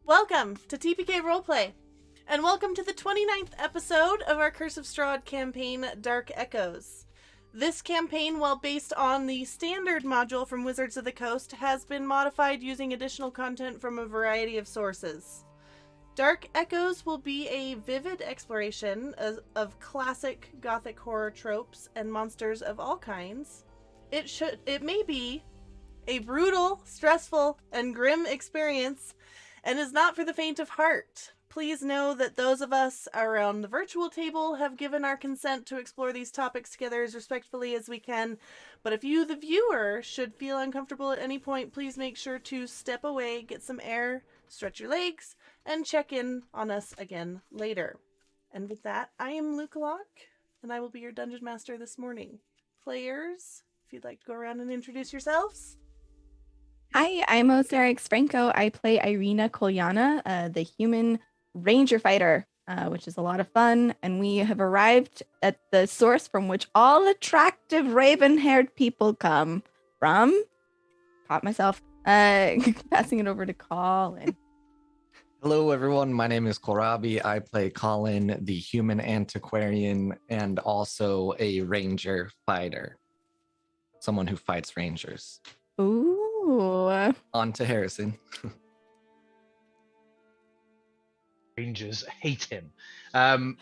Welcome to TPK Roleplay, and welcome to the 29th episode of our Curse of Strahd campaign, Dark Echoes. This campaign, while based on the standard module from Wizards of the Coast, has been modified using additional content from a variety of sources. Dark Echoes will be a vivid exploration of classic Gothic horror tropes and monsters of all kinds. It may be a brutal, stressful, and grim experience, and is not for the faint of heart. Please know that those of us around the virtual table have given our consent to explore these topics together as respectfully as we can, but if you, the viewer, should feel uncomfortable at any point, please make sure to step away, get some air, stretch your legs, and check in on us again later. And with that, I am Luke Locke, and I will be your Dungeon Master this morning. Players, if you'd like to go around and introduce yourselves. Hi, I'm Osarix Franco. I play Irina Kolyana, the human ranger fighter, which is a lot of fun. And we have arrived at the source from which all attractive raven-haired people come from. Caught myself. Passing it over to Colin. Hello, everyone. My name is Korabi. I play Colin, the human antiquarian, and also a ranger fighter. Someone who fights rangers. Ooh. On to Harrison. Rangers hate him.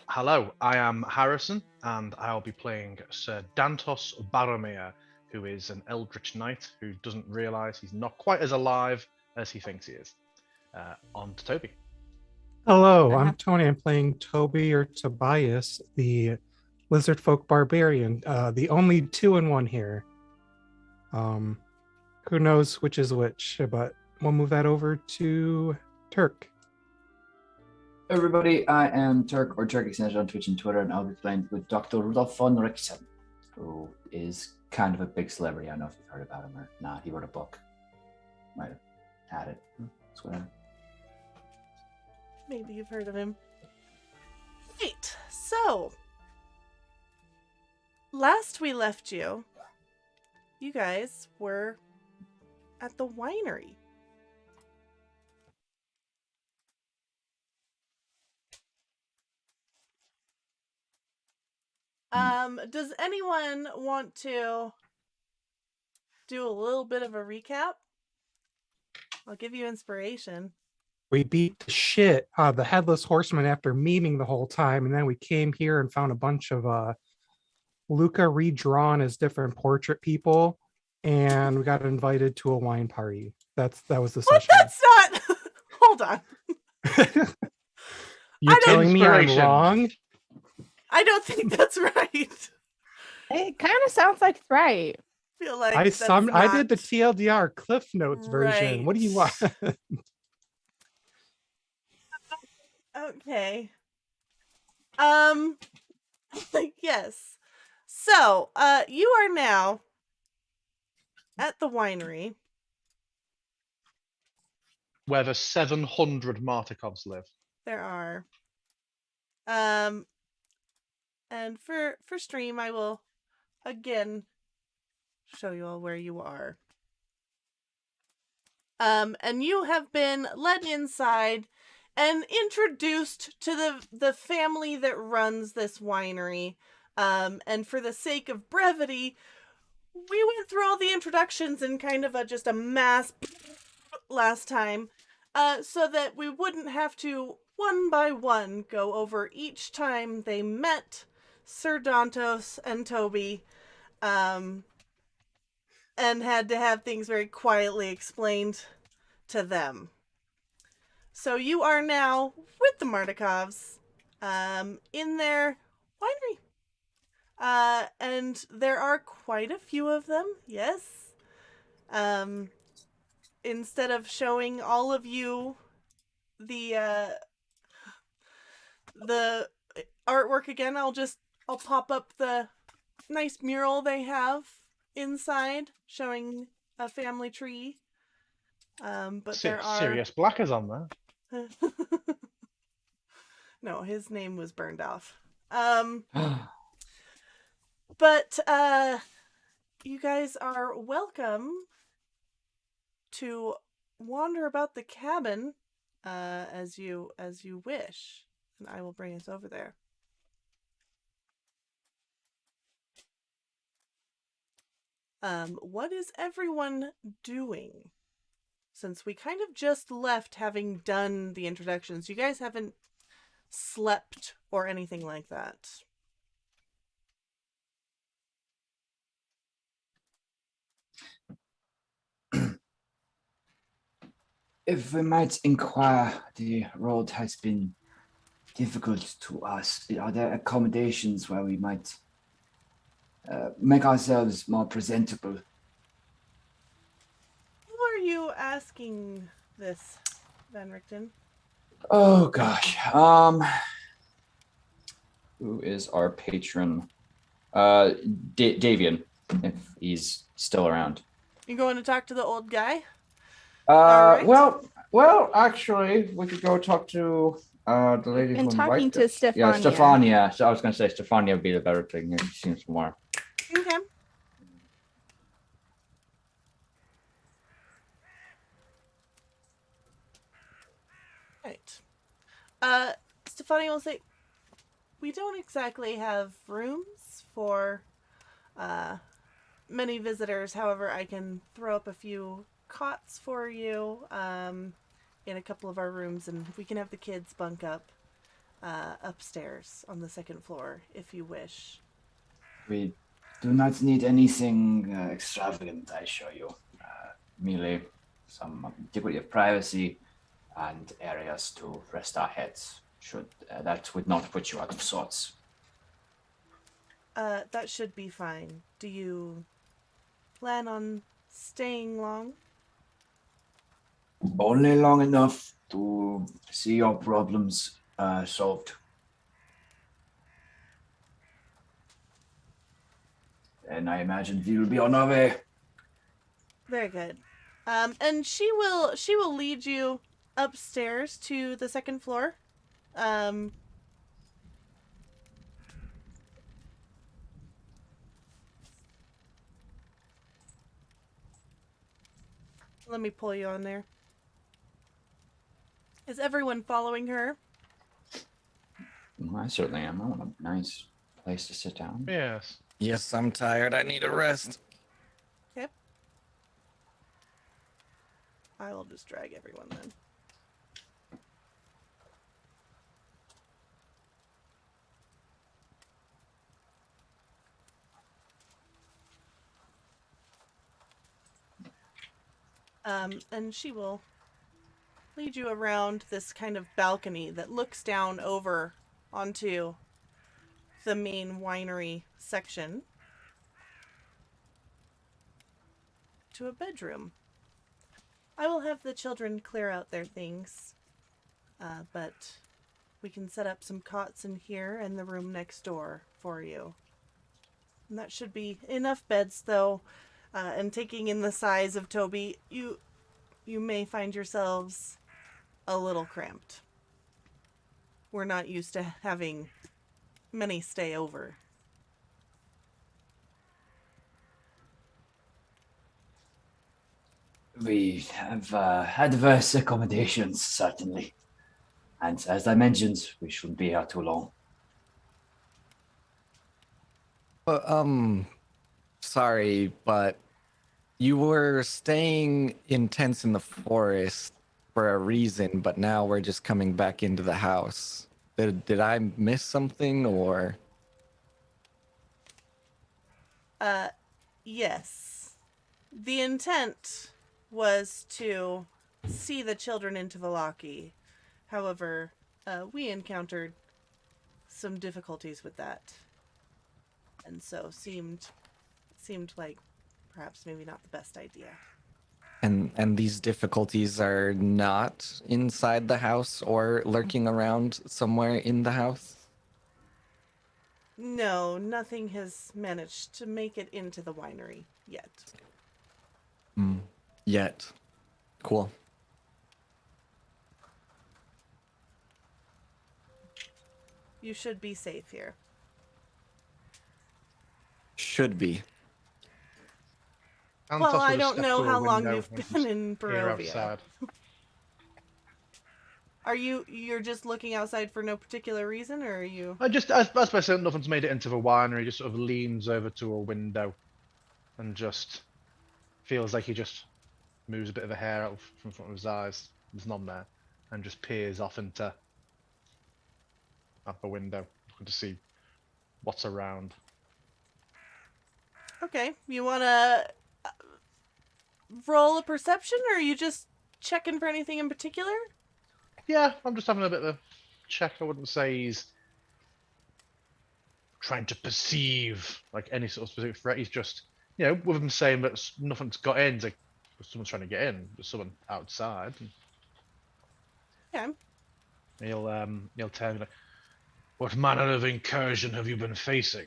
Hello, I am Harrison, and I'll be playing Sir Dantos Baromir, who is an Eldritch Knight who doesn't realise he's not quite as alive as he thinks he is. On to Toby. Hello, I'm Tony. I'm playing Toby or Tobias, the Lizard Folk Barbarian, the only 2-in-1 here. Who knows which is which, but we'll move that over to Turk. Everybody, I am Turk or Turk Extended on Twitch and Twitter, and I'll be playing with Dr. Rudolf von Richthofen, who is kind of a big celebrity. I don't know if you've heard about him or not. He wrote a book. Might have had it. That's what Maybe you've heard of him. Right, so last we left you, you guys were at the winery. Does anyone want to do a little bit of a recap? I'll give you inspiration. We beat the shit out of the Headless Horseman after memeing the whole time, and then we came here and found a bunch of Luca redrawn as different portrait people, and we got invited to a wine party. That was the session. That's not... Hold on. You're telling me I'm wrong? I don't think that's right. It kind of sounds like it's right. I feel like I did the TLDR Cliff Notes version. Right. What do you want? Okay. Yes. So, you are now at the winery. Where the 700 Martikovs live. There are. And for stream, I will again show you all where you are. And you have been led inside and introduced to the family that runs this winery. And for the sake of brevity, we went through all the introductions in kind of just a mass last time, so that we wouldn't have to one by one go over each time they met Sir Dantos and Toby, and had to have things very quietly explained to them. So you are now with the Martikovs, in their winery. And there are quite a few of them, yes. instead of showing all of you the artwork again, I'll pop up the nice mural they have inside showing a family tree. But there are Sirius Black is on there. No, his name was burned off. But you guys are welcome to wander about the cabin as you wish, and I will bring us over there. What is everyone doing? Since we kind of just left having done the introductions, you guys haven't slept or anything like that. If we might inquire, the road has been difficult to us. Are there accommodations where we might make ourselves more presentable? Who are you asking this, Van Richten? Oh gosh. Who is our patron? Davian, if he's still around. You going to talk to the old guy? Right. right. Well, actually, we could go talk to the lady Been who talking invited to us. Stefania. Yeah, Stefania. So I was going to say Stefania would be the better thing. She seems more. Okay. Right. Stefania will say, we don't exactly have rooms for many visitors. However, I can throw up a few cots for you in a couple of our rooms, and we can have the kids bunk up upstairs on the second floor if you wish. We do not need anything extravagant, I assure you. Merely some degree of privacy and areas to rest our heads. That would not put you out of sorts. That should be fine. Do you plan on staying long? Only long enough to see your problems solved. And I imagine we'll be on our way. Very good. And she will lead you upstairs to the second floor. Let me pull you on there. Is everyone following her? Well, I certainly am. I want a nice place to sit down. Yes. Yes, I'm tired. I need a rest. Okay. I will just drag everyone then. And she will lead you around this kind of balcony that looks down over onto the main winery section to a bedroom. I will have the children clear out their things, but we can set up some cots in here and the room next door for you. And that should be enough beds, though. And taking in the size of Toby, you may find yourselves a little cramped. We're not used to having many stay over. We have adverse accommodations, certainly. And as I mentioned, we shouldn't be here too long. Sorry, but you were staying in tents in the forest for a reason, but now we're just coming back into the house. Did I miss something, or? Yes. The intent was to see the children into Vallaki. However, we encountered some difficulties with that. And so seemed like perhaps maybe not the best idea. And these difficulties are not inside the house or lurking around somewhere in the house? No, nothing has managed to make it into the winery yet. Yet. Cool. You should be safe here. Should be. Well, Antos I would have don't stepped know to a how long window you've and been just in peer Barovia. outside. Are you're just looking outside for no particular reason, or are you? As by saying nothing's made it into the winery, just sort of leans over to a window and just feels like he just moves a bit of a hair out from front of his eyes. There's none there, and just peers off into at the window, looking to see what's around. Okay, you want to roll a perception, or are you just checking for anything in particular? Yeah, I'm just having a bit of a check. I wouldn't say he's trying to perceive like any sort of specific threat. He's just, with him saying that nothing's got in, it's like someone's trying to get in. There's someone outside. Okay. He'll tell me, like, what manner of incursion have you been facing?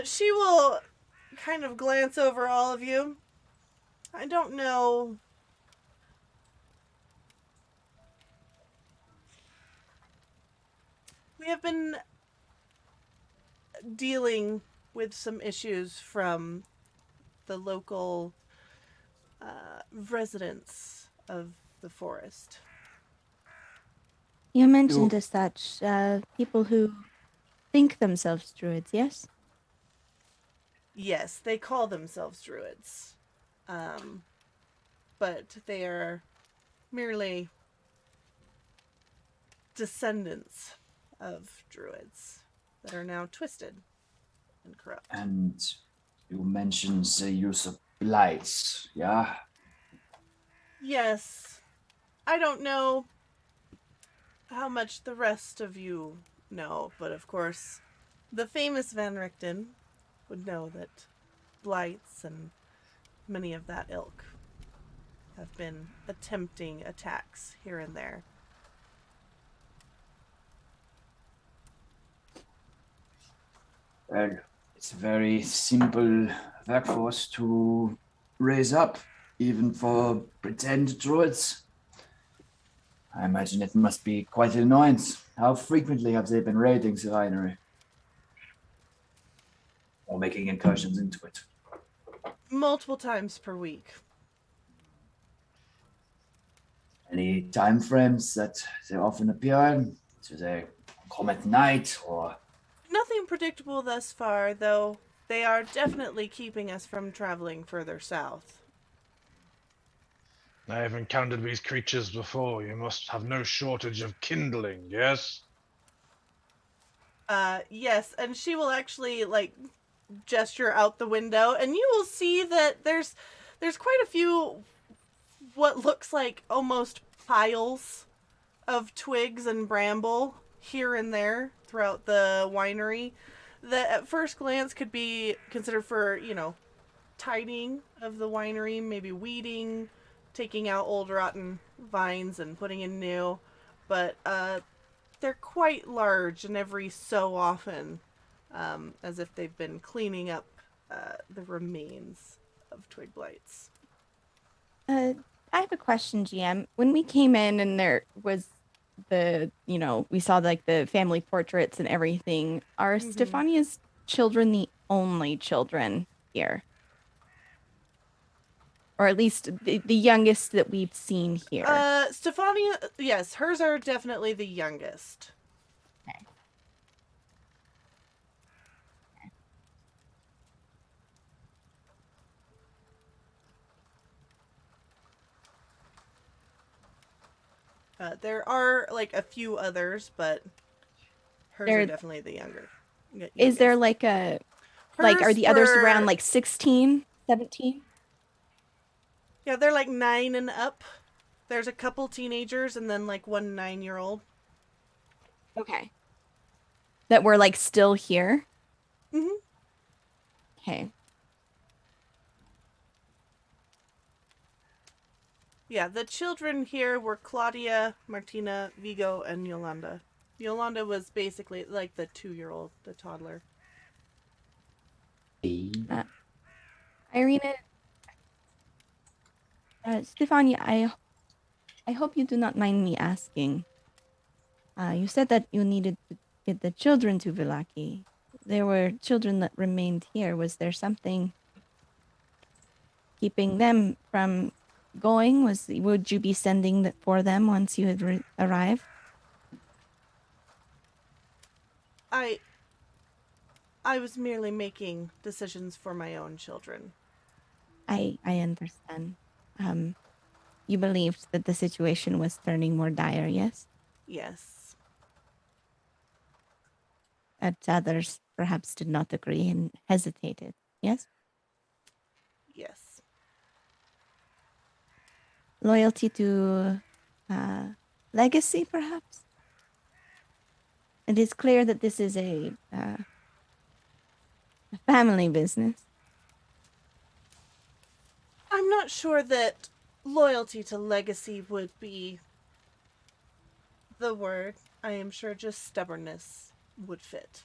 She will kind of glance over all of you. I don't know. We have been dealing with some issues from the local residents of the forest. You mentioned as such people who think themselves druids, yes? Yes, they call themselves druids. But they are merely descendants of druids that are now twisted and corrupt. And you mentioned the use of blights, yeah? Yes. I don't know how much the rest of you know, but of course, the famous Van Richten would know that blights and many of that ilk have been attempting attacks here and there. Well, it's a very simple workforce to raise up, even for pretend druids. I imagine it must be quite an annoyance. How frequently have they been raiding the winery? Or making incursions into it? Multiple times per week. Any time frames that they often appear in? Do they come at night or? Nothing predictable thus far, though they are definitely keeping us from traveling further south. I have encountered these creatures before. You must have no shortage of kindling, yes? Yes, and she will actually, gesture out the window, and you will see that there's quite a few what looks like almost piles of twigs and bramble here and there throughout the winery that at first glance could be considered for, tidying of the winery, maybe weeding, taking out old rotten vines and putting in new, but they're quite large, and every so often, as if they've been cleaning up the remains of twig blights. I have a question, GM. When we came in and there was we saw the family portraits and everything, are Stefania's children the only children here? Or at least the youngest that we've seen here? Stefania, yes, hers are definitely the youngest. There are a few others, but hers are definitely the younger. Is there are the others around 16, 17? Yeah, they're 9 and up. There's a couple teenagers and then one 9-year-old. Okay. That were still here? Mm-hmm. Okay. Yeah, the children here were Claudia, Martina, Vigo, and Yolanda. Yolanda was basically like the 2-year-old, the toddler. Irina, Stefania, I hope you do not mind me asking. You said that you needed to get the children to Villaki. There were children that remained here. Was there something keeping them from going? Would you be sending that for them once you had arrived? I was merely making decisions for my own children. I understand. You believed that the situation was turning more dire, yes? Yes. That others perhaps did not agree and hesitated, yes? Yes. Loyalty to legacy, perhaps? It is clear that this is a family business. I'm not sure that loyalty to legacy would be the word. I am sure just stubbornness would fit.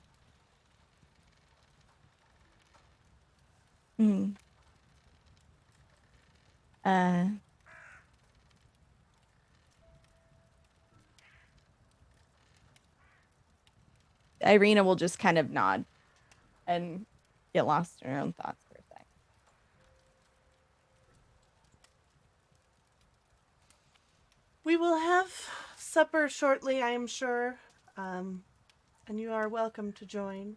Hmm. Irina will just kind of nod and get lost in her own thoughts for a sec. We will have supper shortly, I am sure, and you are welcome to join.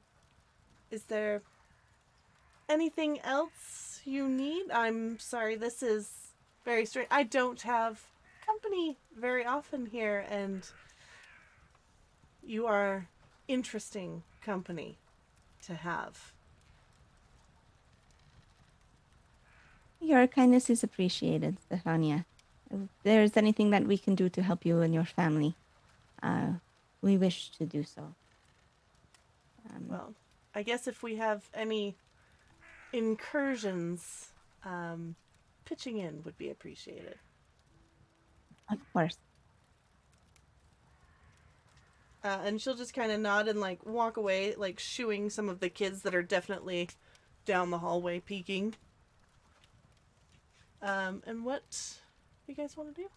Is there anything else you need? I'm sorry, this is very strange. I don't have company very often here, and you are interesting company to have. Your kindness is appreciated, Stefania. If there's anything that we can do to help you and your family, we wish to do so. Well, I guess if we have any incursions, pitching in would be appreciated. Of course. And she'll just kind of nod and like walk away, like shooing some of the kids that are definitely down the hallway peeking. And what do you guys want to do?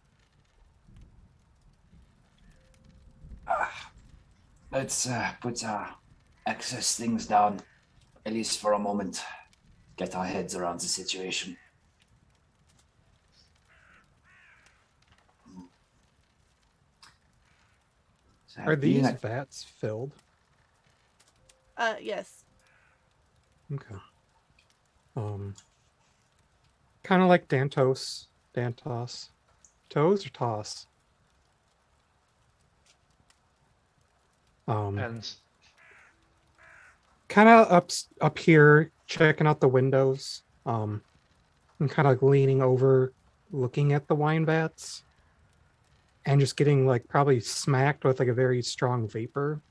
Let's put our excess things down, at least for a moment. Get our heads around the situation. So Are these vats filled? Yes. Okay. Kind of like Dantos. Toes or toss? And Kind of up here, checking out the windows. And kind of leaning over, looking at the wine vats, and just getting like probably smacked with like a very strong vapor.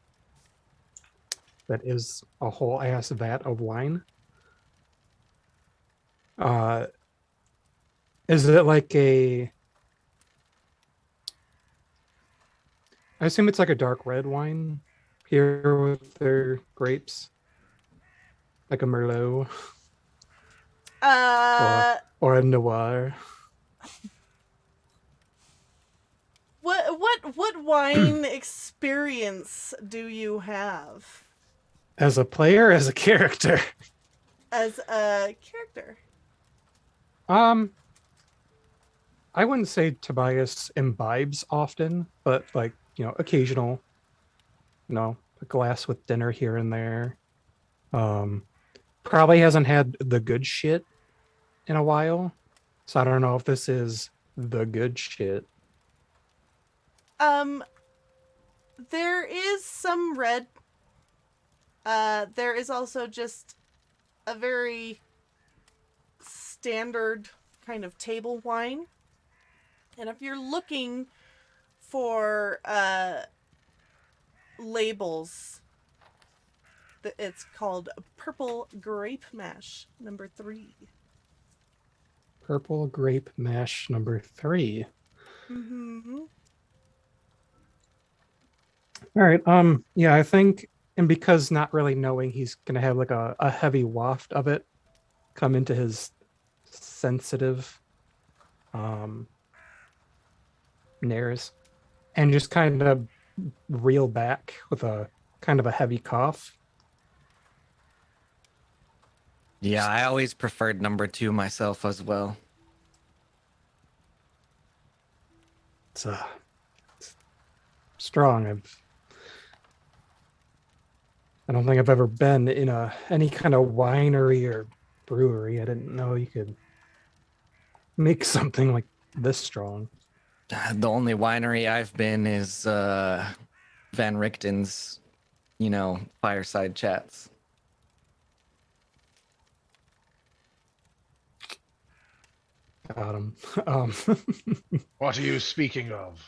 That is a whole ass vat of wine. Is it like I assume it's like a dark red wine here with their grapes, like a Merlot or a Noir. What wine experience do you have As a player, as a character. as a character? I wouldn't say Tobias imbibes often, but like, occasional, a glass with dinner here and there. Probably hasn't had the good shit in a while. So I don't know if this is the good shit. There is some red. There is also just a very standard kind of table wine. And if you're looking for labels, It's called Purple Grape Mash, number 3. Purple grape mash number 3. Mm-hmm. All right. Yeah, I think, and because not really knowing, he's gonna have like a heavy waft of it come into his sensitive nares, and just kind of reel back with a kind of a heavy cough. Yeah, I always preferred number 2 myself as well. It's strong. I don't think I've ever been in any kind of winery or brewery. I didn't know you could make something like this strong. The only winery I've been is Van Richten's, fireside chats. Got him. What are you speaking of?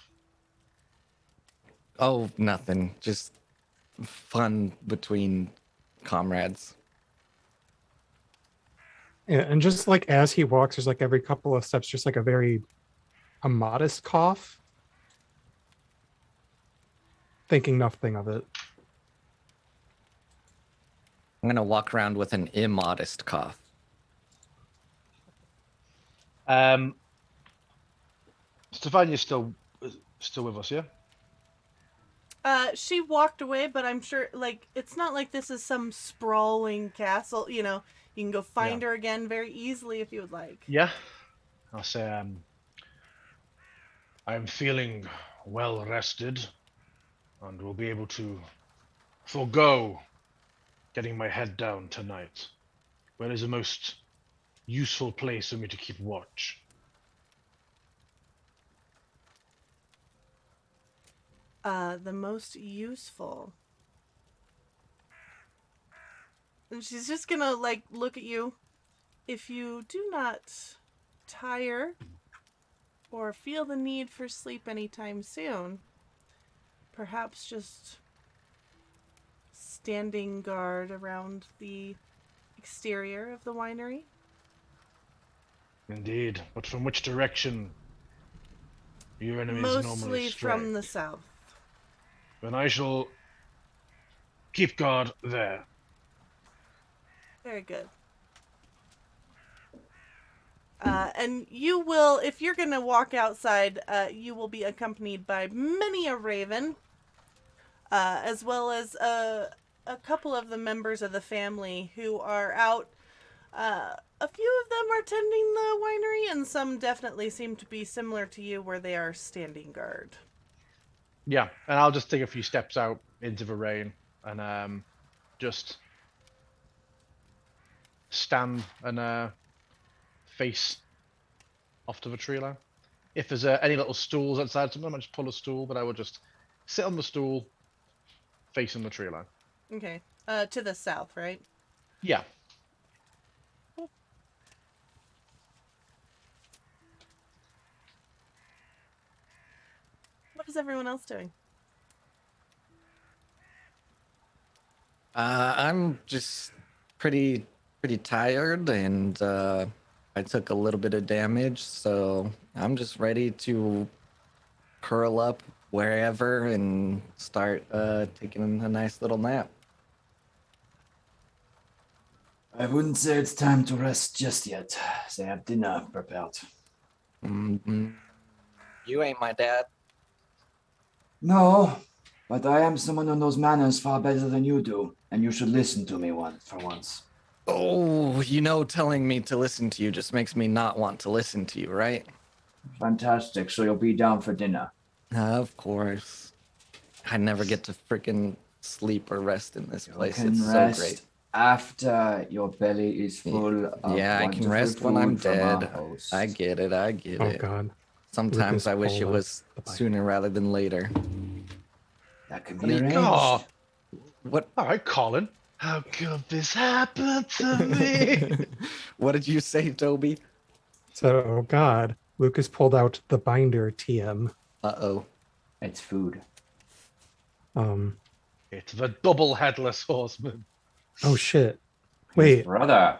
Oh, nothing. Just fun between comrades. Yeah, and just like as he walks, there's like every couple of steps, just like a modest cough. Thinking nothing of it. I'm gonna walk around with an immodest cough. Stefania's still with us, yeah? She walked away, but I'm sure, it's not like this is some sprawling castle, you can go find her again very easily if you would like. Yeah. I'll say, I'm feeling well rested and will be able to forego getting my head down tonight. Where is the most useful place for me to keep watch? The most useful. And she's just gonna, look at you. If you do not tire or feel the need for sleep anytime soon, perhaps just standing guard around the exterior of the winery. Indeed, but from which direction do your enemies normally Mostly strike? from the south. Then I shall keep guard there. Very good. And you will, if you're going to walk outside, you will be accompanied by many a raven, as well as a couple of the members of the family who are out. A few of them are tending the winery, and some definitely seem to be similar to you, where they are standing guard. Yeah, and I'll just take a few steps out into the rain and just stand and face off to the tree line. If there's any little stools outside, sometimes I might just pull a stool, but I will just sit on the stool facing the tree line. Okay. To the south, right? Yeah. What is everyone else doing? I'm just pretty tired, and I took a little bit of damage, so I'm just ready to curl up wherever and start taking a nice little nap. I wouldn't say it's time to rest just yet. They have dinner prepared. Mm-hmm. You ain't my dad. No, but I am someone who knows manners far better than you do, and you should listen to me for once. Oh, telling me to listen to you just makes me not want to listen to you, right? Fantastic. So you'll be down for dinner. Of course. I never get to freaking sleep or rest in this place. You can It's rest so great. after your belly is full of Yeah, I can rest when I'm dead. I get it. Oh God. Sometimes Lucas I wish it pulled was up the sooner rather than later. That can be arranged. Oh, What? all right, Colin. How could this happen to me? What did you say, Toby? So, oh God, Lucas pulled out the binder TM. Uh-oh. It's food. It's the double headless horseman. Oh shit! His Wait, brother,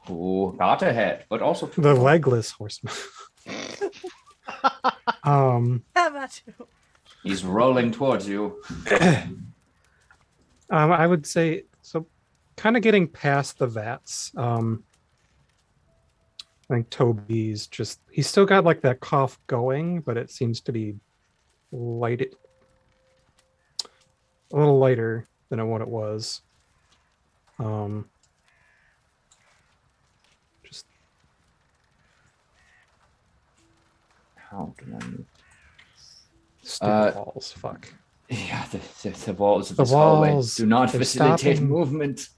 who got ahead, but also took the a while. legless horseman. How about you? He's rolling towards you. I would say so. Kind of getting past the vats. I think Toby's he's still got like that cough going, but it seems to be lighted a little lighter than what it was. Just How do I move? stupid walls. Fuck. Yeah, the walls of The this hallway walls, do not they're facilitate stopping. movement.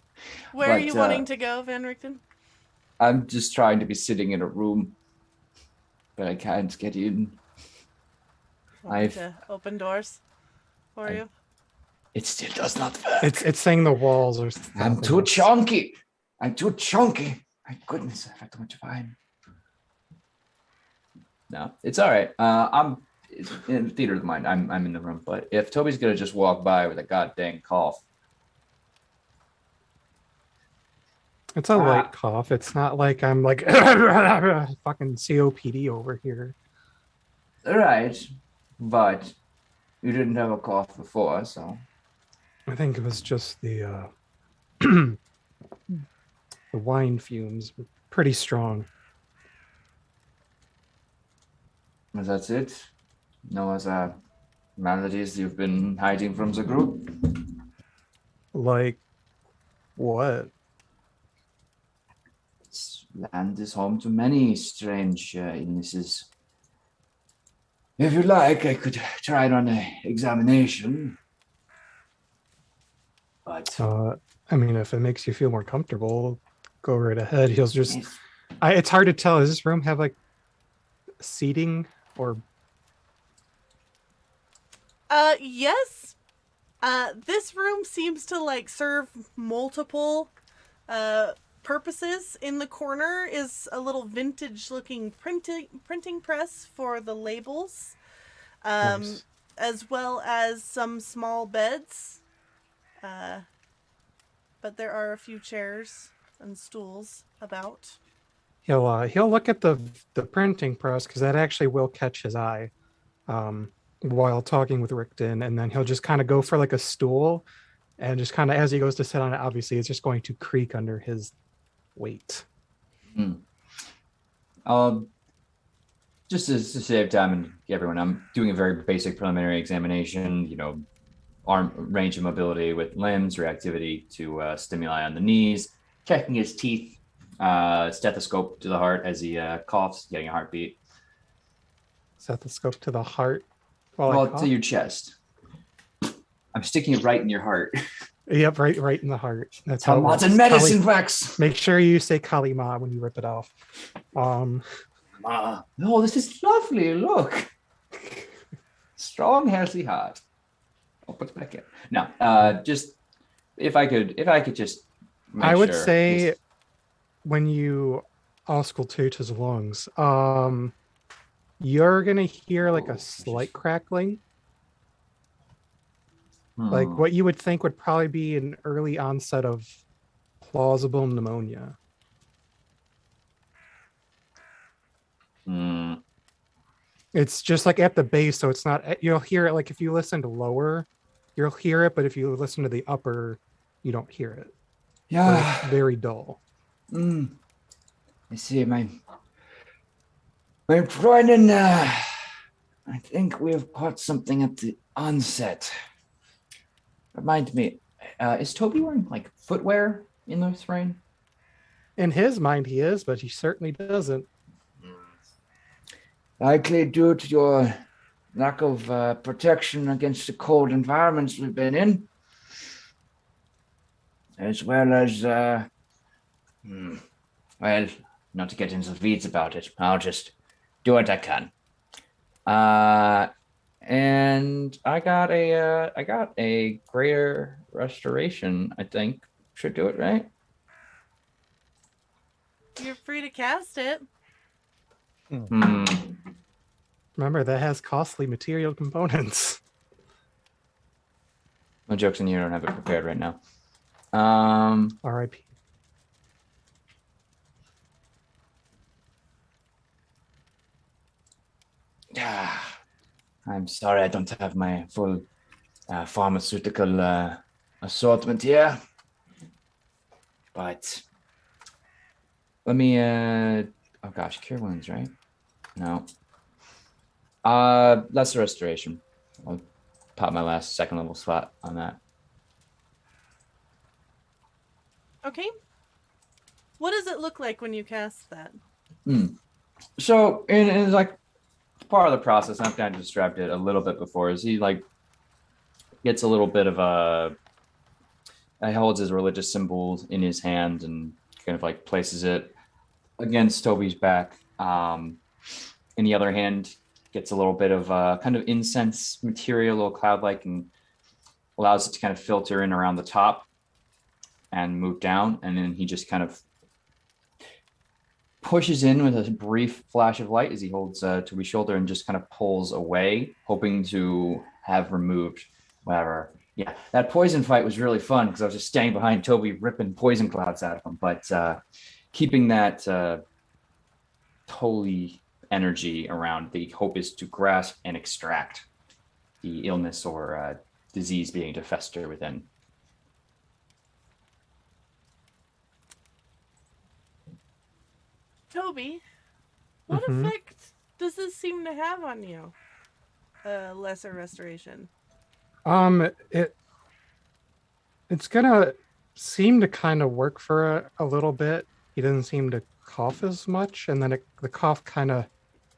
Where are But, you wanting to go, Van Richten? I'm just trying to be sitting in a room, but I can't get in. Want to open doors for you? It still does not work. It's saying the walls are. I'm too chunky. I'm too chunky. My goodness, I have too much time. No, it's all right. It's in the theater of the mind. I'm in the room, but if Toby's gonna just walk by with a goddamn cough, It's a light cough. It's not like I'm like fucking COPD over here. all right, but you didn't have a cough before, so I think it was just the the wine fumes were pretty strong. that's it. No other maladies you've been hiding from the group. Like what? This land is home to many strange illnesses. If you like, I could try it on an examination. But I mean, if it makes you feel more comfortable, go right ahead. He'll just. It's hard to tell. Does this room have like seating or? Yes. This room seems to like serve multiple purposes. In the corner is a little vintage looking printing press for the labels. Nice. As well as some small beds. But there are a few chairs and stools about. He'll look at the printing press because that actually will catch his eye while talking with Richten, and then he'll just kind of go for like a stool, and just kind of as he goes to sit on it, obviously it's just going to creak under his weight. Just to save time and everyone, I'm doing a very basic preliminary examination. You know, arm range of mobility with limbs, reactivity to stimuli on the knees, checking his teeth, stethoscope to the heart as he coughs, getting a heartbeat. Stethoscope to the heart. Well, to your chest. I'm sticking it right in your heart. Yep, right in the heart. That's how how and medicine wax. Make sure you say Kalima when you rip it off. No, this is lovely. Look, strong, healthy heart. I'll put it back in. No, just if I could just. I would say when you auscultate his lungs, you're gonna hear like a slight crackling. Like what you would think would probably be an early onset of plausible pneumonia. It's just like at the base, so it's not, you'll hear it like if you listen to lower, you'll hear it, but if you listen to the upper, you don't hear it. Yeah. It's very dull. I see my Brennan, I think we've caught something at the onset. Remind me, is Toby wearing like footwear in this rain? In his mind, he is, but he certainly doesn't. Likely due to your lack of protection against the cold environments we've been in, as well as, well, not to get into the weeds about it, I'll just do what I can. And I got a greater restoration, I think. Should do it, right? You're free to cast it. Remember, that has costly material components. No jokes in here, I don't have it prepared right now. R.I.P. I'm sorry I don't have my full pharmaceutical assortment here. But let me oh gosh, cure wounds, right? No. Lesser restoration. I'll pop my last second level slot on that. Okay. What does it look like when you cast that? So in like part of the process, I've kind of described it a little bit before, is he like gets a little bit of he holds his religious symbol in his hand and kind of like places it against Toby's back. In the other hand, gets a little bit of kind of incense material, a little cloud-like, and allows it to kind of filter in around the top and move down. And then he just kind of pushes in with a brief flash of light as he holds Toby's shoulder and just kind of pulls away, hoping to have removed whatever. Yeah, that poison fight was really fun because I was just standing behind Toby ripping poison clouds out of him. But keeping that holy energy around, the hope is to grasp and extract the illness or disease being to fester within. Toby, what effect does this seem to have on you? Lesser restoration. It's gonna seem to kind of work for a little bit. He doesn't seem to cough as much, and then the cough kind of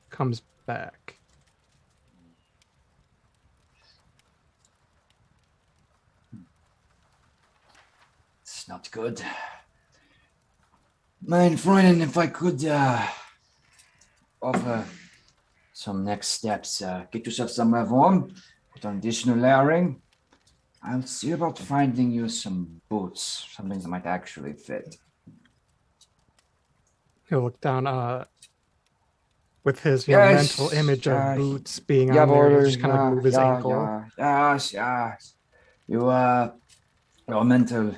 comes back. It's not good. Mein Freundin, if I could offer some next steps, get yourself somewhere warm, put on additional layering. I'll see about finding you some boots, something that might actually fit. He'll look down with his mental image of boots being on there. He'll just kind of like move his ankle. Yes. Your mental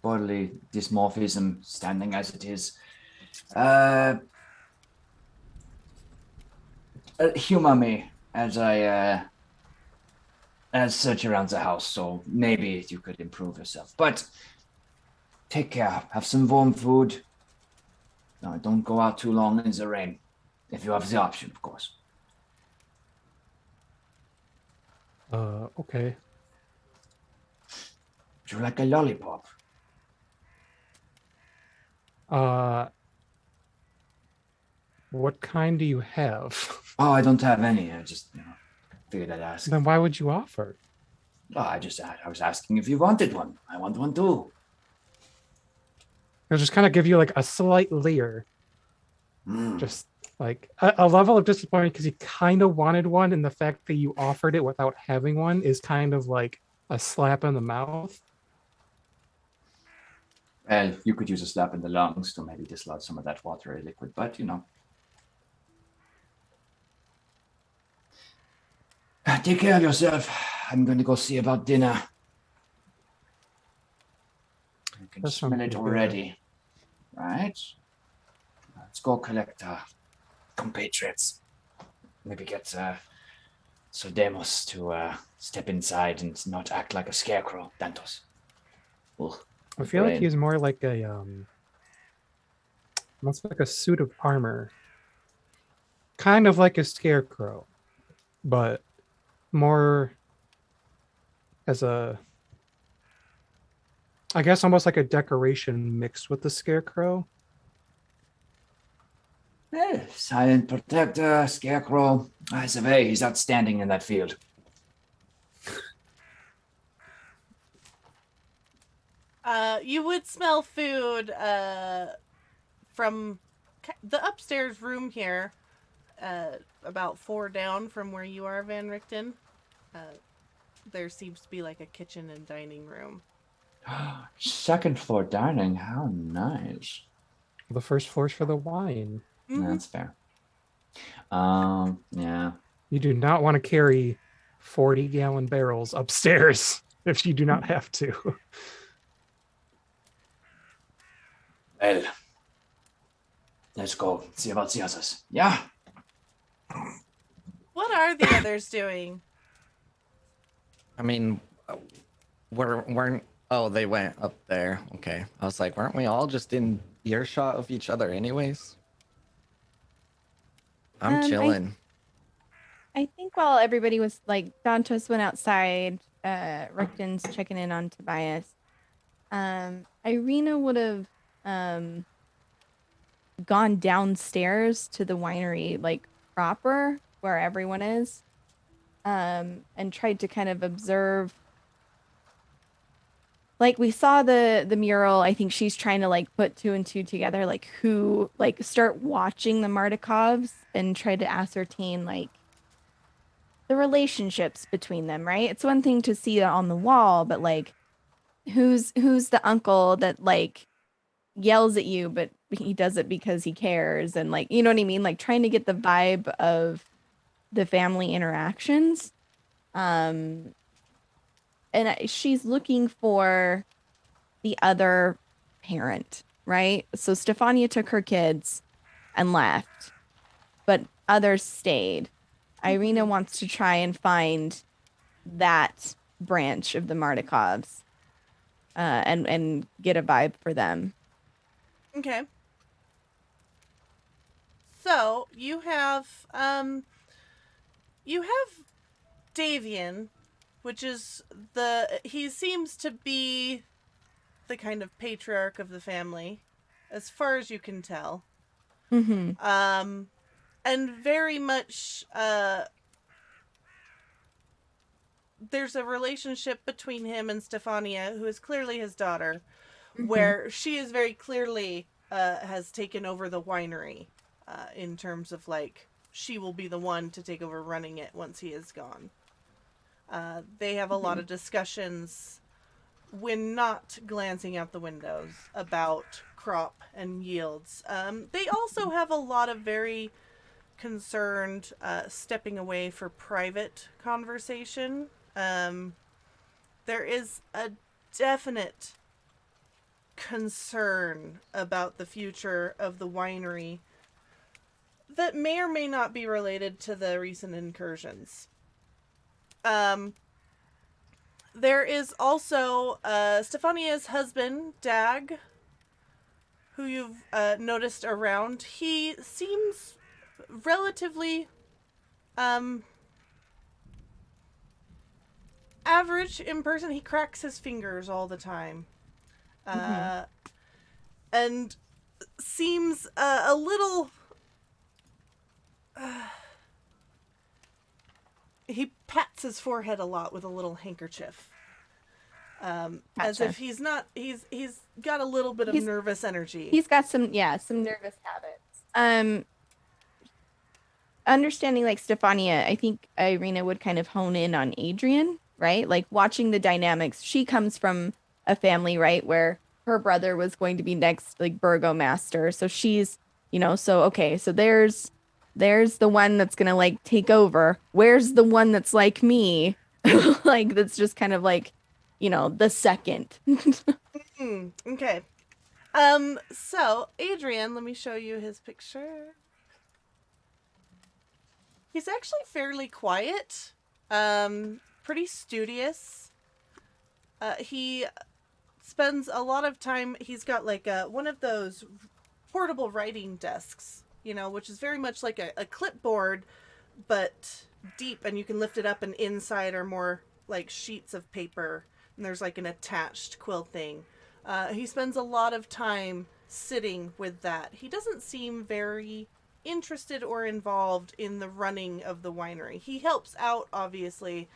bodily dysmorphism, standing as it is. Humor me as I search around the house, so maybe you could improve yourself. But take care. Have some warm food. No, don't go out too long in the rain, if you have the option, of course. Okay. Would you like a lollipop? What kind do you have? Oh, I don't have any. I just figured I'd ask. Then why would you offer? Oh, I was asking if you wanted one. I want one too. He'll just kind of give you like a slight leer. Just like a level of disappointment because he kind of wanted one, and the fact that you offered it without having one is kind of like a slap in the mouth. Well, you could use a slap in the lungs to maybe dislodge some of that watery liquid, but take care of yourself. I'm going to go see about dinner. I can smell it already. Right? Let's go collect our compatriots. Maybe get Sir Demos to step inside and not act like a scarecrow. Dantos. Ugh. I feel like he's more like a almost like a suit of armor. Kind of like a scarecrow, but more as a, I guess almost like a decoration mixed with the scarecrow. Silent protector, scarecrow. I survey, he's outstanding in that field. You would smell food from the upstairs room here, about 4 down from where you are, Van Richten. There seems to be like a kitchen and dining room. Second floor dining, how nice. The first floor's for the wine. Mm-hmm. That's fair. Yeah. You do not want to carry 40-gallon barrels upstairs. if you do not have to. Well, let's go see about the others. Yeah. What are the others doing? I mean, weren't oh, they went up there. Okay. I was like, weren't we all just in earshot of each other anyways? I'm chilling. I think while everybody was like, Dantos went outside, Rickton's checking in on Tobias. Irina would have gone downstairs to the winery, like proper where everyone is, and tried to kind of observe. Like we saw the mural. I think she's trying to like put two and two together, like who, like start watching the Martikovs and try to ascertain like the relationships between them, right? It's one thing to see it on the wall, but like who's the uncle that like yells at you, but he does it because he cares, and like, you know what I mean? Like trying to get the vibe of the family interactions. And she's looking for the other parent, right? So Stefania took her kids and left, but others stayed. Irina wants to try and find that branch of the Martikovs, and get a vibe for them. Okay. So you have Davian, which is he seems to be the kind of patriarch of the family, as far as you can tell. Mm-hmm. And very much there's a relationship between him and Stefania, who is clearly his daughter, where she is very clearly has taken over the winery, in terms of like she will be the one to take over running it once he is gone. They have a lot of discussions when not glancing out the windows about crop and yields. They also have a lot of very concerned stepping away for private conversation. There is a definite concern about the future of the winery that may or may not be related to the recent incursions. There is also Stefania's husband, Dag, who you've noticed around. He seems relatively average in person. He cracks his fingers all the time. And seems a little... he pats his forehead a lot with a little handkerchief. As if he's got a little bit of nervous energy. He's got some nervous habits. Understanding like Stefania, I think Irina would kind of hone in on Adrian, right? Like watching the dynamics. She comes from a family, right, where her brother was going to be next, like burgomaster. So she's, so okay, so there's the one that's gonna like take over. Where's the one that's like me? Like that's just kind of like, the second. Okay. So Adrian, let me show you his picture. He's actually fairly quiet, pretty studious. He spends a lot of time, he's got like one of those portable writing desks, which is very much like a clipboard, but deep, and you can lift it up, and inside are more like sheets of paper, and there's like an attached quill thing. He spends a lot of time sitting with that. He doesn't seem very interested or involved in the running of the winery. He helps out, obviously,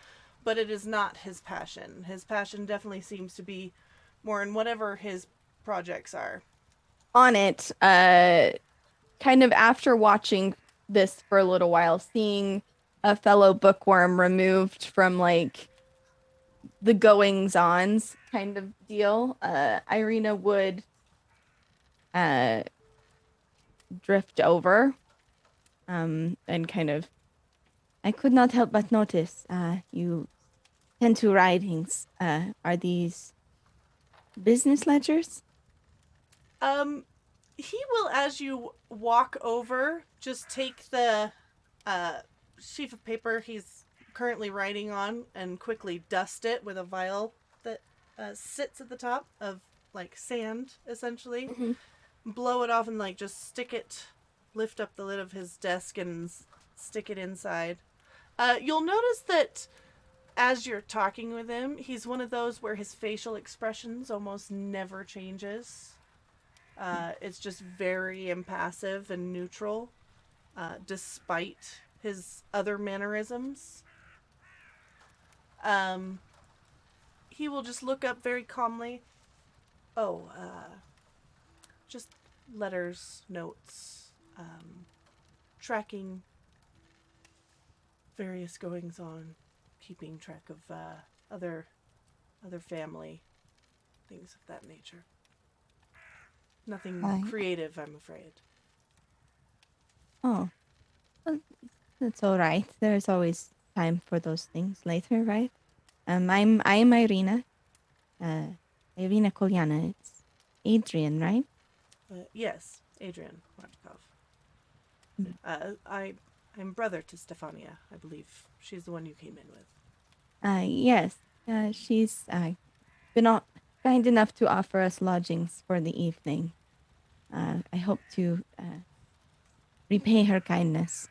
but it is not his passion. His passion definitely seems to be more in whatever his projects are. On it, kind of after watching this for a little while, seeing a fellow bookworm removed from like the goings-ons kind of deal, Irina would drift over, and kind of, I could not help but notice you tend to writings. Are these business ledgers? He will, as you walk over, just take the sheaf of paper he's currently writing on and quickly dust it with a vial that sits at the top of, like, sand, essentially. Mhm. Blow it off and, like, just stick it, lift up the lid of his desk and stick it inside. You'll notice that as you're talking with him, he's one of those where his facial expressions almost never changes. It's just very impassive and neutral, despite his other mannerisms. He will just look up very calmly. Oh, just letters, notes, tracking various goings on, keeping track of other family, things of that nature. Nothing Right. creative, I'm afraid. Oh, well, that's all right. There's always time for those things later, right? I'm Irina. Irina Kolyana. It's Adrian, right? Yes, Adrian Martikov. Mm. I'm brother to Stefania, I believe. She's the one you came in with. Yes. She's been kind enough to offer us lodgings for the evening. I hope to repay her kindness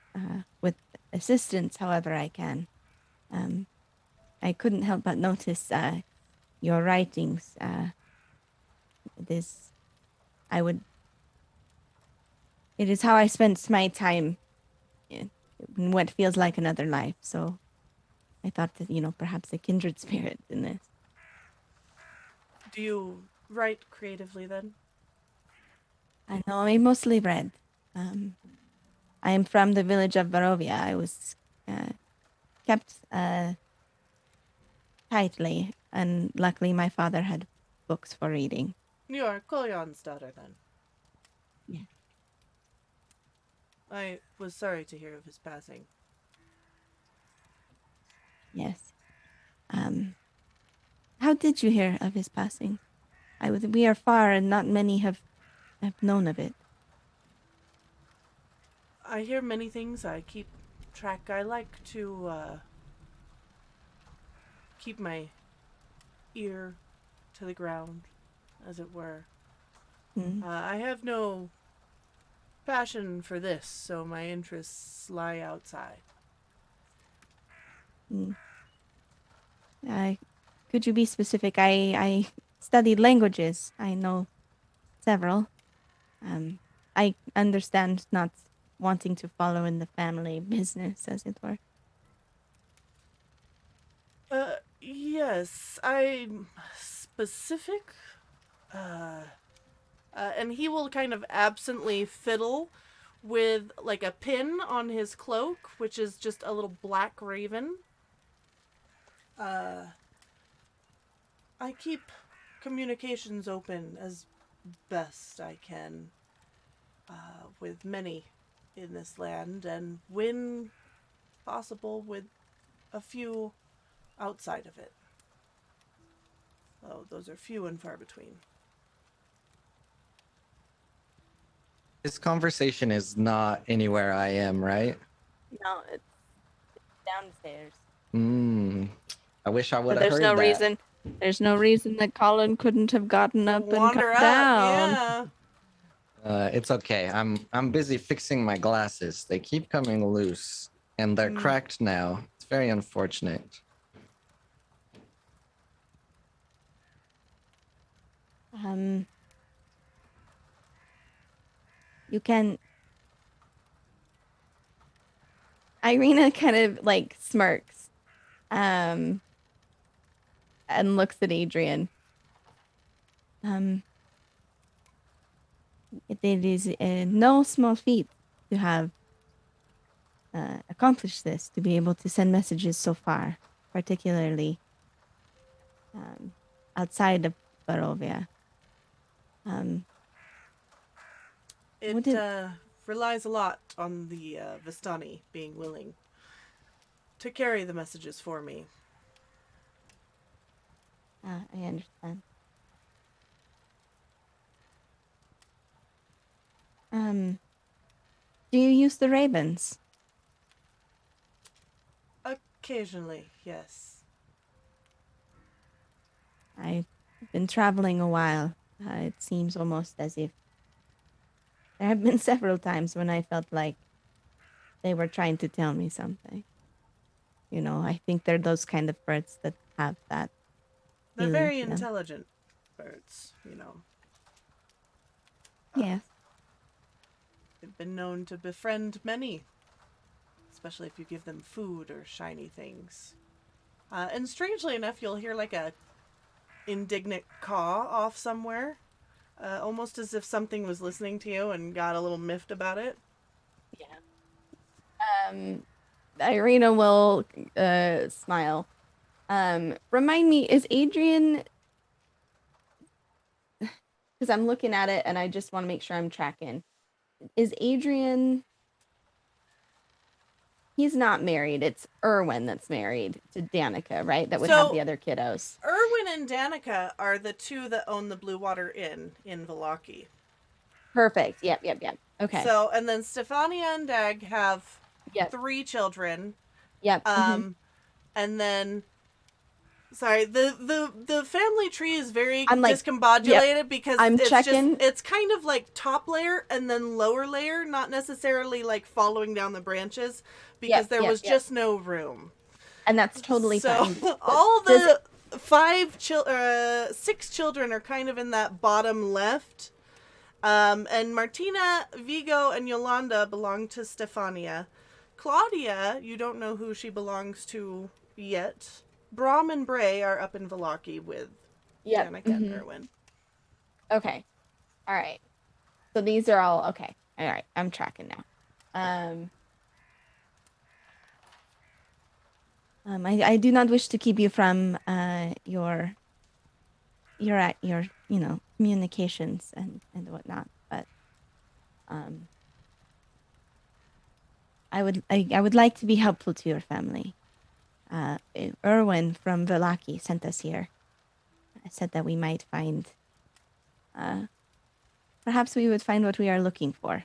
with assistance, however I can. I couldn't help but notice your writings. It is how I spent my time in what feels like another life. So I thought that, perhaps a kindred spirit in this. Do you write creatively then? I know I mostly read. I am from the village of Barovia. I was kept tightly, and luckily my father had books for reading. You are Kolyan's daughter then? Yeah. I was sorry to hear of his passing. Yes. How did you hear of his passing? We are far, and not many have known of it. I hear many things. I keep track. I like to keep my ear to the ground, as it were. Mm. I have no passion for this, so my interests lie outside. Mm. Could you be specific? I studied languages. I know several. I understand not wanting to follow in the family business, as it were. Yes, I'm specific. And he will kind of absently fiddle with, like, a pin on his cloak, which is just a little black raven. I keep communications open as best I can with many in this land, and when possible with a few outside of it. Oh, those are few and far between. This conversation is not anywhere I am, right? No, it's downstairs. I wish I would But have heard that. There's no reason that Colin couldn't have gotten up and Wander come up, down. yeah. It's okay. I'm busy fixing my glasses. They keep coming loose, and they're cracked now. It's very unfortunate. You can. Irina kind of like smirks, and looks at Adrian. It is no small feat to have accomplished this, to be able to send messages so far, particularly outside of Barovia. It relies a lot on the Vistani being willing to carry the messages for me. I understand. Do you use the ravens? Occasionally, yes. I've been traveling a while. It seems almost as if there have been several times when I felt like they were trying to tell me something. You know, I think they're those kind of birds that have that They're feeling very to them. intelligent birds, you know. Yes. They've been known to befriend many, especially if you give them food or shiny things. And strangely enough, you'll hear like a indignant caw off somewhere, almost as if something was listening to you and got a little miffed about it. Yeah. Irina will smile. Remind me, is Adrian? Because I'm looking at it and I just want to make sure I'm tracking. Is Adrian? He's not married. It's Erwin that's married to Danica, right? That would have So- the other kiddos. Erwin and Danica are the two that own the Blue Water Inn in Vallaki. Perfect. Yep. Okay. So, and then Stefania and Dag have Yep. 3 children. Yep. And then, sorry, the family tree is very I'm like, discombobulated because I'm it's checking. It's kind of like top layer and then lower layer, not necessarily like following down the branches because there was just no room. And that's totally fine. So all the 6 children are kind of in that bottom left. And Martina, Vigo, and Yolanda belong to Stefania. Claudia, you don't know who she belongs to yet. Brom and Bray are up in Vallaki with Danica and Erwin. Okay. All right. So these are all okay. All right. I'm tracking now. I do not wish to keep you from your communications and whatnot, but I would like to be helpful to your family. Erwin from Vallaki sent us here. I said that we might find, perhaps we would find what we are looking for.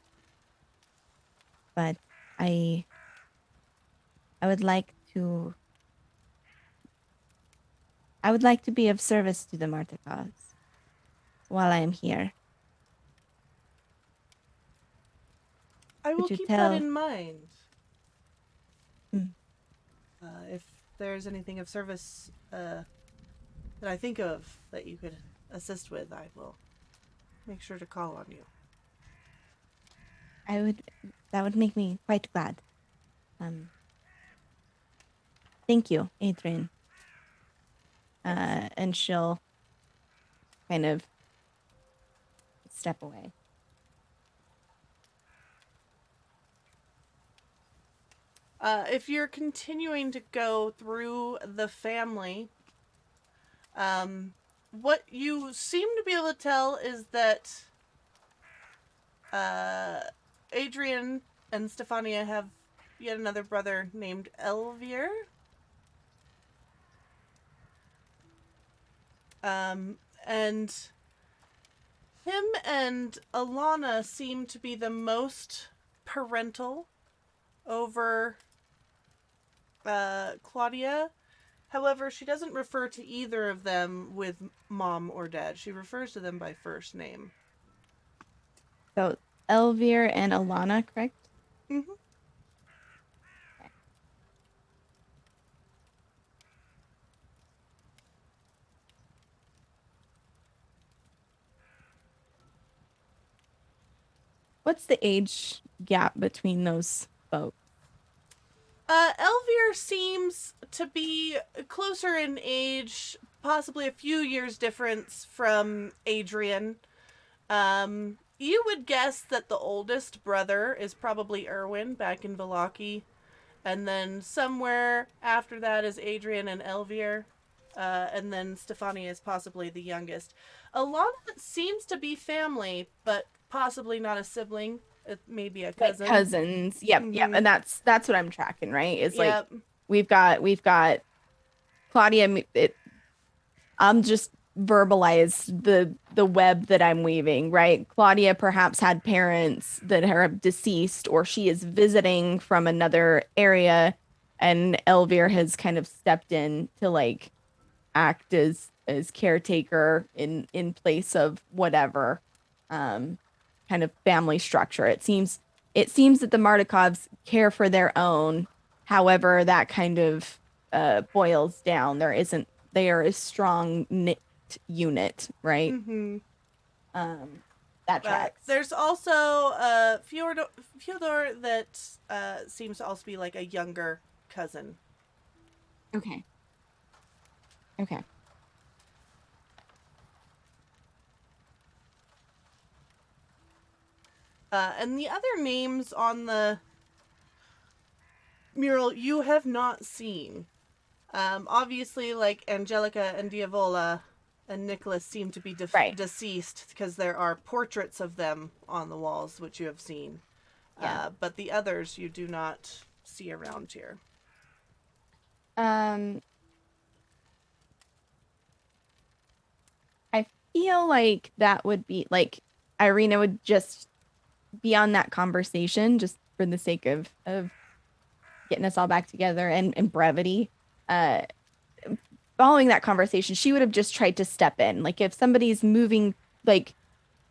But I would like to be of service to the Martikovs while I am here. I will Could you keep tell- that in mind. Mm. If there's anything of service that I think of that you could assist with, I will make sure to call on you. That would make me quite glad. Thank you, Adrian. And she'll kind of step away. If you're continuing to go through the family, what you seem to be able to tell is that Adrian and Stefania have yet another brother named Elvier. And him and Alana seem to be the most parental over Claudia. However, she doesn't refer to either of them with mom or dad. She refers to them by first name. So Elvier and Alana, correct? Mm-hmm. What's the age gap between those folks? Elvier seems to be closer in age, possibly a few years difference from Adrian. You would guess that the oldest brother is probably Erwin back in Vallaki, and then somewhere after that is Adrian and Elvier, and then Stefania is possibly the youngest. Alana seems to be family, but possibly not a sibling. It may be a cousin. Like cousins. Yep. And that's what I'm tracking, right? It's Yep. like we've got Claudia. I'm just verbalize the web that I'm weaving, right? Claudia perhaps had parents that are deceased, or she is visiting from another area, and Elvir has kind of stepped in to like act as caretaker in place of whatever kind of family structure. It seems that the Martikovs care for their own. However, that kind of boils down. They are a strong knit unit, right? Mm-hmm. That tracks. There's also Fyodor that seems to also be like a younger cousin. Okay. And the other names on the mural you have not seen. Obviously, like Angelica and Diavola and Nicholas seem to be Right. deceased because there are portraits of them on the walls, which you have seen. Yeah. But the others you do not see around here. I feel like that would be like Irina would just be on that conversation just for the sake of getting us all back together and brevity. Following that conversation, she would have just tried to step in. Like if somebody's moving like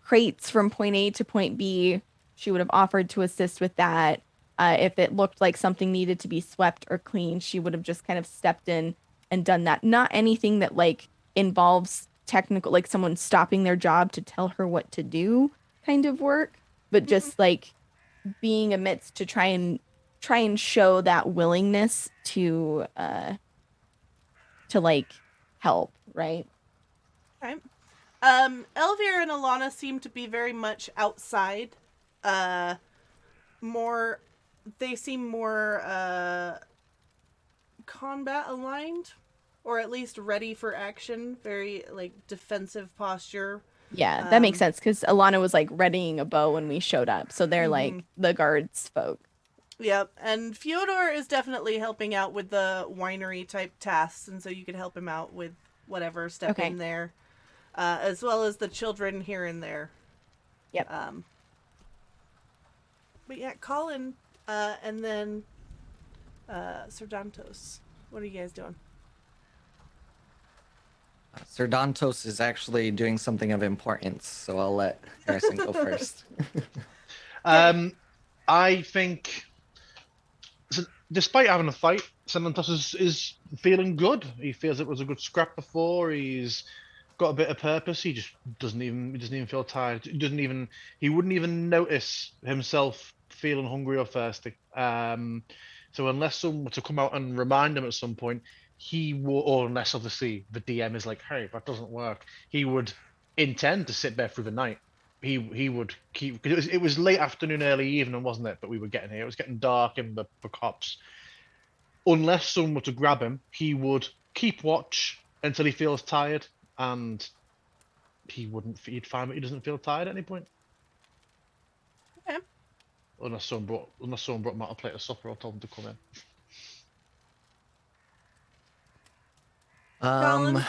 crates from point A to point B, she would have offered to assist with that. If it looked like something needed to be swept or cleaned, she would have just kind of stepped in and done that. Not anything that like involves technical, like someone stopping their job to tell her what to do kind of work, but just like being amidst to try and show that willingness to like help, right? Okay. Elvir and Alana seem to be very much outside. They seem more combat aligned, or at least ready for action. Very like defensive posture. Yeah, that makes sense because Alana was like readying a bow when we showed up, so they're like Mhm. the guards folk. Yep, and Fyodor is definitely helping out with the winery type tasks, and so you could help him out with whatever, step Okay. in there, as well as the children here and there. Yep. But yeah, Colin, and then Serdantos. What are you guys doing? Serdantos is actually doing something of importance, so I'll let Harrison go first. I think, so despite having a fight, Serdantos is feeling good. He feels it was a good scrap before. He's got a bit of purpose. He just doesn't even feel tired. He wouldn't even notice himself feeling hungry or thirsty. So unless someone were to come out and remind him at some point, or unless obviously the DM is like, hey, that doesn't work, he would intend to sit there through the night. He would keep, because it was late afternoon, early evening, wasn't it? But we were getting here. It was getting dark in the cops. Unless someone were to grab him, he would keep watch until he feels tired, and he'd find that he doesn't feel tired at any point. Okay. Unless someone brought him out a plate of supper or told him to come in. Colin?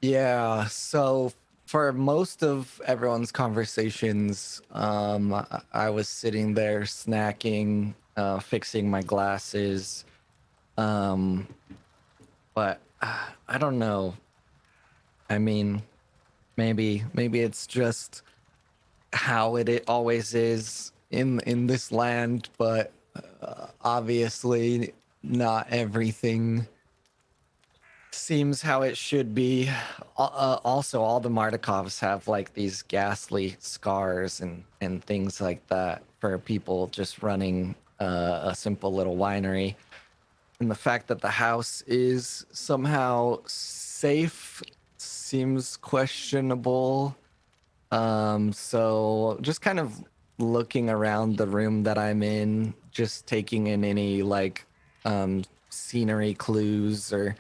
Yeah, so for most of everyone's conversations, I was sitting there snacking, fixing my glasses. But I don't know. I mean, maybe it's just how it always is in this land, but obviously not everything seems how it should be. Also, all the Martikovs have like these ghastly scars and things like that for people just running a simple little winery. And the fact that the house is somehow safe seems questionable. So just kind of looking around the room that I'm in, just taking in any like scenery clues or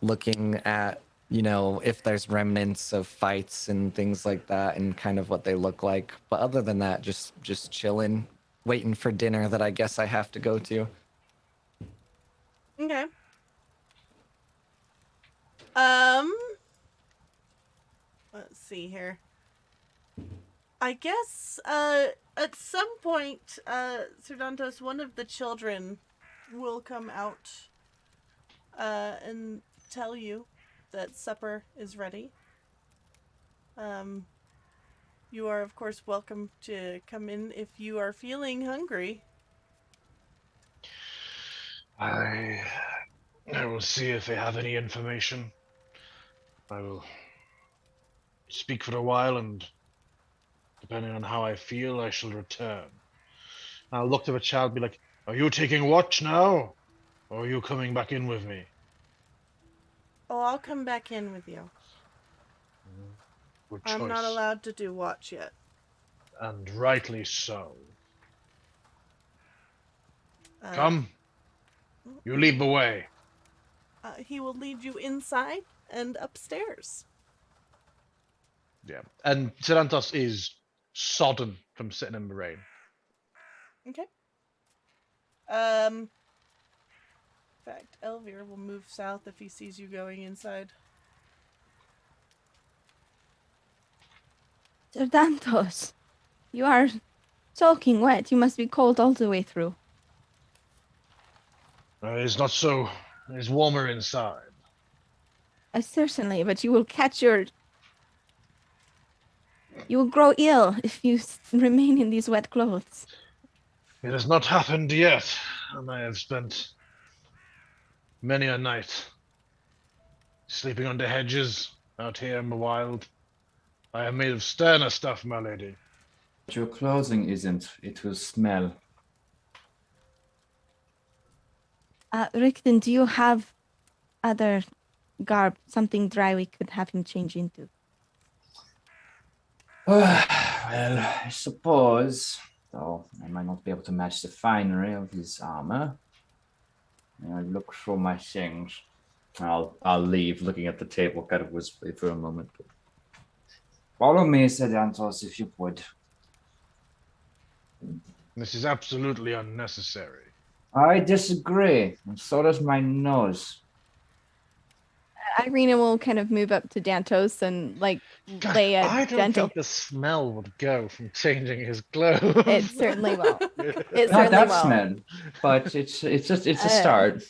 looking at, if there's remnants of fights and things like that and kind of what they look like. But other than that, just chilling, waiting for dinner that I guess I have to go to. Okay. Let's see here. I guess at some point, Cerdantos, one of the children will come out and tell you that supper is ready. You are, of course, welcome to come in if you are feeling hungry. I will see if they have any information. I will speak for a while, and depending on how I feel, I shall return. I'll look to the child and be like, are you taking watch now? Or are you coming back in with me? Oh, I'll come back in with you. Good choice. I'm not allowed to do watch yet. And rightly so. Come. You lead the way. He will lead you inside and upstairs. Yeah. And Cerdantos is sodden from sitting in the rain. Okay. In fact, Elvir will move south if he sees you going inside. Cerdantos, you are soaking wet. You must be cold all the way through. It's not so. It's warmer inside. Certainly, but you will catch your... You will grow ill if you remain in these wet clothes. It has not happened yet, and I have spent many a night sleeping under hedges out here in the wild. I am made of sterner stuff, my lady. But your clothing isn't. It will smell. Rickton, do you have other garb, something dry we could have him change into? Well, I suppose, though I might not be able to match the finery of his armor. I look for my things. I'll leave, looking at the table, kind of wistfully for a moment. Follow me, Cerdantos, if you would. This is absolutely unnecessary. I disagree, and so does my nose. Irina will kind of move up to Dantos and God, lay a I don't gentle... think the smell would go from changing his clothes. It certainly will. It Not certainly that will. smell, but it's a start.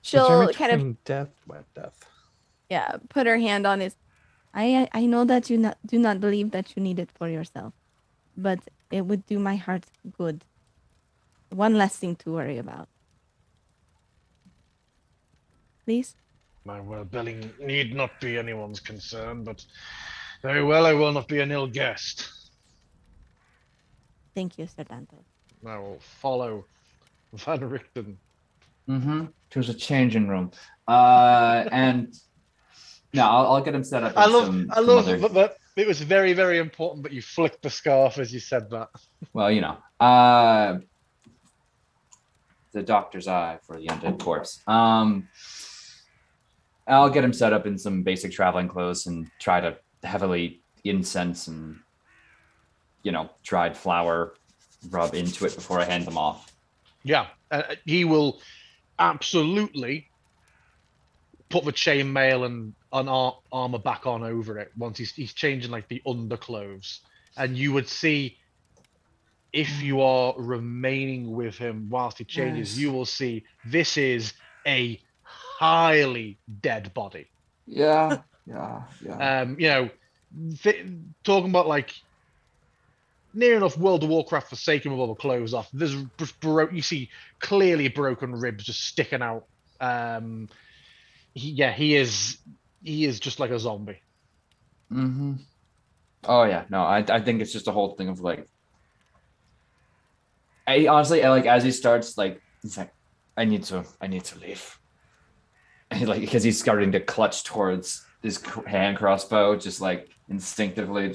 She'll kind of Between death, wet death. put her hand on his... I know that you do not believe that you need it for yourself, but it would do my heart good. One less thing to worry about. Please? My well-being need not be anyone's concern, but very well, I will not be an ill guest. Thank you, Sir Dantos. I will follow Van Richten. To the changing room. And no, I'll get him set up. I love that it was very, very important that you flicked the scarf as you said that. Well, the doctor's eye for the undead corpse. I'll get him set up in some basic traveling clothes and try to heavily incense and, dried flour rub into it before I hand them off. Yeah, he will absolutely put the chainmail and armor back on over it once he's changing the underclothes, and you would see, if you are remaining with him whilst he changes, you will see this is a highly dead body. Yeah. Talking about near enough World of Warcraft Forsaken with all the clothes off. There's you see clearly broken ribs just sticking out. He is just like a zombie. Oh yeah, no, I think it's just a whole thing of I honestly as he starts he's like, I need to leave. And because he's starting to clutch towards his hand crossbow, just instinctively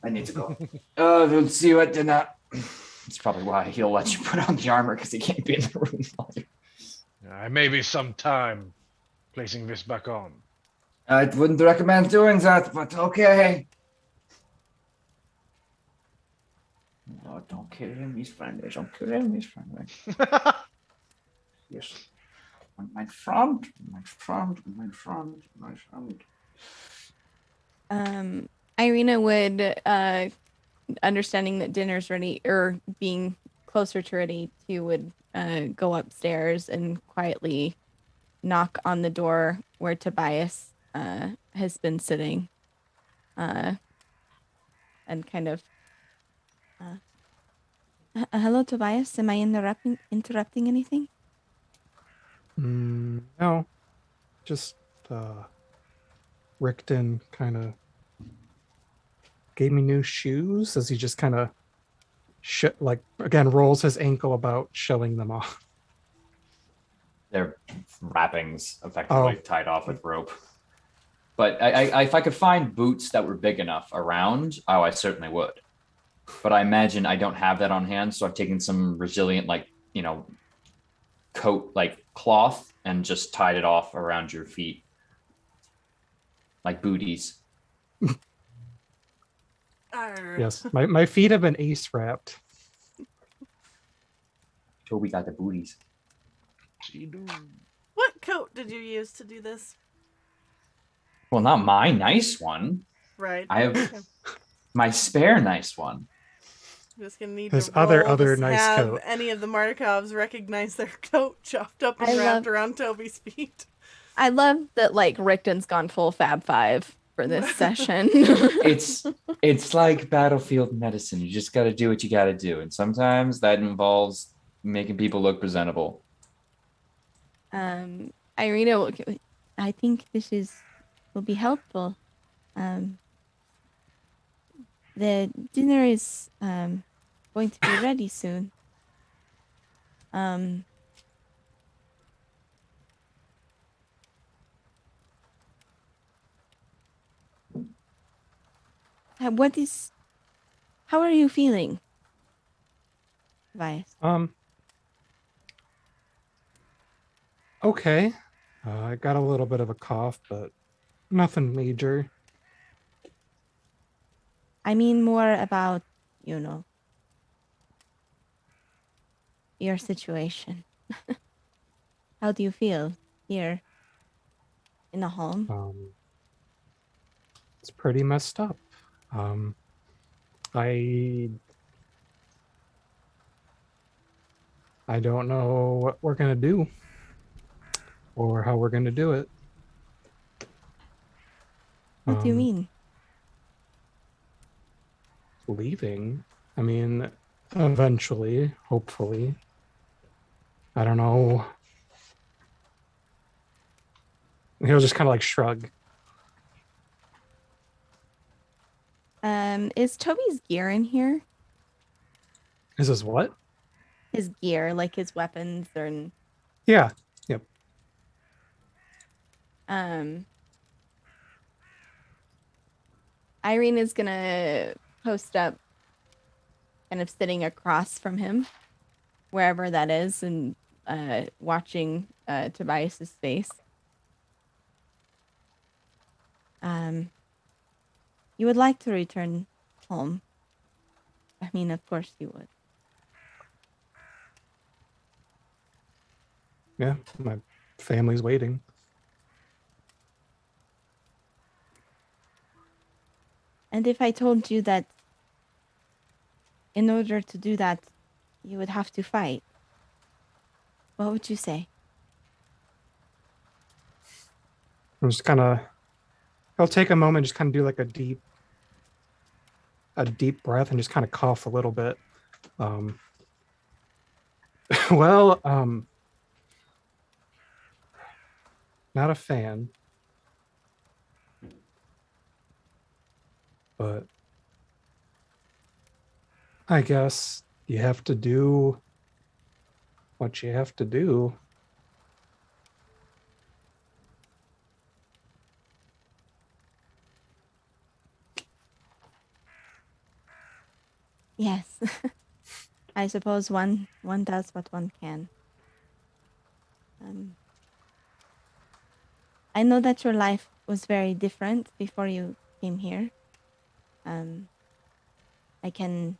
I need to go. We'll see you at dinner. It's probably why he'll let you put on the armor, because he can't be in the room while you... I may be some time placing this back on. I wouldn't recommend doing that, but okay. No, don't kill him. He's friendly. Don't kill him. He's friendly. Yes. My friend. Irina would, understanding that dinner's ready, or being closer to ready, to would go upstairs and quietly knock on the door where Tobias has been sitting, and kind of, hello, Tobias. Am I interrupting anything? No, just Rickton kind of gave me new shoes as he just kind of like again rolls his ankle about showing them off. They're wrappings effectively Oh. tied off with rope. But I if I could find boots that were big enough around, I certainly would. But I imagine I don't have that on hand, so I've taken some resilient, like, coat, like cloth, and just tied it off around your feet, like booties. Arr. Yes, my feet have been ace wrapped. Toby got the booties. What coat did you use to do this? Well, not my nice one. Right. I have Okay. my spare nice one. I'm just gonna need His to roll other to nice have coat. any of the Martikovs recognize their coat chopped up and I wrapped love- around Toby's feet. I love that, like, Rickton's gone full Fab Five for this session. It's like battlefield medicine. You just got to do what you got to do, and sometimes that involves making people look presentable. Irina, I think this will be helpful. The dinner is going to be ready soon. How are you feeling, Tobias? Okay. I got a little bit of a cough, but nothing major. I mean more about, your situation. How do you feel here in the home? It's pretty messed up. I don't know what we're gonna do or how we're gonna do it. What do you mean? Leaving. I mean, eventually, hopefully. I don't know. He'll just kind of like shrug. Is Toby's gear in here? Is this what? His gear, like his weapons, or Yeah. Yep. Irene is gonna post up, kind of sitting across from him, wherever that is, and watching Tobias's face. You would like to return home. I mean, of course you would. Yeah. My family's waiting. And if I told you that in order to do that, you would have to fight, what would you say? I'm just kind of. He'll take a moment, just kind of do like a deep breath, and just kind of cough a little bit. Well, not a fan, but I guess you have to do what you have to do. Yes. I suppose one does what one can. I know that your life was very different before you came here. I can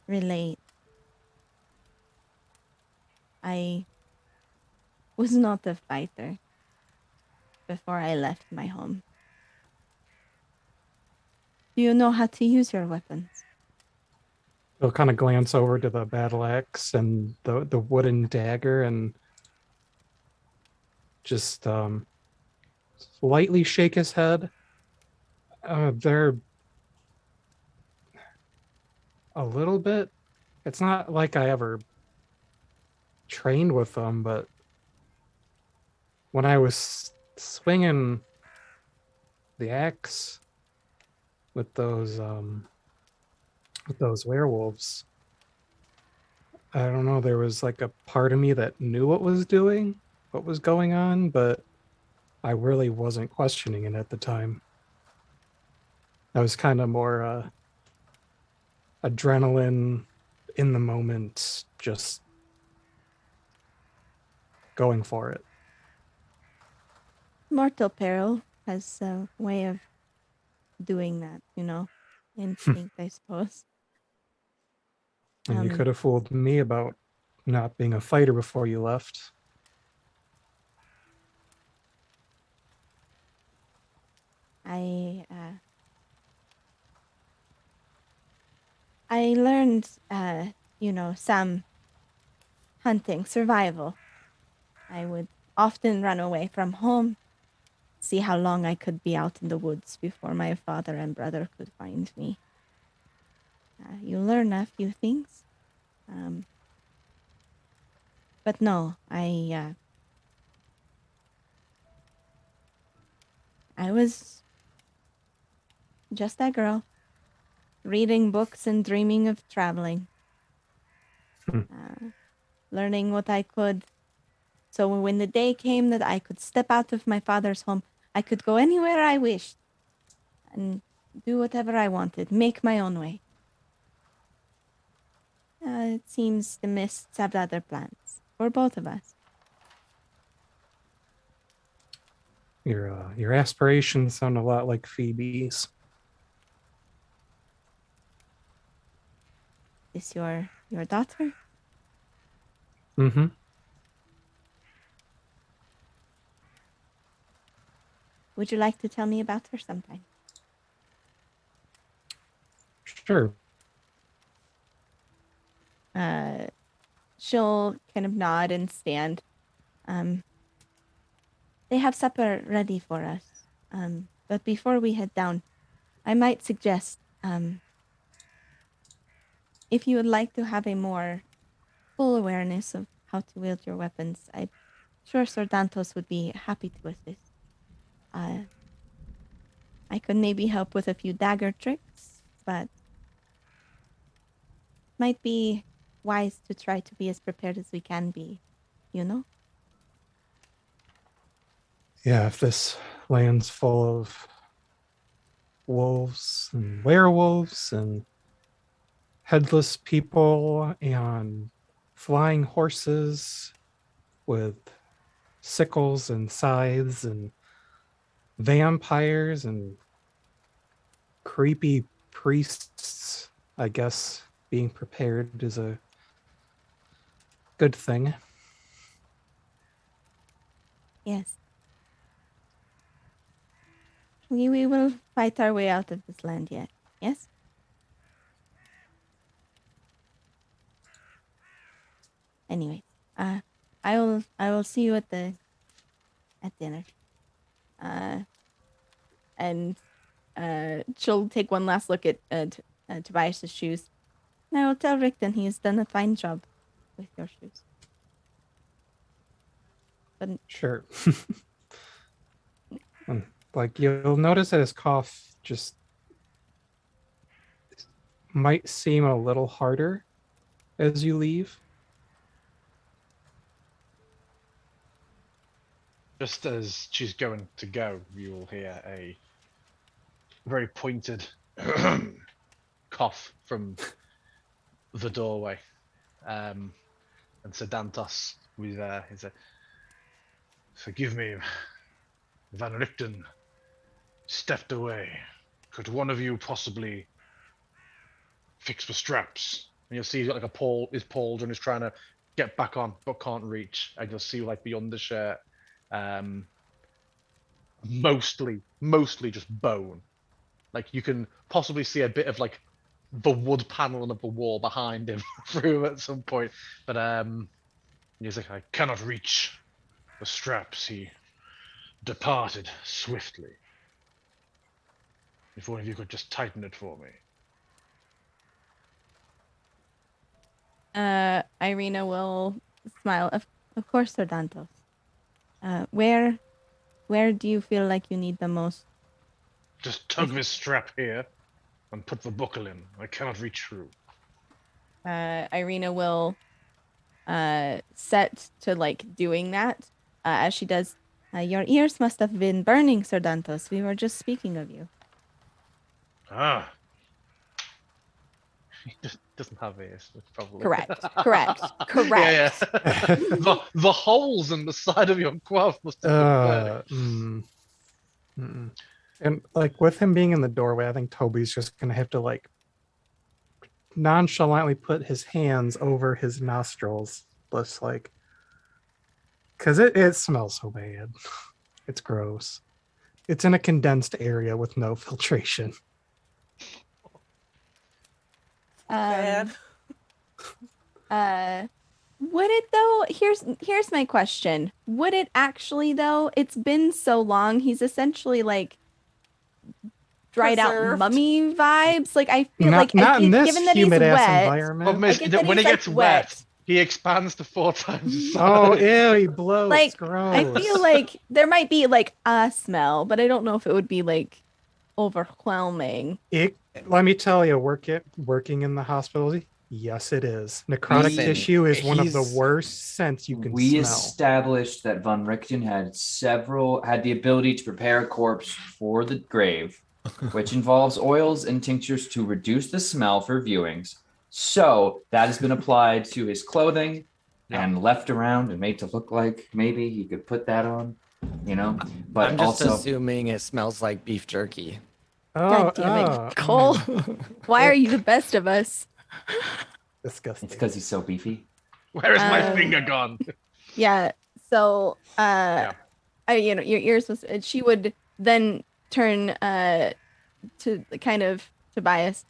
relate. I was not a fighter before I left my home. Do you know how to use your weapons? He'll kind of glance over to the battle axe and the wooden dagger and just slightly shake his head. They're a little bit. It's not like I ever trained with them, but when I was swinging the axe with those werewolves, I don't know, there was like a part of me that knew what was going on, but I really wasn't questioning it at the time. I was kind of more adrenaline in the moment, just going for it. Mortal Peril has a way of doing that, you know? Instinct, I suppose. And you could have fooled me about not being a fighter before you left. I learned, some hunting, survival. I would often run away from home, see how long I could be out in the woods before my father and brother could find me. You learn a few things. But no, I was just that girl, reading books and dreaming of traveling. Learning what I could. So when the day came that I could step out of my father's home, I could go anywhere I wished and do whatever I wanted, make my own way. It seems the mists have other plans for both of us. Your aspirations sound a lot like Phoebe's. Is your daughter? Mm-hmm. Would you like to tell me about her sometime? Sure. She'll kind of nod and stand. They have supper ready for us. But before we head down, I might suggest, if you would like to have a more full awareness of how to wield your weapons, I'm sure Sir Dantos would be happy to assist. I could maybe help with a few dagger tricks, but might be wise to try to be as prepared as we can be, you know? Yeah, if this land's full of wolves and werewolves and headless people and flying horses with sickles and scythes and vampires and creepy priests, I guess being prepared is a good thing. Yes. We will fight our way out of this land yet. Yes? Anyway, I will see you at dinner. And she'll take one last look at Tobias's shoes. And I will tell Rickton he has done a fine job with your shoes. But Sure. Like, you'll notice that his cough just might seem a little harder as you leave. Just as she's going to go, you will hear a very pointed cough from the doorway. And Sir Dantos with his "Forgive me, Van Richten stepped away. Could one of you possibly fix the straps?" And you'll see like a pole is pulled and is trying to get back on but can't reach. And you'll see like the undershirt, mostly just bone. Like you can possibly see a bit of like the wood paneling of the wall behind him through at some point. But he's like, I cannot reach the straps. He departed swiftly. If one of you could just tighten it for me. Irina will smile. Of course, Sir Dantos. Where do you feel like you need the most? Just tug this strap here and put the buckle in. I cannot reach through. Irina will set to like doing that. As she does, your ears must have been burning, Sir Dantos. We were just speaking of you. Ah. He just doesn't have ears, probably. Correct. Yeah, yeah. the holes in the side of your quaff must have been burning. And like with him being in the doorway, I think Toby's just gonna have to like nonchalantly put his hands over his nostrils, just like, because it smells so bad. It's gross. It's in a condensed area with no filtration. Bad. Would it though? Here's my question. Would it actually though? It's been so long. He's essentially like dried out Preserved. mummy vibes. Like I feel Not in this given that he's humid ass wet. environment. Problem is, get that when he he's, like, gets wet, he expands to 4 times the size. Oh, ew, he blows. Like, Gross. I feel like there might be like a smell, but I don't know if it would be like overwhelming. Let me tell you, working in the hospital, yes, it is. Necrotic Listen, tissue is one of the he's- worst scents you can We smell. established that Von Richten had the ability to prepare a corpse for the grave, which involves oils and tinctures to reduce the smell for viewings. So that has been applied to his clothing and left around and made to look like maybe he could put that on, you know. But I'm just also, assuming it smells like beef jerky. God damn it, Cole. Why are you the best of us? Disgusting. it's because he's so beefy. Where is my Um, finger gone? Yeah. So, Yeah. your ears was. She would then turn to kind of Tobias.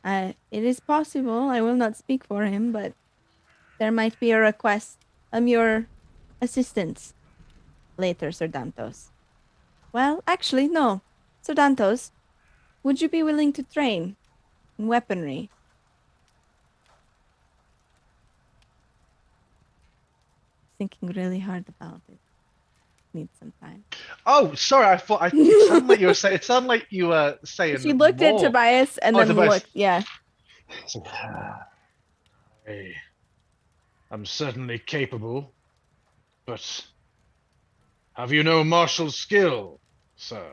It is possible. I will not speak for him, but there might be a request of your assistance later, Sir Dantos. Well, actually, no, Sir Dantos. Would you be willing to train in weaponry? Thinking really hard about it. Need some time. Oh, sorry. I thought it sounded like you were saying. It sounded like you were saying. She looked at more. Tobias and Oh, then Tobias. looked. Yeah. So, I'm certainly capable, but have you no martial skill, sir?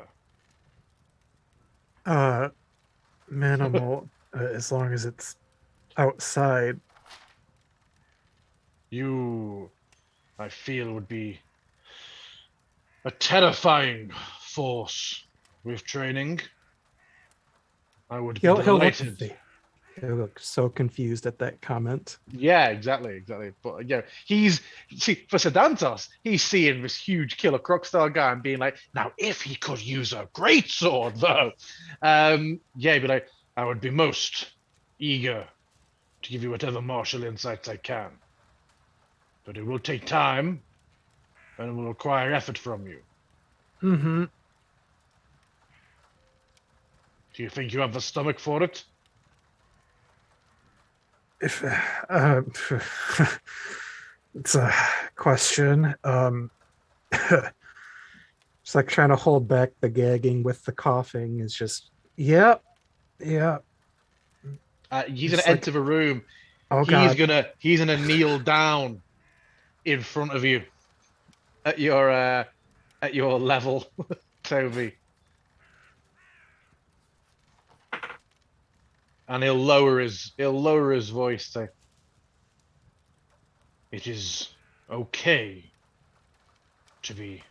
Minimal, as long as it's outside. You, I feel, would be a terrifying force with training. I would be He'll look, delighted. he'll look so confused at that comment. Yeah, exactly. But yeah, for Sedantos, he's seeing this huge killer Crocstar guy and being like, now if he could use a great sword though, yeah, but I would be most eager to give you whatever martial insights I can, but it will take time and it will require effort from you. Mm-hmm. Do you think you have the stomach for it? If it's a question. It's like trying to hold back the gagging with the coughing. Is just yeah. He's It's gonna like- enter the room. Oh god. He's gonna kneel down in front of you at your level, Toby. And he'll lower his voice to, it is okay to be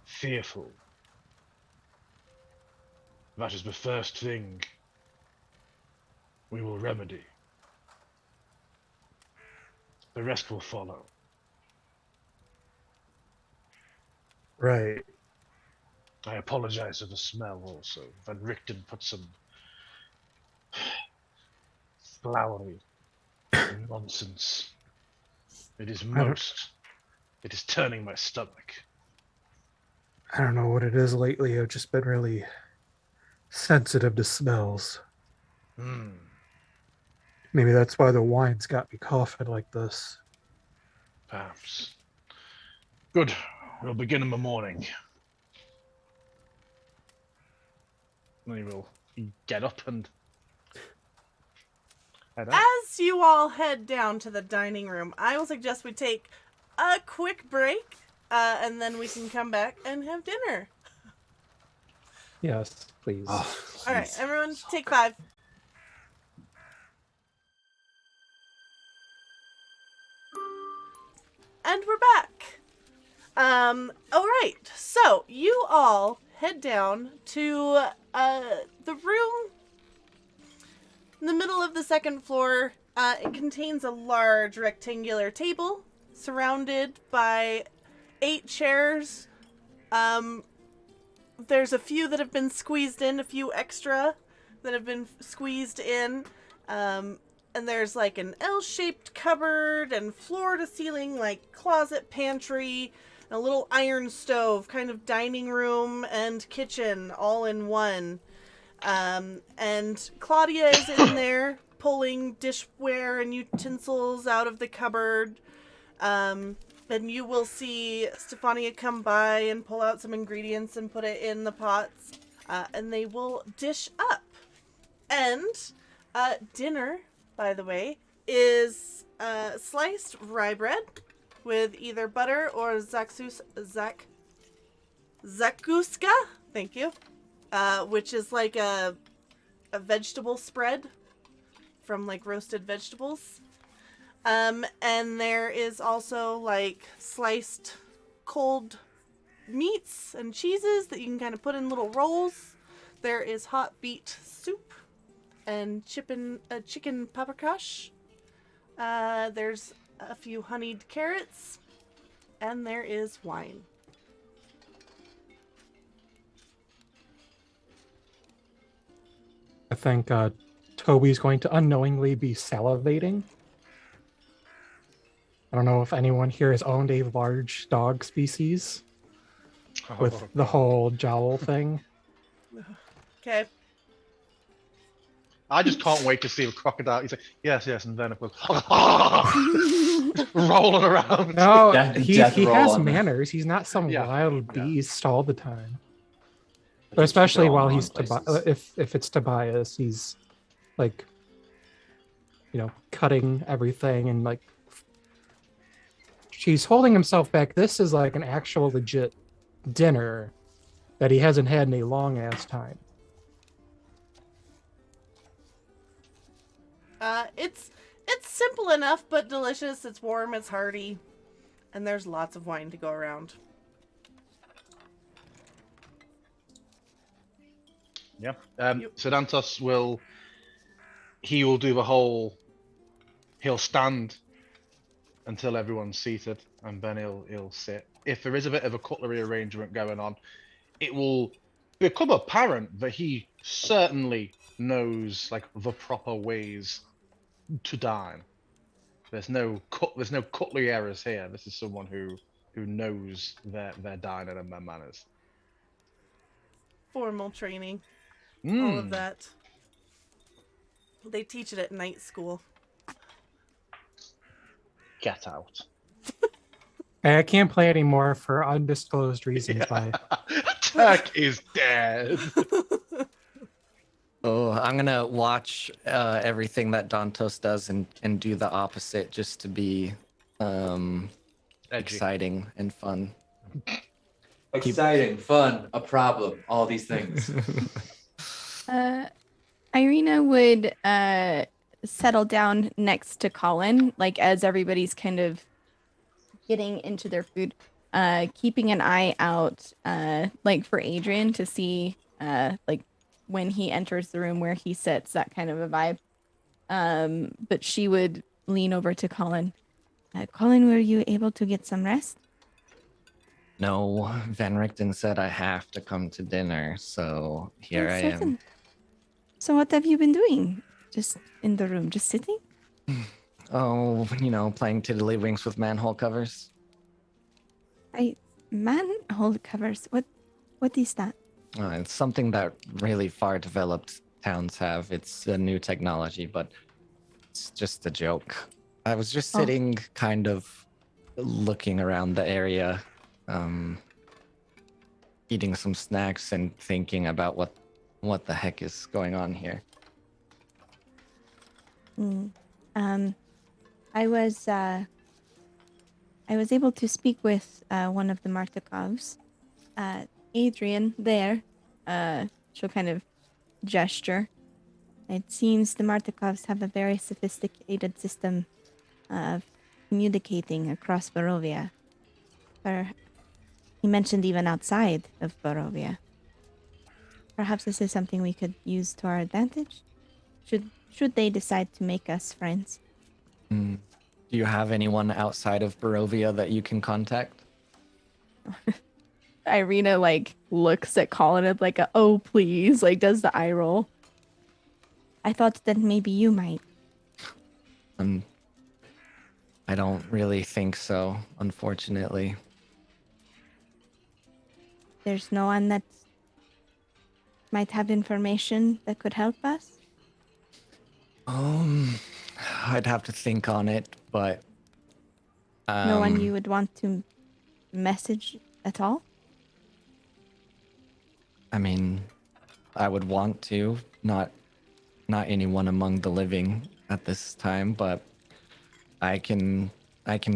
fearful. That is the first thing we will remedy. The rest will follow. Right. I apologize for the smell also. Van Richten put some flowery nonsense. It is turning my stomach. I don't know what it is lately. I've just been really sensitive to smells. Maybe that's why the wine's got me coughing like this. Perhaps. Good. We'll begin in the morning. And he will get up and head out. As you all head down to the dining room, I will suggest we take a quick break, and then we can come back and have dinner. Yes, please. Oh, All right, please. everyone, take 5. And we're back. All right. So you all head down to the room in the middle of the second floor. It contains a large rectangular table surrounded by 8 chairs. There's a few that have been squeezed in, a few extra that have been squeezed in. And there's like an L-shaped cupboard and floor-to-ceiling like closet pantry, and a little iron stove, kind of dining room and kitchen all in one. And Claudia is in there pulling dishware and utensils out of the cupboard. And you will see Stefania come by and pull out some ingredients and put it in the pots. And they will dish up. And dinner, by the way, is sliced rye bread with either butter or zakuska, thank you, which is like a vegetable spread from like roasted vegetables. And there is also like sliced cold meats and cheeses that you can kind of put in little rolls. There is hot beet soup and chicken paprikash. There's a few honeyed carrots, and there is wine. I think Toby's going to unknowingly be salivating. I don't know if anyone here has owned a large dog species with the whole jowl thing. Okay. I just can't wait to see the crocodile. He's like, yes, and then it goes rolling around. No, Death he has roll. manners. He's not some Yeah, wild yeah. beast all the time. But especially They're all while in he's wrong places. if it's Tobias, he's like, cutting everything and like he's holding himself back. This is like an actual legit dinner that he hasn't had in a long ass time. It's simple enough, but delicious. It's warm, it's hearty, and there's lots of wine to go around. Yeah. Sedantos will do the whole. He'll stand until everyone's seated, and then he'll sit. If there is a bit of a cutlery arrangement going on, it will become apparent that he certainly knows like the proper ways to dine. There's no cutlery errors here. This is someone who knows their dining and their manners. Formal training. All of that. They teach it at night school. Get out. I can't play anymore for undisclosed reasons. Turk is dead. Oh, I'm gonna watch everything that Dantos does and do the opposite just to be exciting and fun. Exciting, fun, a problem, all these things. Irina would settle down next to Colin, like as everybody's kind of getting into their food, keeping an eye out, like for Adrian to see, like when he enters the room where he sits, that kind of a vibe. But she would lean over to Colin. Colin, were you able to get some rest? No, Van Richten said I have to come to dinner, so here I am. So what have you been doing? Just in the room, just sitting? Oh, playing tiddlywinks with manhole covers. Manhole covers. What is that? It's something that really far developed towns have. It's a new technology, but it's just a joke. I was just Oh. sitting, kind of looking around the area, eating some snacks and thinking about what the heck is going on here. I was able to speak with one of the Martikovs, Adrian. There, she'll kind of gesture. It seems the Martikovs have a very sophisticated system of communicating across Barovia. He mentioned even outside of Barovia. Perhaps this is something we could use to our advantage. Should they decide to make us friends? Do you have anyone outside of Barovia that you can contact? Irina looks at Colin and oh please, does the eye roll. I thought that maybe you might. I don't really think so, unfortunately. There's no one that might have information that could help us? I'd have to think on it, but No one you would want to message at all? I mean, I would want to, not anyone among the living at this time, but I can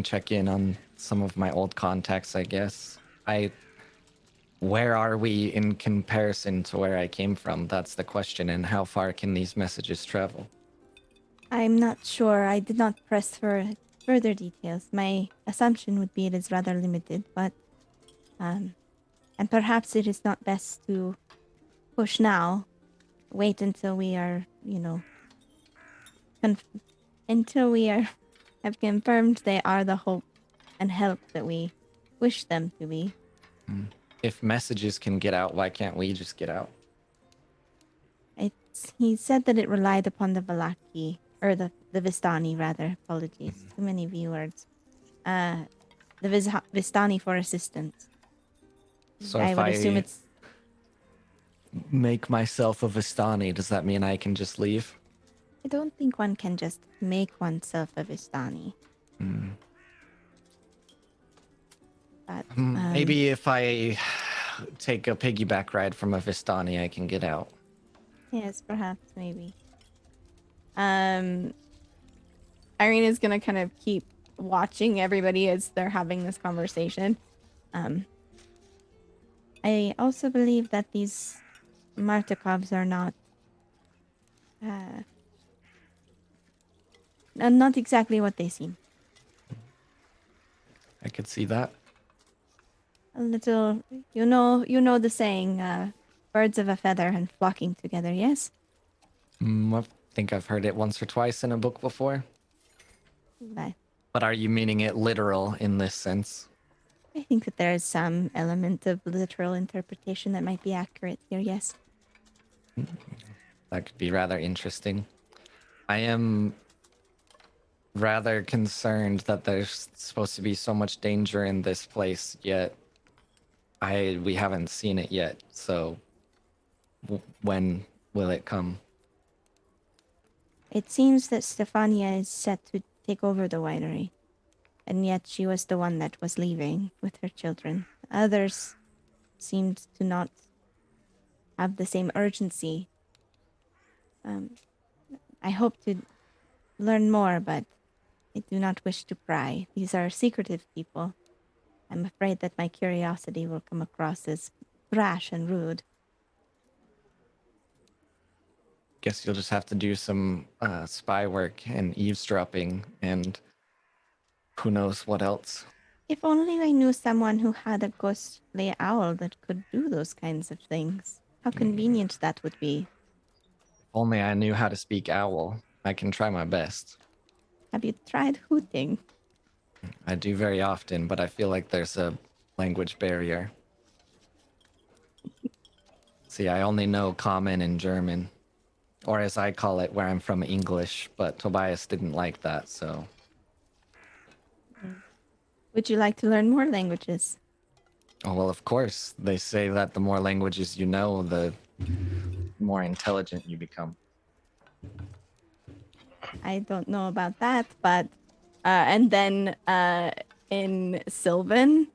check in on some of my old contacts, I guess. Where are we in comparison to where I came from? That's the question, and how far can these messages travel? I'm not sure. I did not press for further details. My assumption would be it is rather limited, but and perhaps it is not best to push now. Wait until we are, have confirmed they are the hope and help that we wish them to be. If messages can get out, why can't we just get out? He said that it relied upon the Valaki, or the Vistani rather. Apologies, too many V words. The Vistani for assistance. So I if would assume it's. make myself a Vistani, does that mean I can just leave? I don't think one can just make oneself a Vistani. But, Maybe if I take a piggyback ride from a Vistani, I can get out. Yes, perhaps, maybe. Irina's gonna kind of keep watching everybody as they're having this conversation. I also believe that these Martikovs are not not exactly what they seem. I could see that. A little, you know the saying, birds of a feather and flocking together, yes? I think I've heard it once or twice in a book before. But are you meaning it literal in this sense? I think that there is some element of literal interpretation that might be accurate here, yes. That could be rather interesting. I am rather concerned that there's supposed to be so much danger in this place, yet we haven't seen it yet. So when will it come? It seems that Stefania is set to take over the winery, and yet she was the one that was leaving with her children. Others seemed to not have the same urgency. I hope to learn more, but I do not wish to pry. These are secretive people. I'm afraid that my curiosity will come across as brash and rude. Guess you'll just have to do some spy work and eavesdropping and who knows what else. If only I knew someone who had a ghostly owl that could do those kinds of things. How convenient that would be. If only I knew how to speak owl. I can try my best. Have you tried hooting? I do very often, but I feel like there's a language barrier. See, I only know Common and German, or as I call it, where I'm from, English. But Tobias didn't like that, so. Would you like to learn more languages? Oh, well, of course. They say that the more languages you know, the more intelligent you become. I don't know about that, but and then in Sylvan,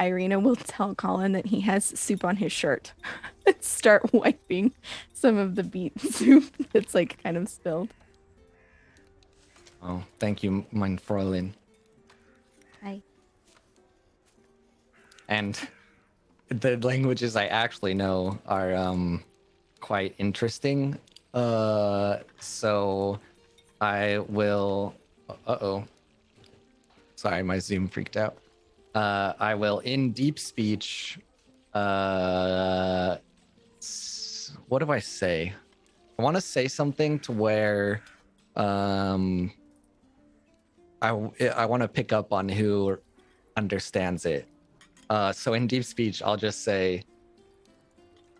Irina will tell Colin that he has soup on his shirt and start wiping some of the beet soup that's like kind of spilled. Oh, thank you, mein Fräulein. Hi. And the languages I actually know are quite interesting. So I will. Sorry, my Zoom freaked out. I will in deep speech. What do I say? I want to say something to where I want to pick up on who understands it. So in deep speech, I'll just say,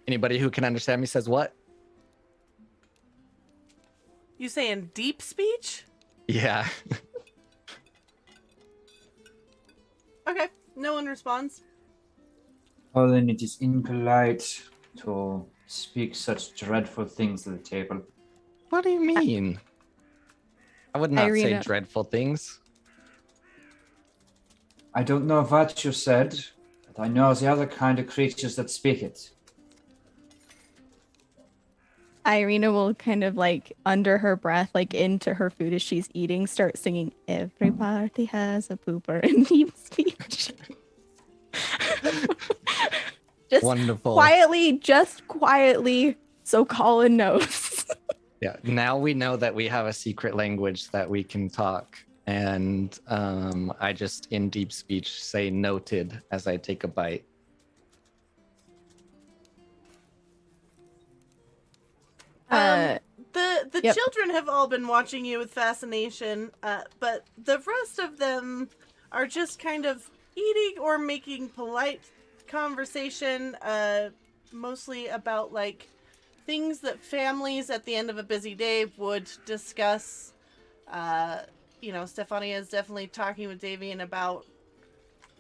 anybody who can understand me says what? You say in deep speech? Yeah. Okay, no one responds. Oh, then it is impolite to speak such dreadful things at the table. What do you mean? I would not say Irina. dreadful things. I don't know what you said, but I know the other kind of creatures that speak it. Irina will kind of like under her breath, like into her food as she's eating, start singing "Every party has a pooper" in deep speech. Just Wonderful. just quietly, so Colin knows. Yeah. Now we know that we have a secret language that we can talk. And I just in deep speech say noted as I take a bite. The Yep. children have all been watching you with fascination, but the rest of them are just kind of eating or making polite conversation, mostly about like things that families at the end of a busy day would discuss. Stefania is definitely talking with Davian about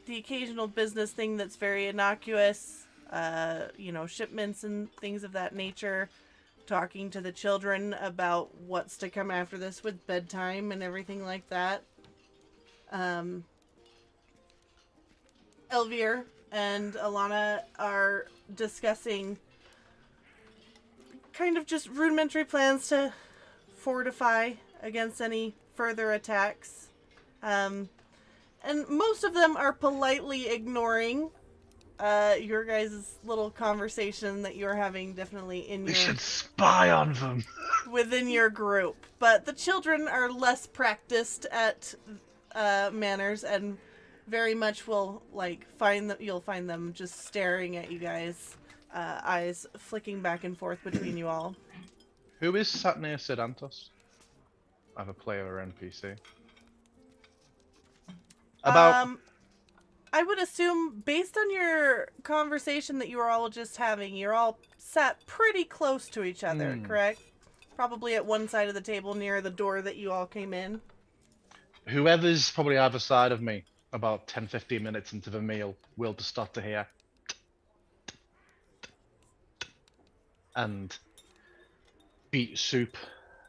the occasional business thing that's very innocuous, shipments and things of that nature. Talking to the children about what's to come after this with bedtime and everything like that. Elvir and Alana are discussing kind of just rudimentary plans to fortify against any further attacks. And most of them are politely ignoring your guys' little conversation that you're having definitely in We your... should spy on them. within your group. But the children are less practiced at manners and very much will you'll find them just staring at you guys, eyes flicking back and forth between you all. Who is sat near Sedantos? Either player or NPC. I would assume, based on your conversation that you were all just having, you're all sat pretty close to each other, correct? Probably at one side of the table near the door that you all came in. Whoever's probably either side of me, about 10-15 minutes into the meal, will just start to hear. And beet soup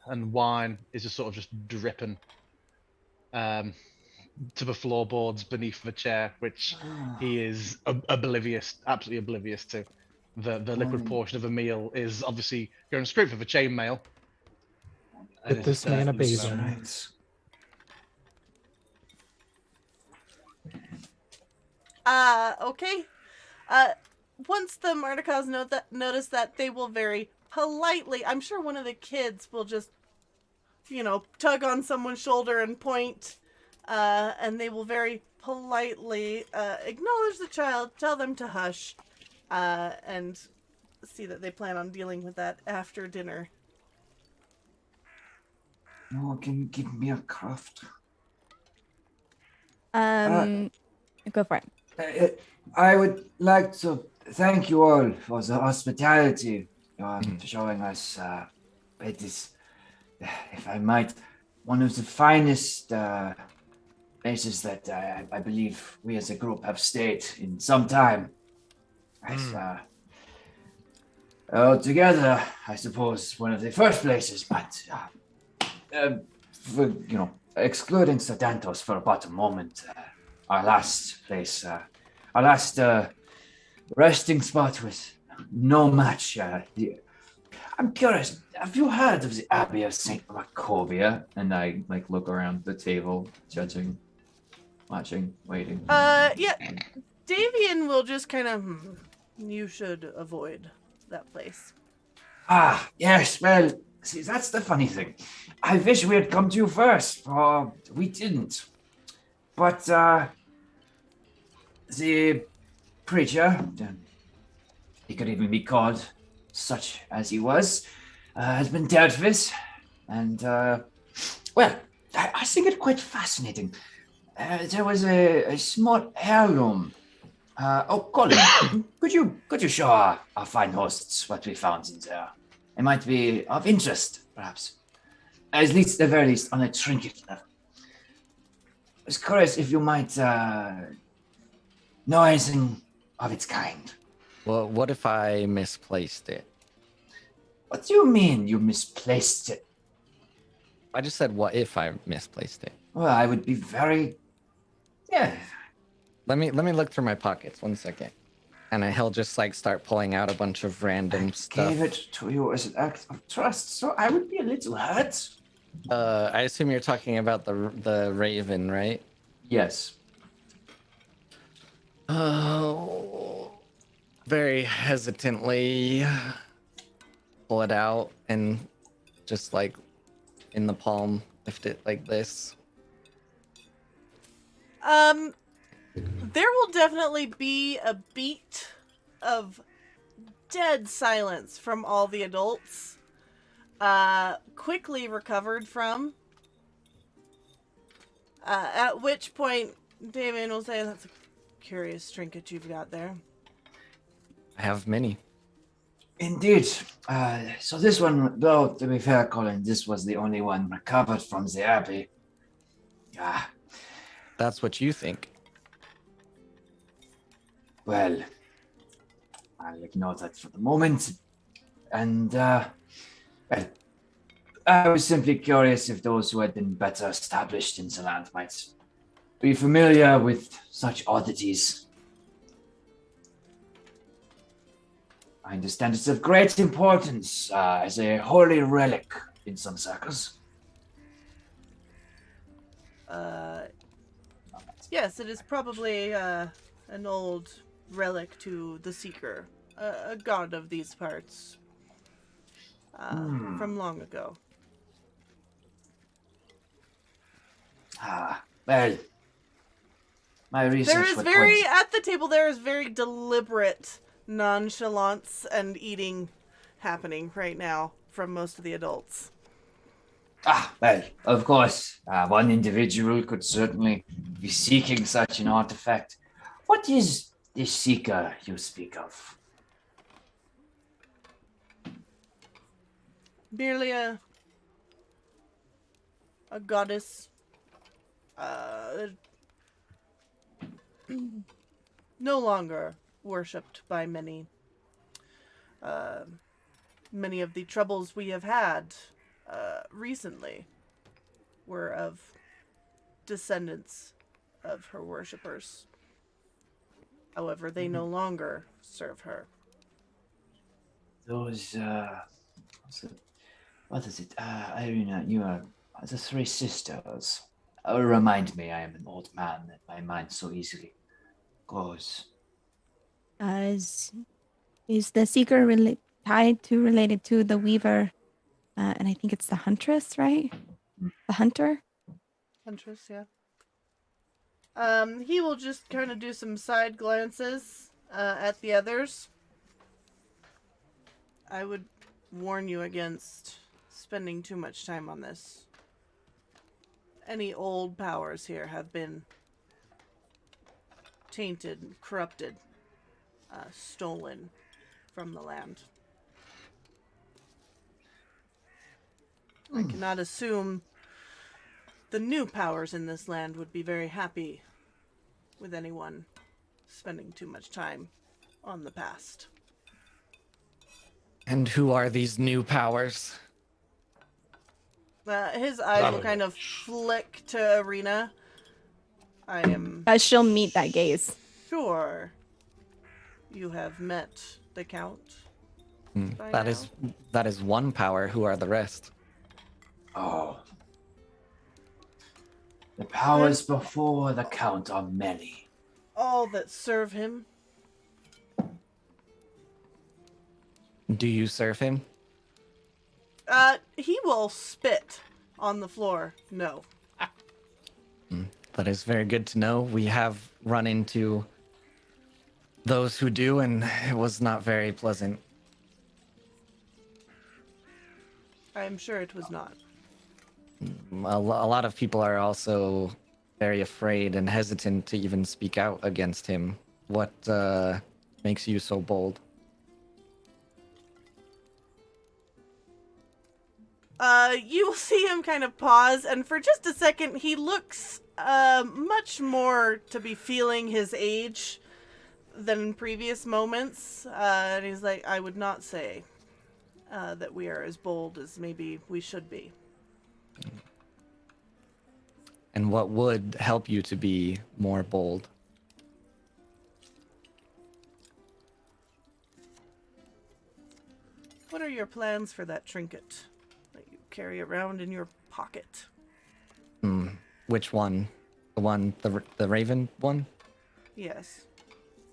and wine is just sort of just dripping to the floorboards beneath the chair, which he is oblivious, absolutely oblivious to. The liquid portion of the meal is obviously going straight for the chainmail. Get this man a baby. Okay. Once the Martikovs notice that, they will very politely, I'm sure one of the kids will just, tug on someone's shoulder and point, and they will very politely acknowledge the child, tell them to hush, and see that they plan on dealing with that after dinner. No, can you give me a craft? Go for it. I would like to thank you all for the hospitality for showing us. It is, if I might, one of the finest places that I believe we as a group have stayed in some time. Yes, altogether, I suppose one of the first places, but for, excluding Sedantos for about a moment, our last place, our last resting spot was no match. I'm curious, have you heard of the Abbey of St. Macovia? And I look around the table, judging, watching, waiting. Yeah. Davian will just kind of, you should avoid that place. Ah, yes, well, see, that's the funny thing. I wish we had come to you first, for we didn't. But, the preacher, he could even be called such as he was, has been dealt with, and, well, I think it quite fascinating. There was a small heirloom. Colin, could you show our fine hosts what we found in there? It might be of interest, perhaps. At least, the very least, on a trinket level. I was curious if you might know anything of its kind. Well, what if I misplaced it? What do you mean you misplaced it? I just said, what if I misplaced it? Well, I would be very... Yeah. Let me look through my pockets 1 second. And he'll just start pulling out a bunch of random stuff. Gave it to you as an act of trust, so I would be a little hurt. I assume you're talking about the raven, right? Yes. Oh, very hesitantly pull it out and just in the palm, lift it like this. There will definitely be a beat of dead silence from all the adults. Quickly recovered from. At which point, Damien will say, "That's a curious trinket you've got there." I have many. Indeed. So this one, though, to be fair, Colin, this was the only one recovered from the Abbey. That's what you think. Well, I'll ignore that for the moment. And, well, I was simply curious if those who had been better established in the land might be familiar with such oddities. I understand it's of great importance as a holy relic in some circles. Yes, it is probably an old relic to the Seeker, a god of these parts, from long ago. Well, my research There is would very, at the table, there is very deliberate nonchalance and eating happening right now from most of the adults. Well, of course, one individual could certainly be seeking such an artifact. What is this seeker you speak of? Merely a goddess, no longer worshipped by many. Many of the troubles we have had recently were of descendants of her worshippers. However, they no longer serve her. Those, what is it? Irina, you are the three sisters. Remind me, I am an old man that my mind so easily goes. Is the seeker related to the weaver? And I think it's the huntress, right? The hunter? Huntress, yeah. He will just kind of do some side glances at the others. I would warn you against spending too much time on this. Any old powers here have been tainted, corrupted, stolen from the land. I cannot assume the new powers in this land would be very happy with anyone spending too much time on the past. And who are these new powers? His eyes will kind of flick to Arena. I am She'll meet that gaze. sure you have met the Count. By That now? is one power. Who are the rest? Oh. The powers before the Count are many. All that serve him. Do you serve him? He will spit on the floor. No. That is very good to know. We have run into those who do, and it was not very pleasant. I'm sure it was not. A lot of people are also very afraid and hesitant to even speak out against him. What makes you so bold? You will see him kind of pause, and for just a second, he looks much more to be feeling his age than in previous moments. And he's like, I would not say that we are as bold as maybe we should be. And what would help you to be more bold? What are your plans for that trinket that you carry around in your pocket? Which one? The raven one? Yes.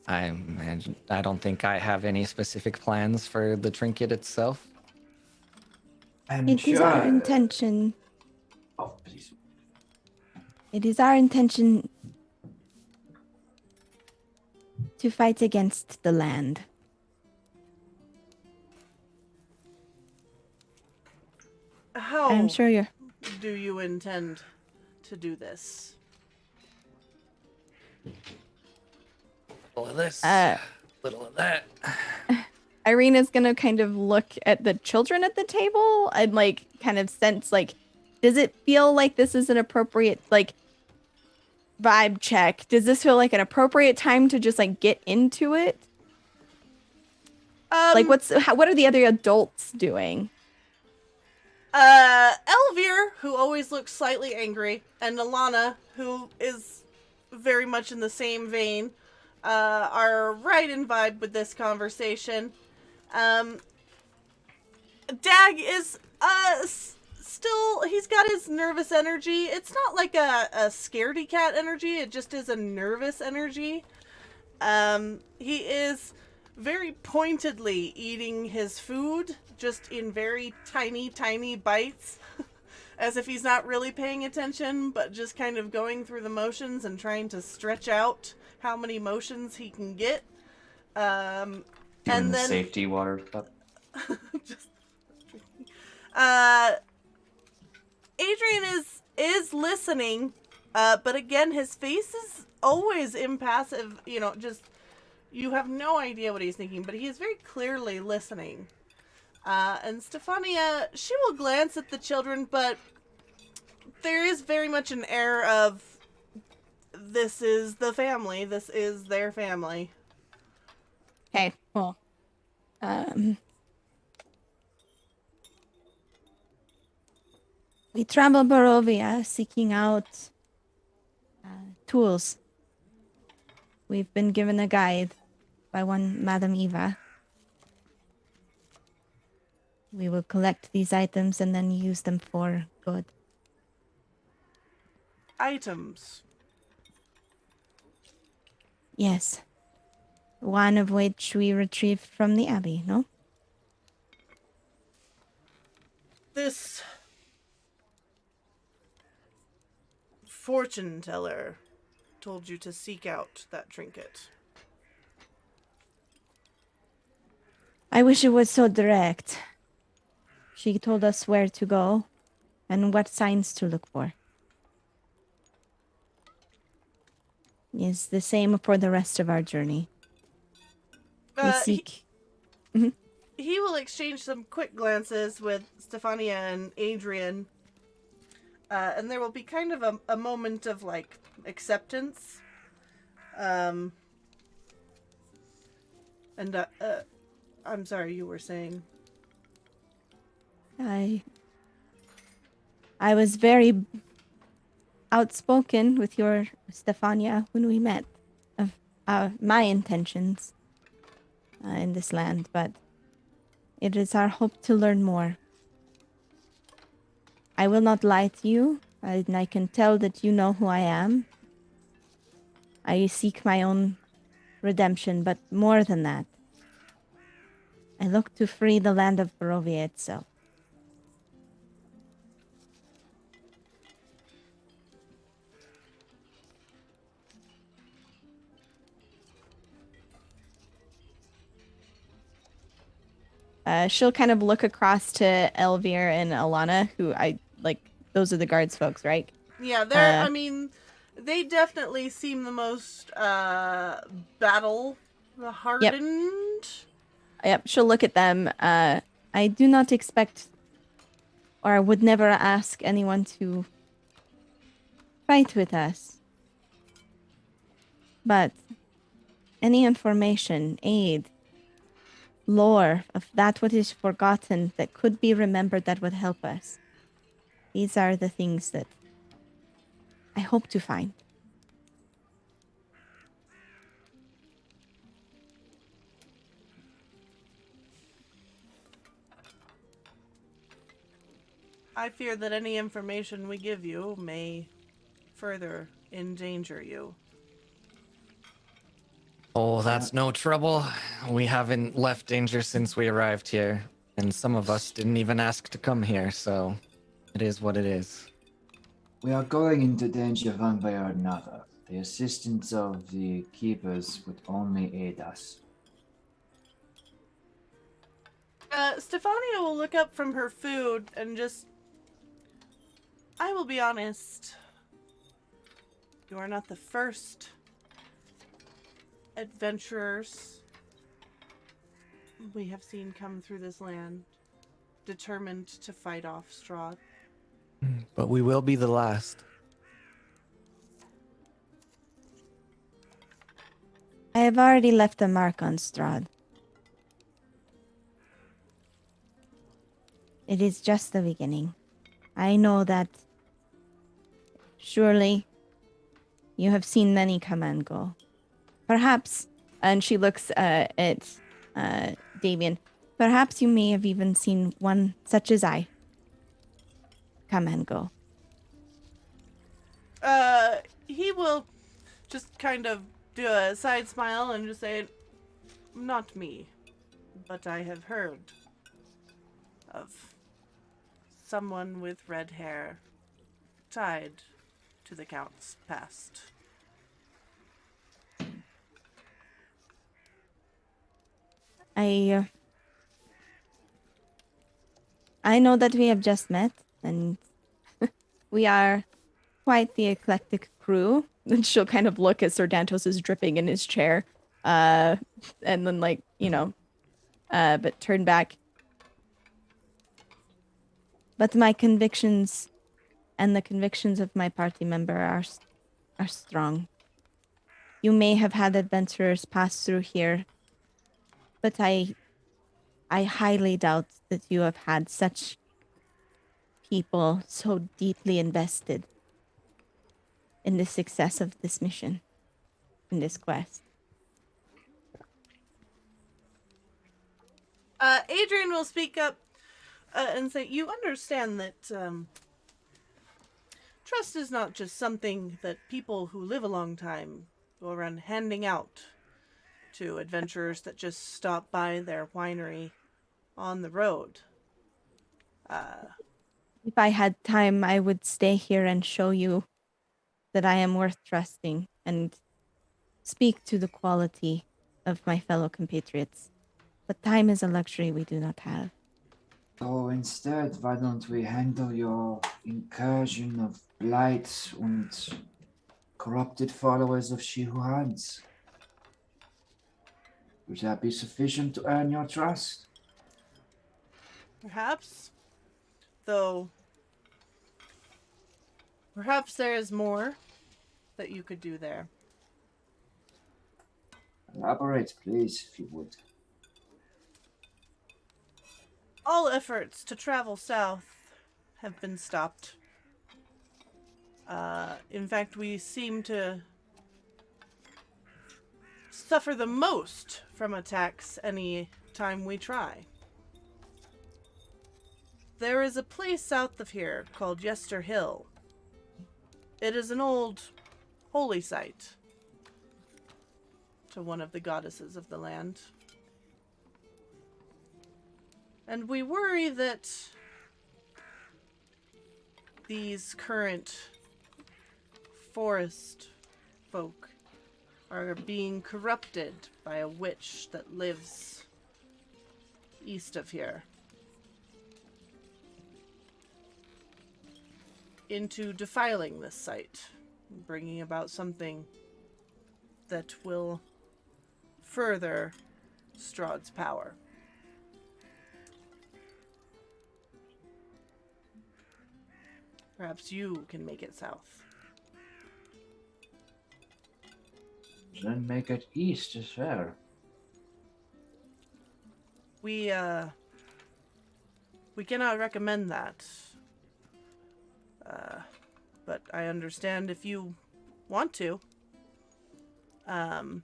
I don't think I have any specific plans for the trinket itself. It is our intention. Oh, please. It is our intention to fight against the land. How I'm sure you're... do you intend to do this? Little of this, little of that. Irina's gonna kind of look at the children at the table and like kind of sense like, does it feel like this is an appropriate like vibe check? Does this feel like an appropriate time to just like get into it? Like what are the other adults doing? Elvir, who always looks slightly angry, and Alana, who is very much in the same vein, are right in vibe with this conversation. Dag is, still, he's got his nervous energy. It's not like a scaredy cat energy, it just is a nervous energy. He is very pointedly eating his food, just in very tiny bites, as if he's not really paying attention, but just kind of going through the motions and trying to stretch out how many motions he can get. And And then safety water cup. just Adrian is listening, but again, his face is always impassive. You know, just you have no idea what he's thinking, but he is very clearly listening. And Stefania, she will glance at the children, but there is very much an air of, this is the family, this is their family. Okay, well, we travel Barovia seeking out tools. We've been given a guide by one Madame Eva. We will collect these items and then use them for good. Items. Yes. One of which we retrieved from the Abbey, no? This fortune teller told you to seek out that trinket. I wish it was so direct. She told us where to go and what signs to look for. is the same for the rest of our journey. We He, seek. he will exchange some quick glances with Stefania and Adrian. And there will be kind of a moment of, like, acceptance. And, I'm sorry, you were saying. I was very outspoken with your Stefania when we met of my intentions in this land, but it is our hope to learn more. I will not lie to you, and I can tell that you know who I am. I seek my own redemption, but more than that, I look to free the land of Barovia itself. She'll kind of look across to Elvir and Alana, who those are the guards folks, right? Yeah, they're, I mean, they definitely seem the most, battle hardened. Yep, she'll look at them. I do not expect, or I would never ask anyone to fight with us. But any information, aid, lore of that what is forgotten that could be remembered that would help us. These are the things that I hope to find. I fear that any information we give you may further endanger you. Oh, that's no trouble. We haven't left danger since we arrived here, and some of us didn't even ask to come here, so it is what it is. We are going into danger one way or another. The assistance of the keepers would only aid us. Stefania will look up from her food and just... I will be honest. You are not the first adventurers we have seen come through this land, determined to fight off Strahd. But we will be the last. I have already left a mark on Strahd. It is just the beginning. I know that surely you have seen many come and go. Perhaps, and she looks at Damien, perhaps you may have even seen one such as I come and go. He will just kind of do a side smile and just say, not me, but I have heard of someone with red hair tied to the Count's past. I know that we have just met, and we are quite the eclectic crew. And she'll kind of look as Sir Dantos is dripping in his chair, and then but turn back. But my convictions and the convictions of my party member are strong. You may have had adventurers pass through here, but I highly doubt that you have had such people so deeply invested in the success of this mission, in this quest. Adrian will speak up and say, you understand that trust is not just something that people who live a long time go around handing out to adventurers that just stop by their winery on the road. If I had time, I would stay here and show you that I am worth trusting and speak to the quality of my fellow compatriots. But time is a luxury we do not have. So instead, why don't we handle your incursion of blight and corrupted followers of She Who Hunts. Would that be sufficient to earn your trust? Perhaps. Though, perhaps there is more that you could do there. Elaborate, please, if you would. All efforts to travel south have been stopped. In fact, we seem to suffer the most from attacks any time we try. There is a place south of here called Yester Hill. It is an old holy site to one of the goddesses of the land. And we worry that these current forest folk are being corrupted by a witch that lives east of here into defiling this site, bringing about something that will further Strahd's power. Perhaps you can make it south. Then make it east as well. We cannot recommend that. But I understand if you want to. And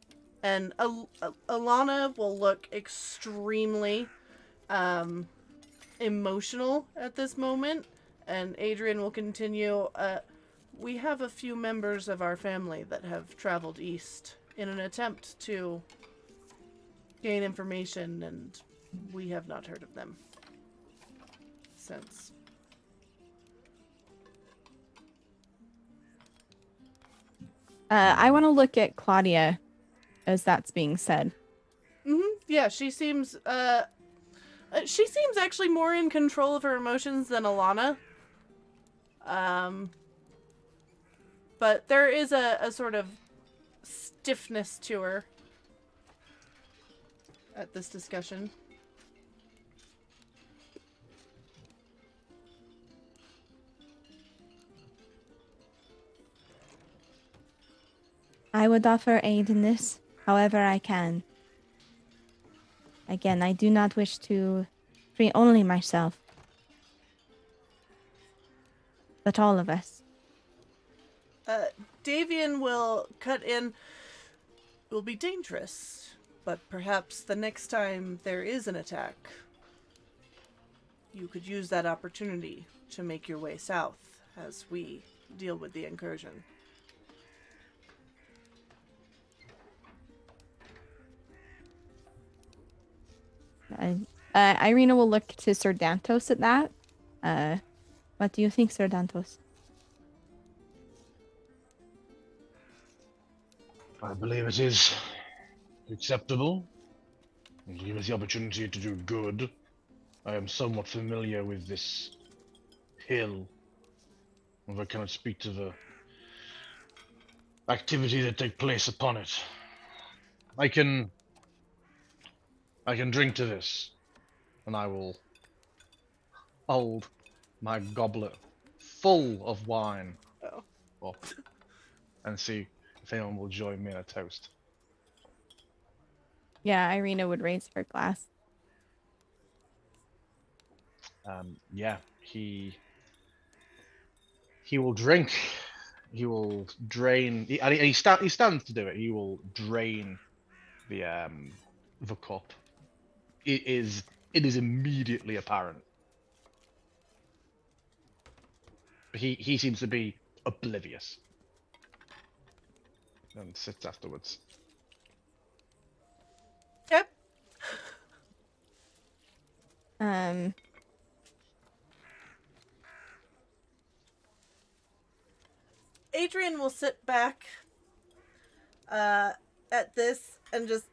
Alana will look extremely emotional at this moment, and Adrian will continue. We have a few members of our family that have traveled east in an attempt to gain information, and we have not heard of them since. I want to look at Claudia as that's being said. Mm-hmm. Yeah, she seems actually more in control of her emotions than Alana. But there is a sort of stiffness to her at this discussion. I would offer aid in this, however I can. Again, I do not wish to free only myself, but all of us. Davian will cut in. It will be dangerous, but perhaps the next time there is an attack, you could use that opportunity to make your way south as we deal with the incursion. Irina will look to Sir Dantos at that. What do you think, Sir Dantos? I believe it is acceptable. Give us the opportunity to do good. I am somewhat familiar with this hill. If I cannot speak to the activity that take place upon it. I can drink to this, and I will hold my goblet full of wine up and see if anyone will join me in a toast. Yeah, Irina would raise her glass. Yeah, he will drink. He will drain. He stands to do it. He will drain the cup. It is immediately apparent. He seems to be oblivious and sits afterwards. Yep. Adrian will sit back at this and just,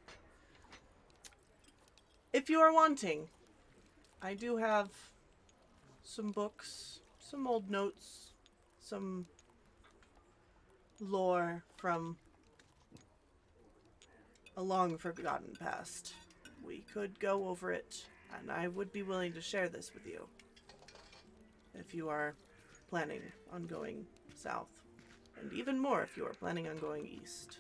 if you are wanting, I do have some books, some old notes, some lore from a long forgotten past. We could go over it, and I would be willing to share this with you if you are planning on going south, and even more if you are planning on going east.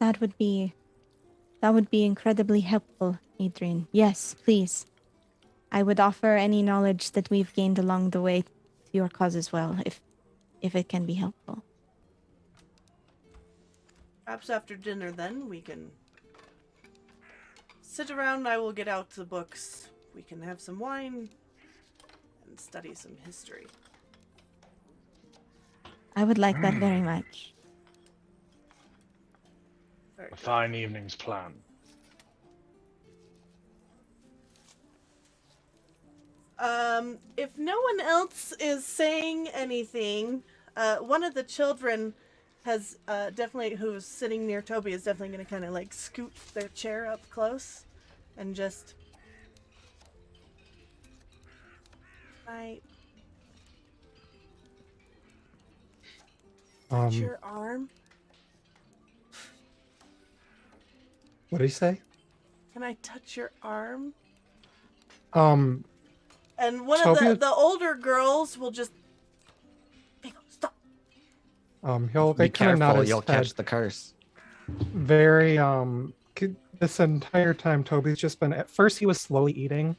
That would be incredibly helpful, Adrian. Yes, please. I would offer any knowledge that we've gained along the way to your cause as well, if it can be helpful. Perhaps after dinner, then, we can sit around and I will get out the books. We can have some wine and study some history. I would like that very much. Very A good. fine evening's plan. If no one else is saying anything, one of the children has definitely, who's sitting near Toby, is definitely going to kind of like scoot their chair up close and just. Touch your arm. What did he say? Can I touch your arm? And one Toby, of the older girls will just. Bingo, stop. He'll Be kind of nod careful, his you'll head. catch the curse. Very this entire time Toby's just been, at first he was slowly eating,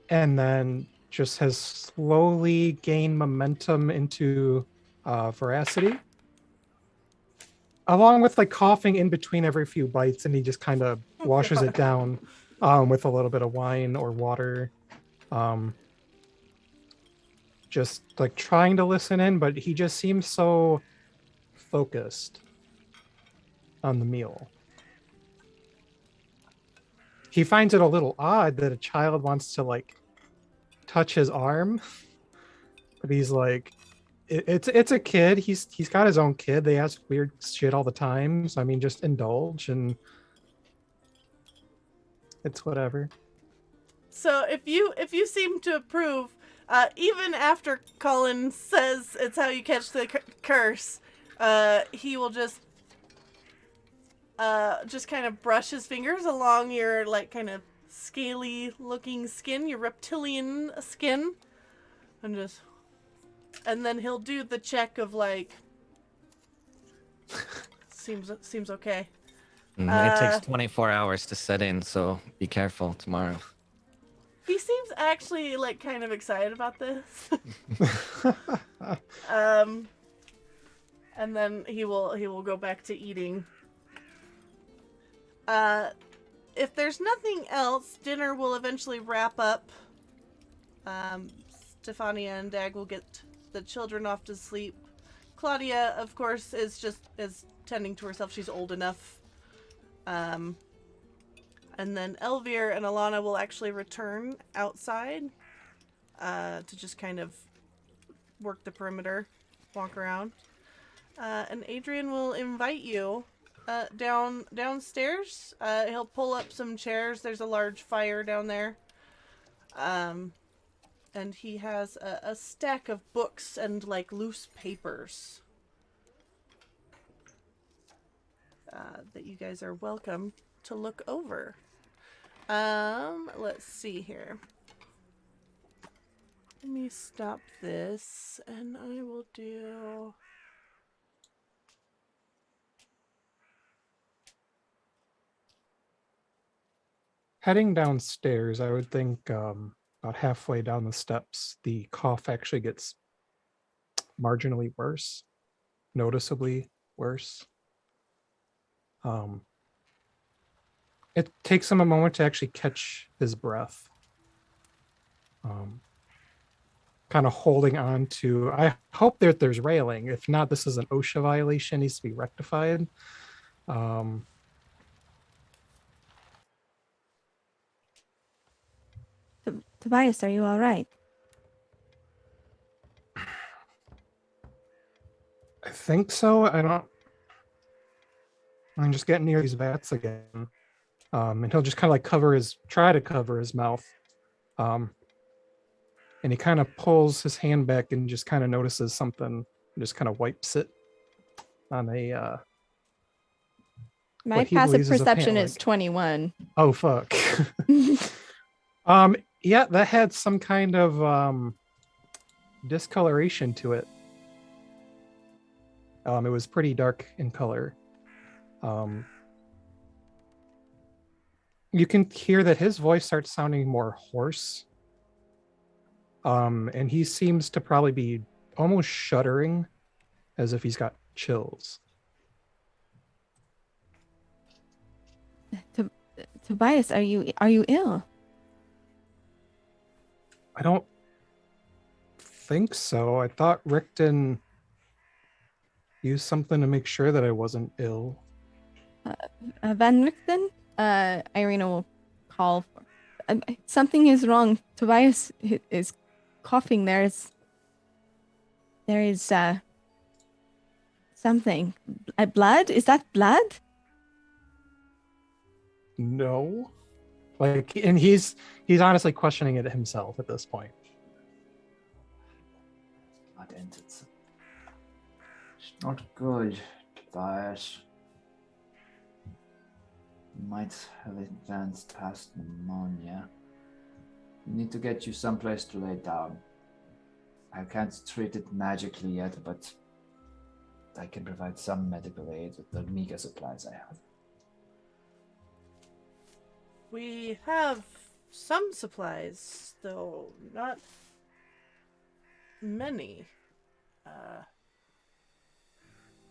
and then just has slowly gained momentum into veracity, along with like coughing in between every few bites, and he just kind of washes it down with a little bit of wine or water, just like trying to listen in, but he just seems so focused on the meal. He finds it a little odd that a child wants to like touch his arm, but he's like, it's a kid. He's got his own kid. They ask weird shit all the time. So I mean, just indulge, and it's whatever. So if you seem to approve, even after Colin says it's how you catch the curse, he will just kind of brush his fingers along your like kind of scaly looking skin, your reptilian skin, and then he'll do the check of like seems okay. It takes 24 hours to set in, so be careful tomorrow. He seems actually like kind of excited about this. And then he will go back to eating. If there's nothing else, dinner will eventually wrap up. Stefania and Dag will get the children off to sleep. Claudia, of course, is tending to herself. She's old enough. And then Elvir and Alana will actually return outside to just kind of work the perimeter, walk around. And Adrian will invite you downstairs. He'll pull up some chairs. There's a large fire down there. And he has a stack of books and like loose papers that you guys are welcome to look over. Let's see here. Let me stop this and I will do... Heading downstairs, I would think about halfway down the steps, the cough actually gets marginally worse, noticeably worse. It takes him a moment to actually catch his breath. Kind of holding on to, I hope that there's railing. If not, this is an OSHA violation, needs to be rectified. Tobias, are you all right? I think so. I'm just getting near these vats again. And he'll just kind of like try to cover his mouth. And he kind of pulls his hand back and just kind of notices something Just kind of wipes it on a My what he passive believes is a perception pant is leg. 21. Oh fuck. Yeah, that had some kind of discoloration to it. It was pretty dark in color. You can hear that his voice starts sounding more hoarse. And he seems to probably be almost shuddering, as if he's got chills. Tobias, are you ill? I don't think so. I thought Rickton used something to make sure that I wasn't ill. Van Richten? Irina will call. Something is wrong. Tobias is coughing. There is something. Blood? Is that blood? No. Like, and he's honestly questioning it himself at this point. It's not good, Tobias. You might have advanced past pneumonia. We need to get you someplace to lay down. I can't treat it magically yet, but I can provide some medical aid with the meager supplies I have. We have some supplies, though not many.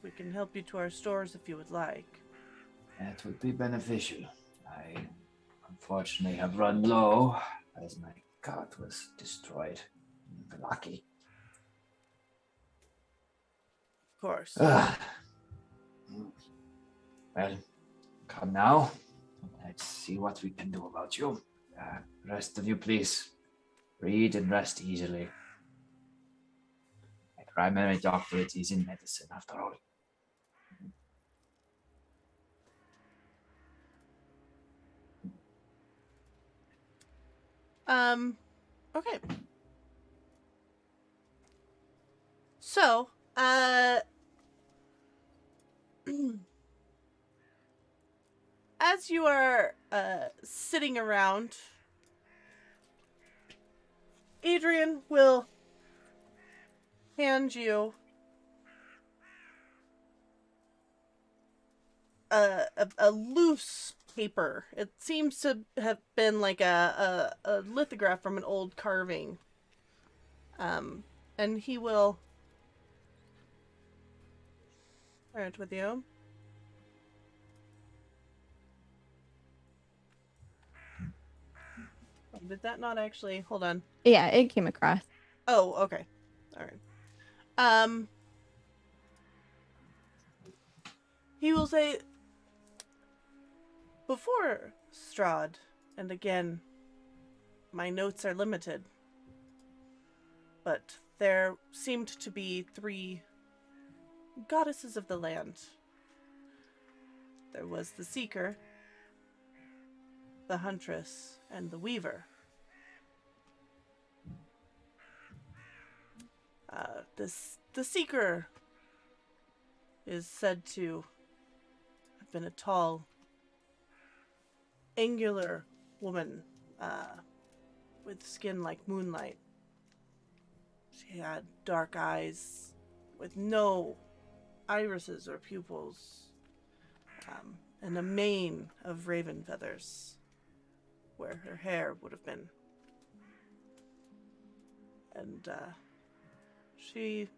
We can help you to our stores if you would like. That would be beneficial. I unfortunately have run low as my cart was destroyed in Velaki. Of course. Well, come now. Let's see what we can do about you. Rest of you, please. Read and rest easily. My primary doctorate is in medicine, after all. Okay. So, as you are sitting around, Adrian will hand you a loose paper. It seems to have been like a lithograph from an old carving. And he will share it with you. Did that not actually... Hold on. Yeah, it came across. Oh, okay. All right. He will say, before Strahd, and again, my notes are limited, but there seemed to be 3 goddesses of the land. There was the Seeker, the Huntress, and the Weaver. The Seeker is said to have been a tall, angular woman with skin like moonlight. She had dark eyes with no irises or pupils, and a mane of raven feathers where her hair would have been. And she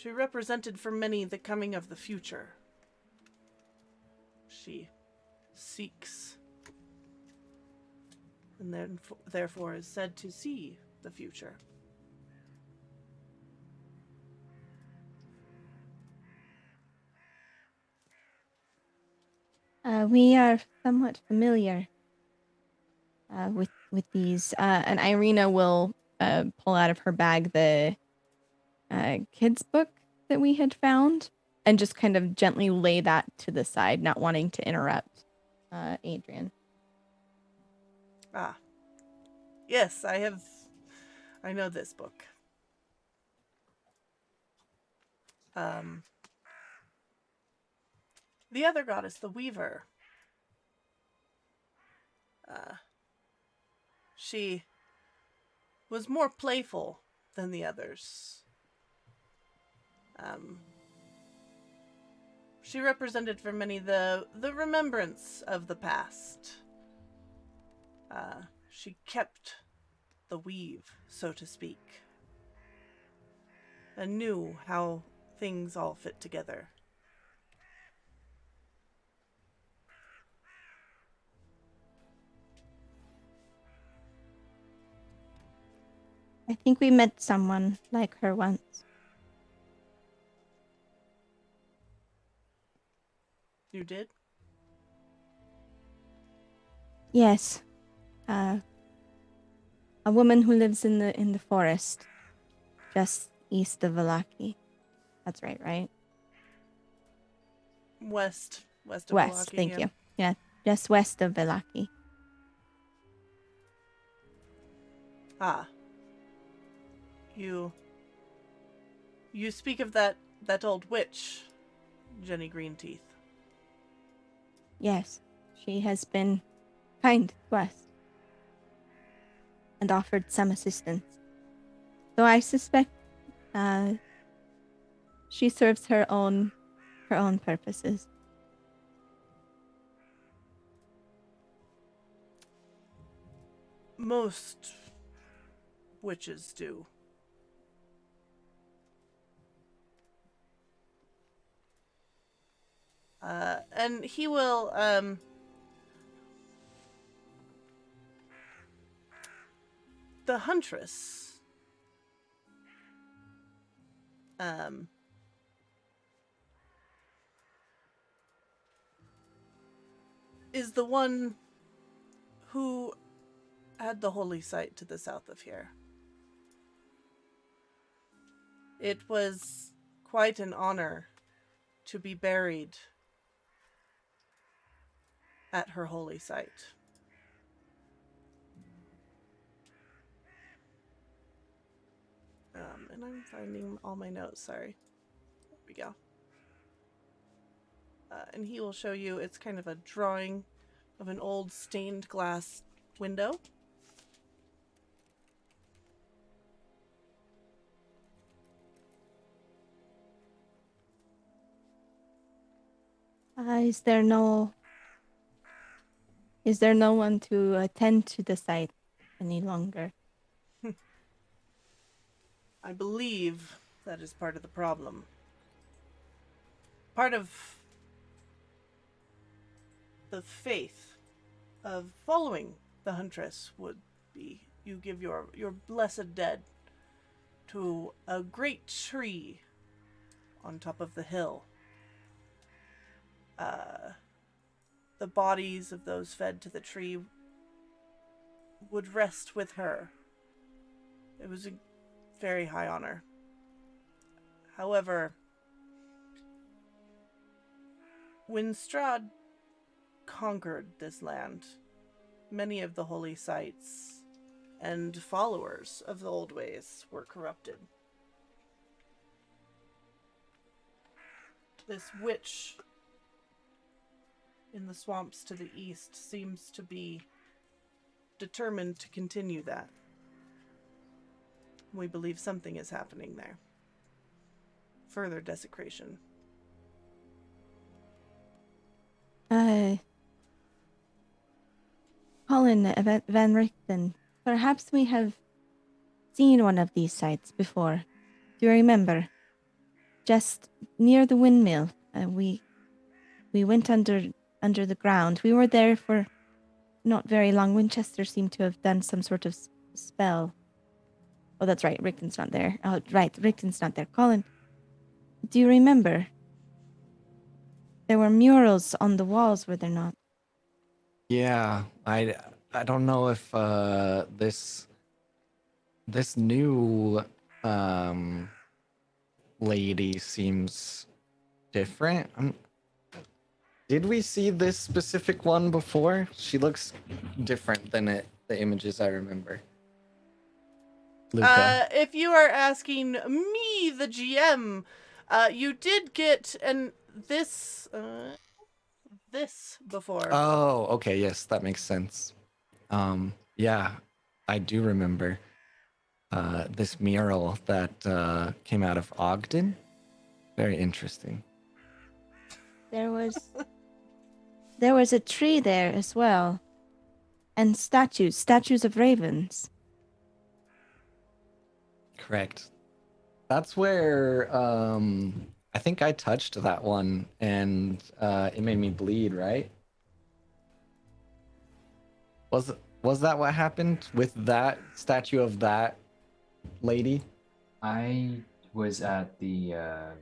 represented for many the coming of the future. She seeks, and then therefore is said to see the future. We are somewhat familiar with these, and Irina will pull out of her bag the kids' book that we had found, and just kind of gently lay that to the side, not wanting to interrupt Adrian. Ah. Yes, I know this book. The other goddess, the Weaver. She was more playful than the others. She represented for many the remembrance of the past. She kept the weave, so to speak, and knew how things all fit together. I think we met someone like her once. You did? Yes. A woman who lives in the forest, just east of Valaki. That's right? West of West, Milwaukee, thank yeah. you. Yeah, just west of Valaki. Ah. You speak of that old witch, Jenny Greenteeth. Yes, she has been kind to us and offered some assistance. Though I suspect she serves her own purposes. Most witches do. And he will, the Huntress, is the one who had the holy site to the south of here. It was quite an honor to be buried at her holy site. And I'm finding all my notes, sorry. There we go. And he will show you, it's kind of a drawing of an old stained glass window. Is there no one to attend to the site any longer? I believe that is part of the problem. Part of the faith of following the Huntress would be you give your blessed dead to a great tree on top of the hill. The bodies of those fed to the tree would rest with her. It was a very high honor. However, when Strahd conquered this land, many of the holy sites and followers of the old ways were corrupted. This witch in the swamps to the east seems to be determined to continue that. We believe something is happening there. Further desecration. Colin Van Richten, perhaps we have seen one of these sites before. Do you remember? Just near the windmill, we went under the ground. We were there for not very long. Winchester seemed to have done some sort of spell. Oh, that's right. Richten's not there. Oh, right. Richten's not there. Colin, do you remember? There were murals on the walls, were there not? Yeah, I don't know if this new lady seems different. Did we see this specific one before? She looks different than the images I remember. Luca. If you are asking me, the GM, You did get this before. Oh, okay. Yes, that makes sense. Yeah, I do remember this mural that came out of Ogden. Very interesting. There was a tree there as well. And statues of ravens. Correct. That's where I think I touched that one and it made me bleed, right? Was that what happened with that statue of that lady? I was at the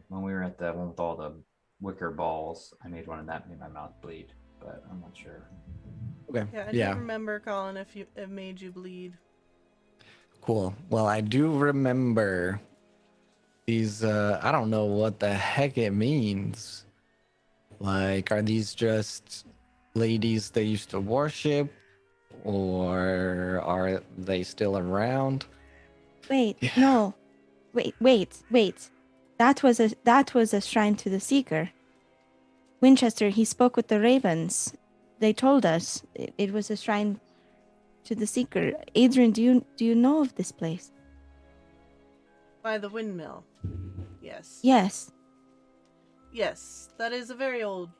when we were at the one with all the wicker balls. I made one and that made my mouth bleed, but I'm not sure. Okay. Yeah, I do remember, Colin, if it made you bleed. Cool. Well, I do remember these I don't know what the heck it means. Like, are these just ladies they used to worship, or are they still around? Wait, Yeah. no. Wait. That was a shrine to the Seeker. Winchester, he spoke with the ravens. They told us it was a shrine to the Seeker. Adrian, do you know of this place? By the windmill. Yes. Yes. Yes, that is a very old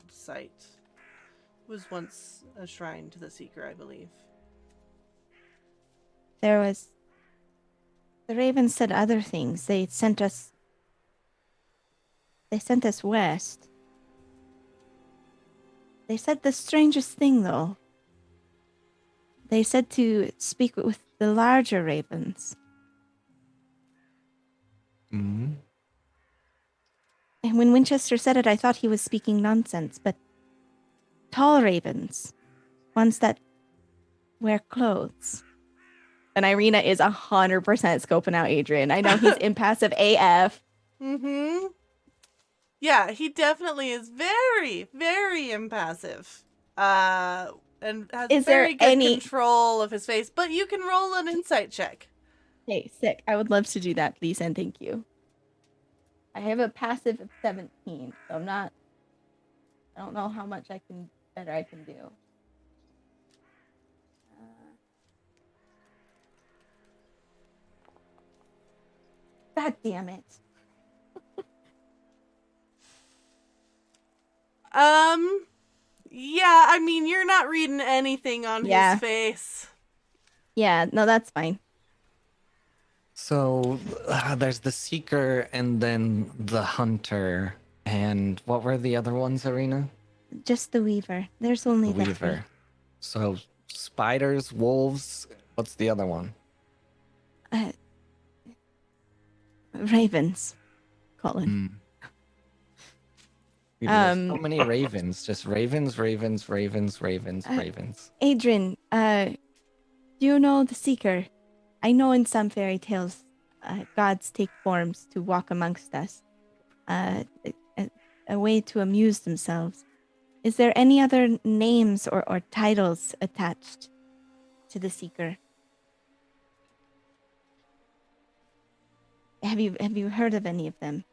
site. It was once a shrine to the Seeker, I believe. The ravens said other things. They sent us west. They said the strangest thing, though. They said to speak with the larger ravens. Mm-hmm. And when Winchester said it, I thought he was speaking nonsense, but tall ravens, ones that wear clothes. And Irina is 100% scoping out Adrian. I know he's impassive AF. Mm-hmm. Yeah, he definitely is very, very impassive. And has Is there very good control of his face, but you can roll an insight check. Hey, sick. I would love to do that, please, and thank you. I have a passive of 17, so I don't know how much better I can do. God damn it. Yeah, I mean, you're not reading anything on his face. Yeah, no, that's fine. So there's the Seeker and then the Hunter. And what were the other ones, Arena? Just the Weaver. There's only The Weaver. three. So spiders, wolves. What's the other one? Ravens, Colin. There's so many ravens. Just ravens. Adrian, do you know the Seeker? I know in some fairy tales, gods take forms to walk amongst us, a way to amuse themselves. Is there any other names or titles attached to the Seeker? Have you heard of any of them?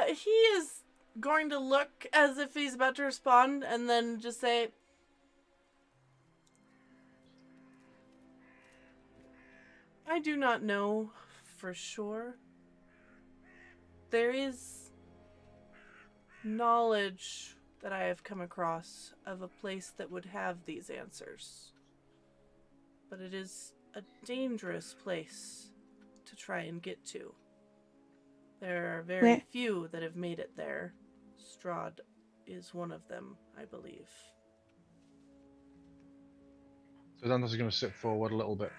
He is going to look as if he's about to respond and then just say, I do not know for sure. There is knowledge that I have come across of a place that would have these answers. But it is a dangerous place to try and get to. There are very few that have made it there. Strahd is one of them, I believe. So Dantos is going to sit forward a little bit.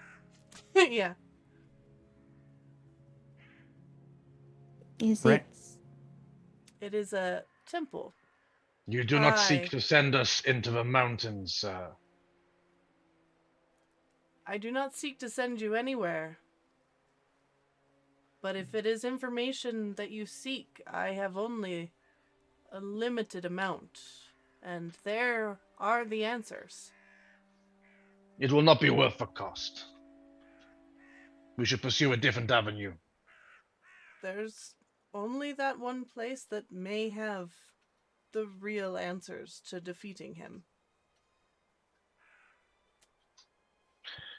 Yeah. Is it? It is a temple. You do not seek to send us into the mountains, sir. I do not seek to send you anywhere. But if it is information that you seek, I have only a limited amount. And there are the answers. It will not be worth the cost. We should pursue a different avenue. There's only that one place that may have the real answers to defeating him.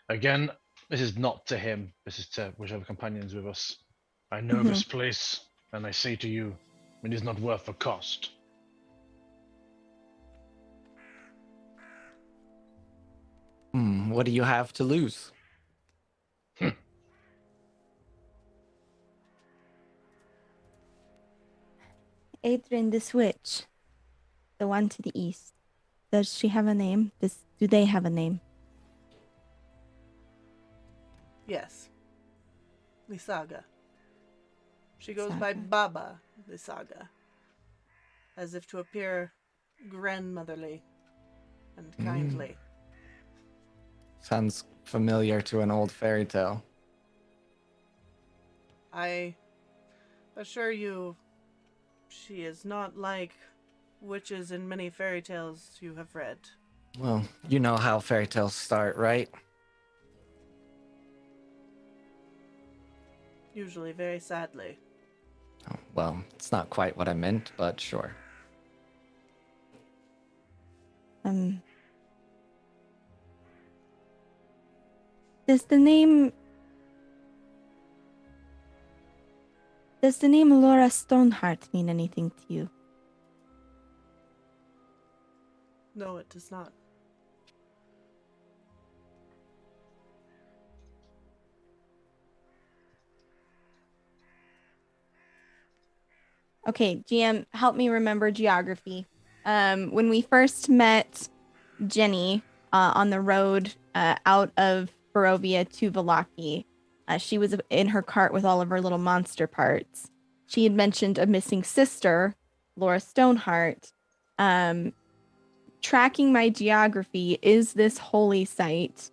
Again, this is not to him. This is to whichever companion's with us. I know Mhm. this place, and I say to you, it is not worth the cost. What do you have to lose? Adrian the Switch, the one to the east. Does she have a name? Do they have a name? Yes. Lysaga. She goes by Lysaga. Baba Lysaga, as if to appear grandmotherly and kindly. Sounds familiar to an old fairy tale. I assure you, she is not like witches in many fairy tales you have read. Well, you know how fairy tales start, right? Usually very sadly. Oh, well, it's not quite what I meant, but sure. Does the name Laura Stoneheart mean anything to you? No, it does not. Okay, GM, help me remember geography. When we first met Jenny on the road out of Barovia to Vallaki, she was in her cart with all of her little monster parts. She had mentioned a missing sister, Laura Stoneheart. Tracking my geography, is this holy site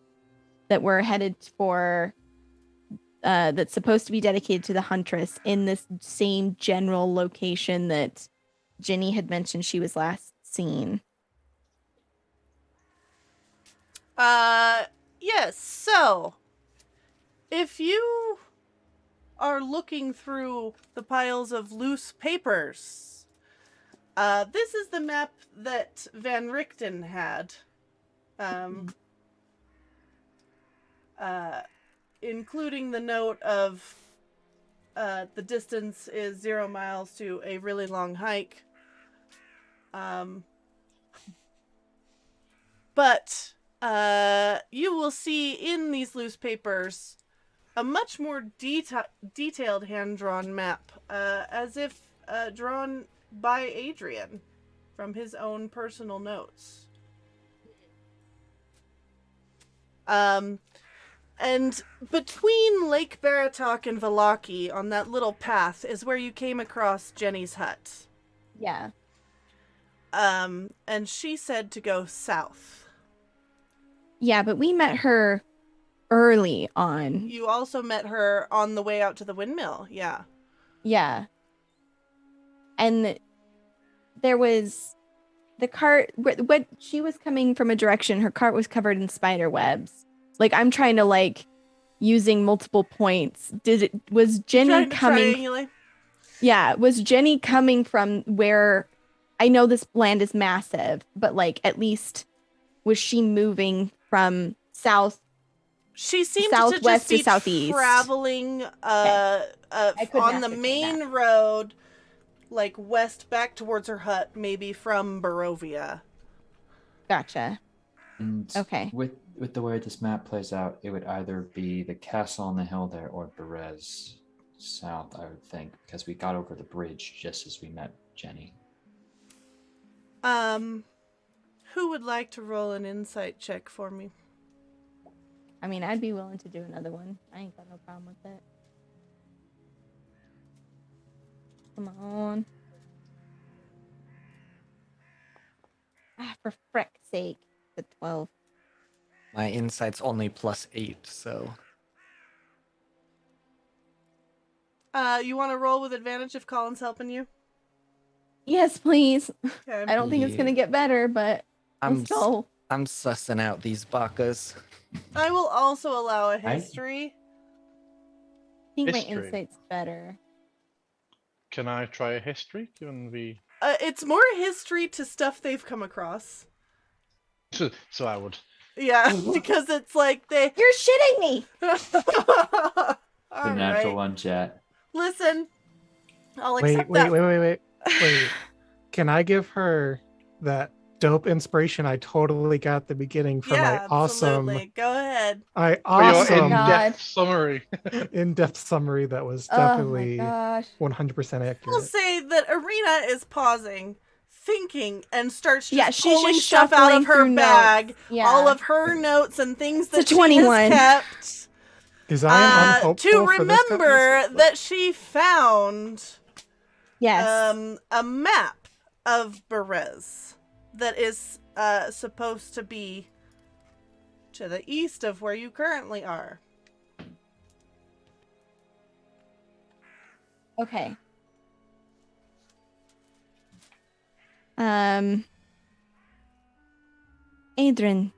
that we're headed for, that's supposed to be dedicated to the Huntress, in this same general location that Jenny had mentioned she was last seen? Yes, so if you are looking through the piles of loose papers, this is the map that Van Richten had. Including the note of the distance is 0 miles to a really long hike. But you will see in these loose papers a much more detailed hand-drawn map, as if drawn by Adrian from his own personal notes. And between Lake Baratok and Vallaki, on that little path, is where you came across Jenny's hut. Yeah. And she said to go south. Yeah, but we met her early on. You also met her on the way out to the windmill, yeah. Yeah. And there was the cart, what she was coming from a direction, her cart was covered in spider webs. Like, I'm trying to, like, using multiple points. Was Jenny coming? Yeah, was Jenny coming from where, I know this land is massive, but, like, at least was she moving from south? She seemed southwest to just be to southeast, traveling on the main road, like west back towards her hut, maybe from Barovia. Gotcha. And okay. With the way this map plays out, it would either be the castle on the hill there or Berez south, I would think, because we got over the bridge just as we met Jenny. Who would like to roll an insight check for me? I mean, I'd be willing to do another one. I ain't got no problem with it. Come on. For frick's sake. The 12. My insight's only +8, so. You want to roll with advantage if Colin's helping you? Yes, please. Okay. I don't think it's gonna get better, but let's go. I'm sussing out these bakas. I will also allow a history. I think History. my insight's better. Can I try a history, given the... It's more history to stuff they've come across. So I would. Yeah, because it's like they... You're shitting me! The All natural right. one, chat. Listen, I'll Wait, accept wait, that. wait. Can I give her that dope inspiration I totally got at the beginning for my absolutely. Go ahead. my For your awesome God. in-depth summary. in-depth summary that was Oh my definitely gosh. 100% We'll accurate. say that Arena is pausing, thinking, and starts just Yeah, she's pulling just stuff out of shuffling her through bag. notes. Yeah. All of her notes and things that It's a she 21. has kept. Because I am unhopeful To for this kind of remember stuff, but- that she found Yes. a map of Berez that is supposed to be to the east of where you currently are. Okay. Adrian,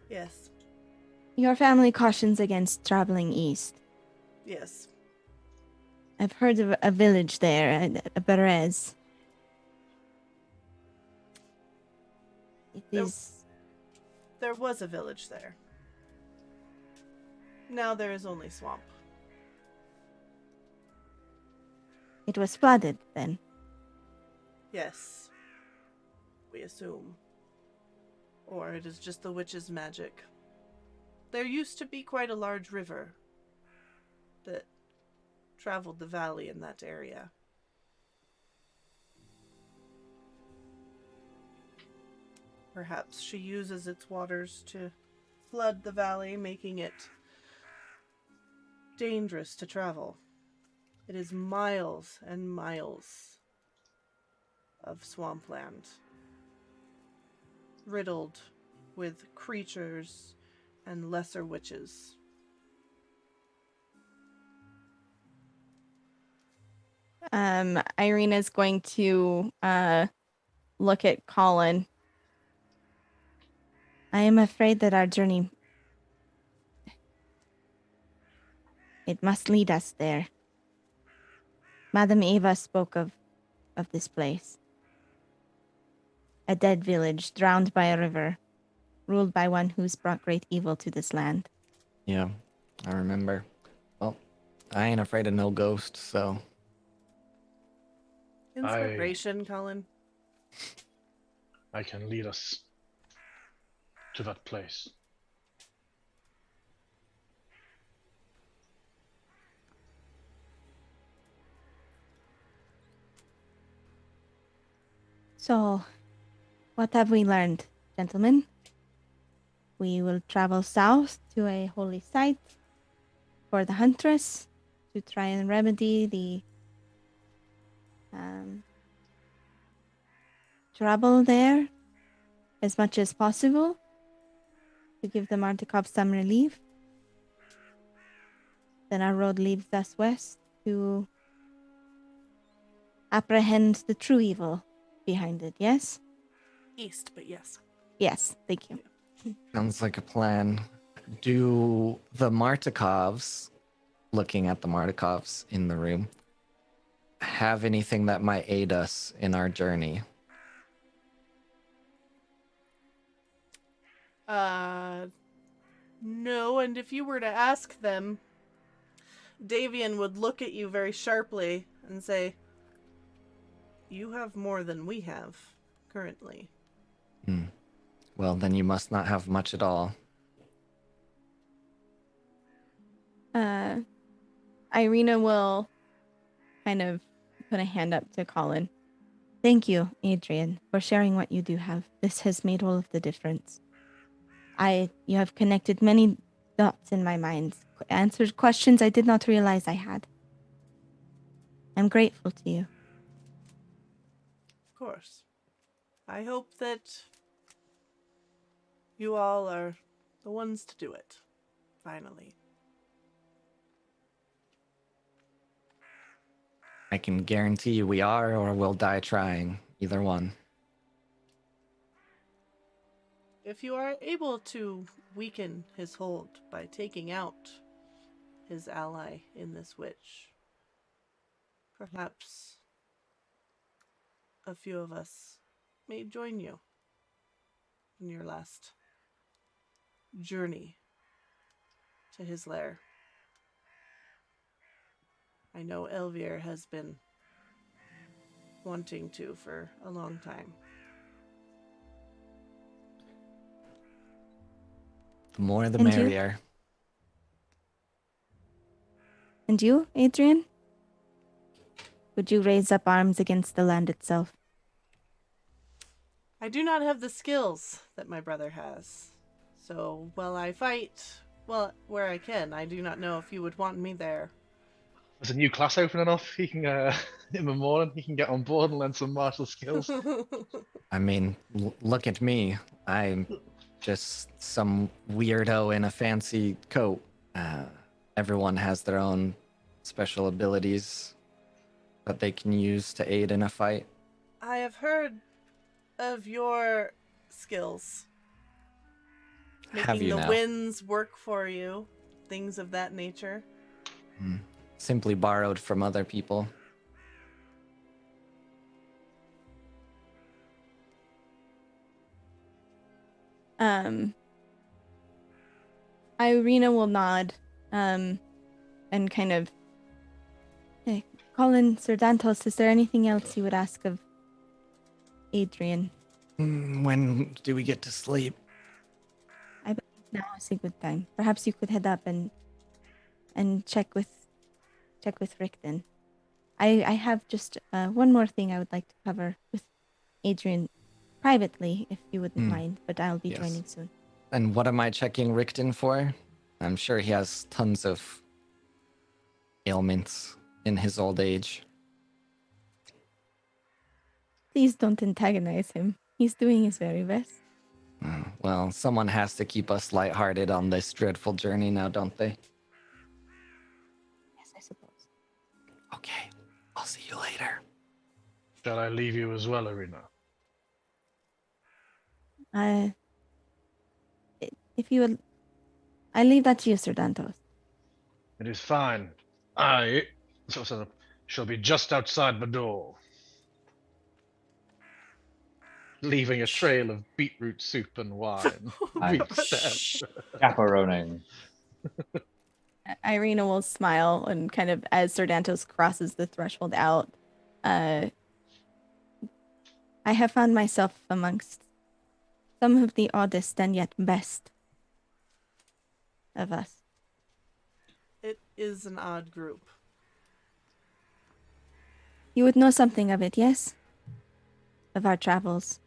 Yes. your family cautions against traveling east. Yes. I've heard of a village there, a Berez. It is... There was a village there. Now there is only swamp. It was flooded then. Yes. We assume. Or it is just the witch's magic. There used to be quite a large river that traveled the valley in that area. Perhaps she uses its waters to flood the valley, making it dangerous to travel. It is miles and miles of swampland, riddled with creatures and lesser witches. Irina's going to look at Colin. I am afraid that our journey... It must lead us there. Madame Eva spoke of this place. A dead village drowned by a river, ruled by one who's brought great evil to this land. Yeah, I remember. Well, I ain't afraid of no ghosts, so Inspiration, Colin. I can lead us to that place. So, what have we learned, gentlemen? We will travel south to a holy site for the Huntress to try and remedy the trouble there as much as possible to give the Martikov some relief. Then our road leads us west to apprehend the true evil behind it, yes? East, but yes. Yes, thank you. sounds like a plan. Do the Martikovs, looking at the Martikovs in the room, have anything that might aid us in our journey? No, and if you were to ask them, Davian would look at you very sharply and say, "You have more than we have currently." Well, then you must not have much at all. Irina will kind of put a hand up to Colin. Thank you, Adrian, for sharing what you do have. This has made all of the difference. You have connected many dots in my mind, answered questions I did not realize I had. I'm grateful to you. Of course. I hope that you all are the ones to do it, finally. I can guarantee you we are, or we'll die trying. Either one. If you are able to weaken his hold by taking out his ally in this witch, Perhaps a few of us may join you in your last journey to his lair. I know Elvir has been wanting to for a long time. The more the And you? merrier. And you, Adrian? Would you raise up arms against the land itself? I do not have the skills that my brother has. So while I fight, well, where I can, I do not know if you would want me there. There's a new class opening off. He can, in the morning, he can get on board and learn some martial skills. I mean, look at me. I'm just some weirdo in a fancy coat. Everyone has their own special abilities that they can use to aid in a fight. I have heard of your skills. Have Making you the now? winds work for you. Things of that nature. Simply borrowed from other people. Irina will nod, and kind of, hey, Colin, Sir Dantos, is there anything else you would ask of Adrian? When do we get to sleep? Now is a good time. Perhaps you could head up and check with Rickton. I have just one more thing I would like to cover with Adrian privately, if you wouldn't mind, but I'll be Yes. joining soon. And what am I checking Rickton for? I'm sure he has tons of ailments in his old age. Please don't antagonize him. He's doing his very best. Well, someone has to keep us lighthearted on this dreadful journey now, don't they? Yes, I suppose. Okay, I'll see you later. Shall I leave you as well, Irina? If you would, I leave that to you, Sir Dantos. It is fine. I shall be just outside the door, leaving a trail of beetroot soup and wine. I chaperoning. Irina will smile and kind of, as Sir Dantos crosses the threshold out, I have found myself amongst some of the oddest and yet best of us. It is an odd group. You would know something of it, yes? Of our travels.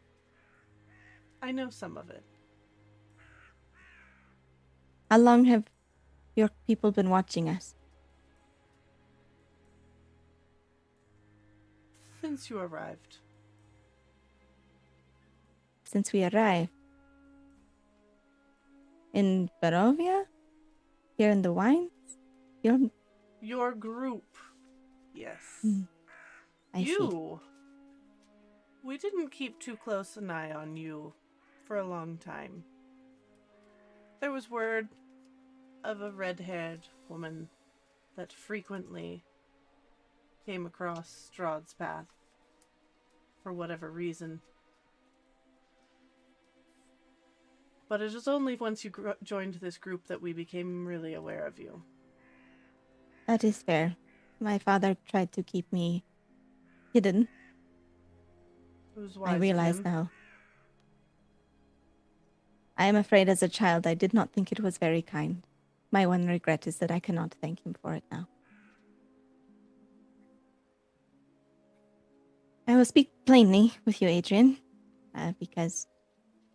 I know some of it. How long have your people been watching us? Since you arrived. Since we arrived? In Barovia? Here in the wines? Your group. Yes. I see. You. We didn't keep too close an eye on you for a long time. There was word of a red-haired woman that frequently came across Strahd's path for whatever reason. But it was only once you joined this group that we became really aware of you. That is fair. My father tried to keep me hidden. It was wise I of realize him. now. I am afraid as a child I did not think it was very kind. My one regret is that I cannot thank him for it now. I will speak plainly with you, Adrian, because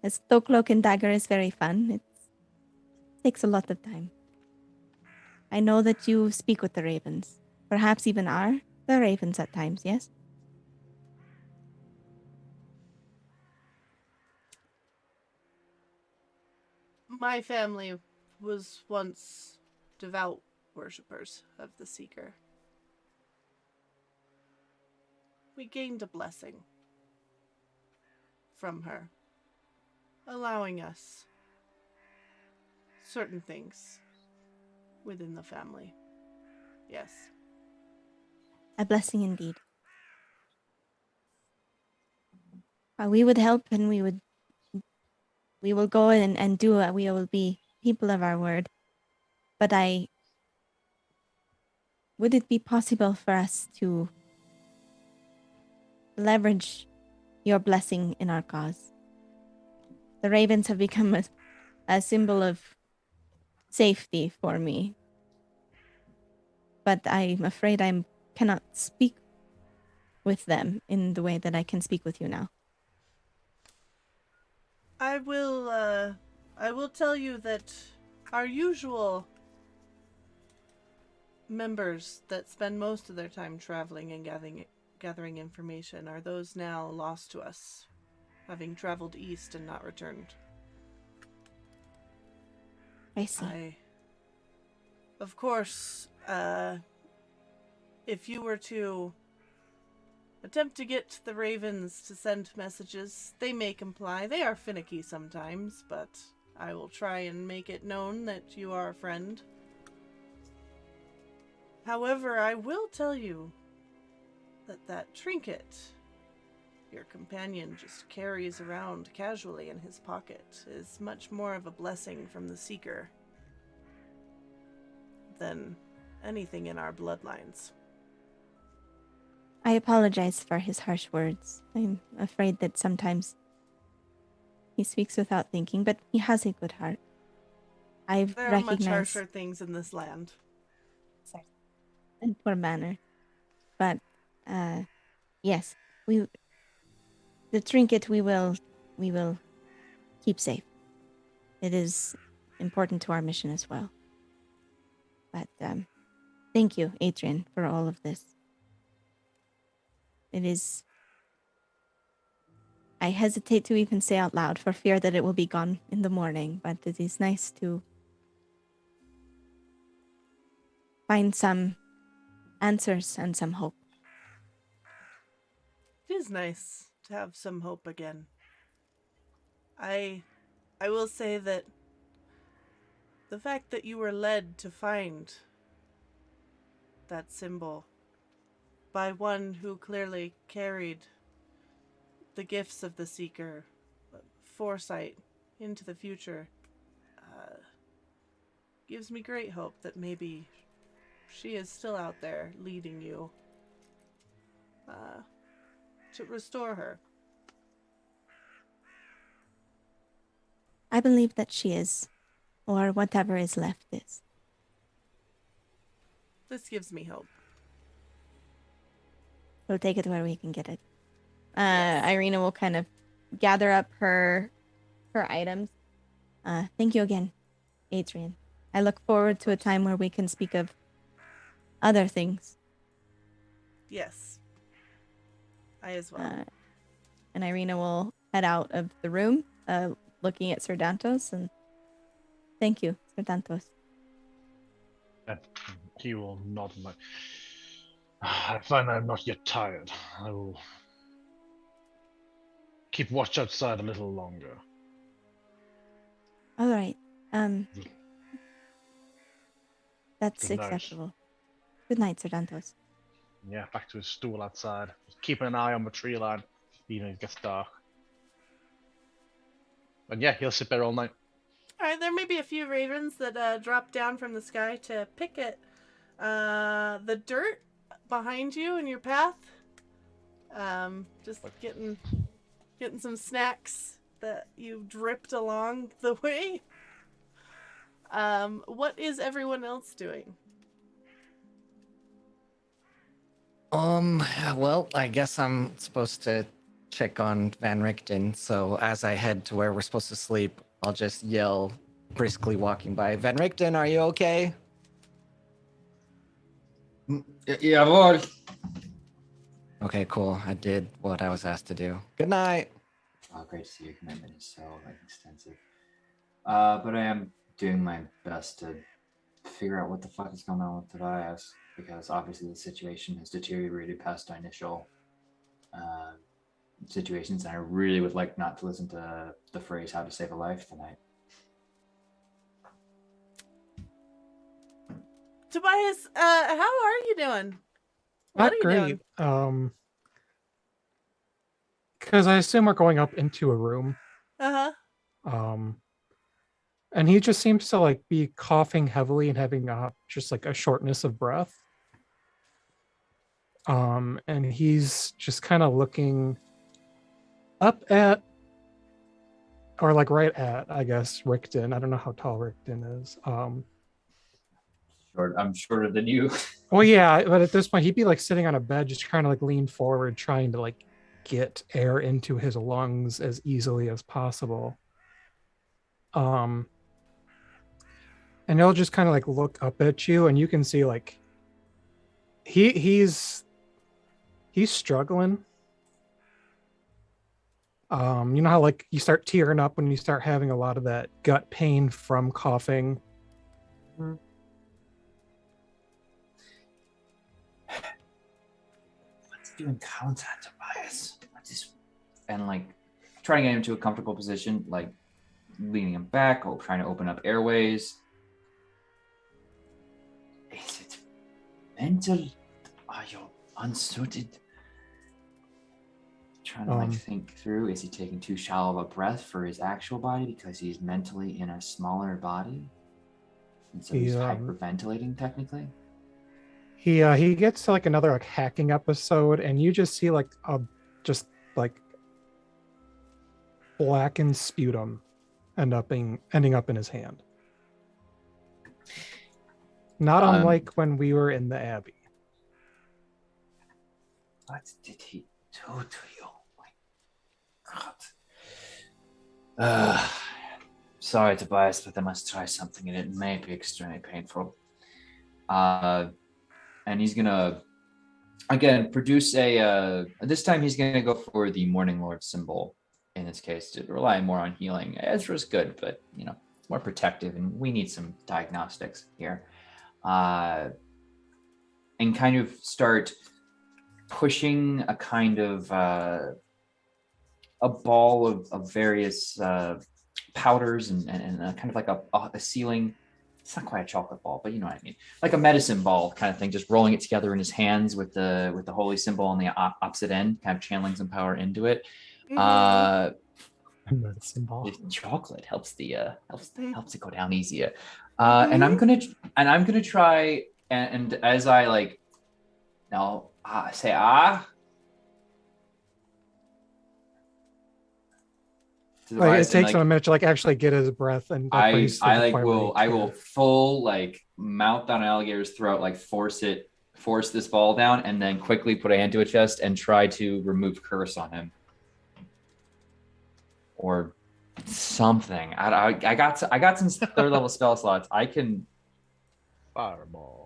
as though Cloak and Dagger is very fun, it takes a lot of time. I know that you speak with the ravens, perhaps even are the ravens at times, yes? My family was once devout worshippers of the Seeker. We gained a blessing from her, allowing us certain things within the family. Yes. A blessing indeed. We would help, and we will go and do it. We will be people of our word. But would it be possible for us to leverage your blessing in our cause? The ravens have become a symbol of safety for me. But I'm afraid I cannot speak with them in the way that I can speak with you now. I will tell you that our usual members that spend most of their time traveling and gathering information are those now lost to us, having traveled east and not returned. I see. Of course, if you were to attempt to get the ravens to send messages, they may comply. They are finicky sometimes, but I will try and make it known that you are a friend. However, I will tell you that trinket your companion just carries around casually in his pocket is much more of a blessing from the Seeker than anything in our bloodlines. I apologize for his harsh words. I'm afraid that sometimes he speaks without thinking, but he has a good heart. I've There are recognized much harsher things in this land. and poor manner. But yes, the trinket we will keep safe. It is important to our mission as well. But thank you, Adrian, for all of this. It is... I hesitate to even say out loud for fear that it will be gone in the morning, but it is nice to find some answers and some hope. It is nice to have some hope again. I will say that the fact that you were led to find that symbol by one who clearly carried the gifts of the Seeker, foresight into the future, gives me great hope that maybe she is still out there leading you to restore her. I believe that she is, or whatever is left is. This gives me hope. We'll take it where we can get it. Yes. Irina will kind of gather up her items. Thank you again, Adrian. I look forward to a time where we can speak of other things. Yes. I as well. And Irina will head out of the room, looking at Sir Dantos, and thank you, Sir Dantos. And he will nod like, I find I'm not yet tired. I will keep watch outside a little longer. All right. That's Good night. acceptable. Good night, Sir Dantos. Yeah, back to his stool outside. Just keeping an eye on the tree line. You know, it gets dark. And yeah, he'll sit there all night. Alright, there may be a few ravens that drop down from the sky to pick at the dirt behind you in your path. Just getting some snacks that you dripped along the way. What is everyone else doing? Well, I guess I'm supposed to check on Van Richten, so as I head to where we're supposed to sleep, I'll just yell, briskly walking by, Van Richten, are you okay? Jawohl. Okay, cool. I did what I was asked to do. Good night. Oh, great to see your commitment is so extensive. But I am doing my best to figure out what the fuck is going on with Tobias, because obviously the situation has deteriorated past our initial situations, and I really would like not to listen to the phrase "how to save a life" tonight. Tobias, how are you doing? What Not are you great. doing? Because I assume we're going up into a room. Uh-huh. And he just seems to like be coughing heavily and having just like a shortness of breath. And he's just kind of looking up at, or like right at, I guess, Rickton. I don't know how tall Rickton is. Short. I'm shorter than you. Well, yeah, but at this point, he'd be like sitting on a bed, just trying to like lean forward, trying to like get air into his lungs as easily as possible. And he'll just kind of like look up at you, and you can see like he's struggling. You know how like you start tearing up when you start having a lot of that gut pain from coughing. Mm-hmm. Let's do encounter, Tobias. And like trying to get him to a comfortable position, like leaning him back or trying to open up airways. Is it mental? Are you unsuited? Trying to like think through, is he taking too shallow of a breath for his actual body because he's mentally in a smaller body? And so he's hyperventilating technically? He gets to like another like hacking episode, and you just see like just like blackened sputum ending up in his hand. Not unlike when we were in the Abbey. What did he do to you? My God. Sorry, Tobias, but I must try something, and it may be extremely painful. And he's gonna again produce a. This time he's gonna go for the Morning Lord symbol. In this case, to rely more on healing. Ezra's good, but you know it's more protective, and we need some diagnostics here. And kind of start pushing a kind of a ball of various powders and kind of like a ceiling. It's not quite a chocolate ball, but you know what I mean, like a medicine ball kind of thing, just rolling it together in his hands with the holy symbol on the opposite end, kind of channeling some power into it. Medicine ball. The chocolate helps helps it go down easier. And I'm gonna try and as I like now say Like, it takes him a minute to like actually get his breath, and I will full like mouth down an alligator's throat, like force this ball down, and then quickly put a hand to his chest and try to remove curse on him or something. I got some third level spell slots. I can fireball.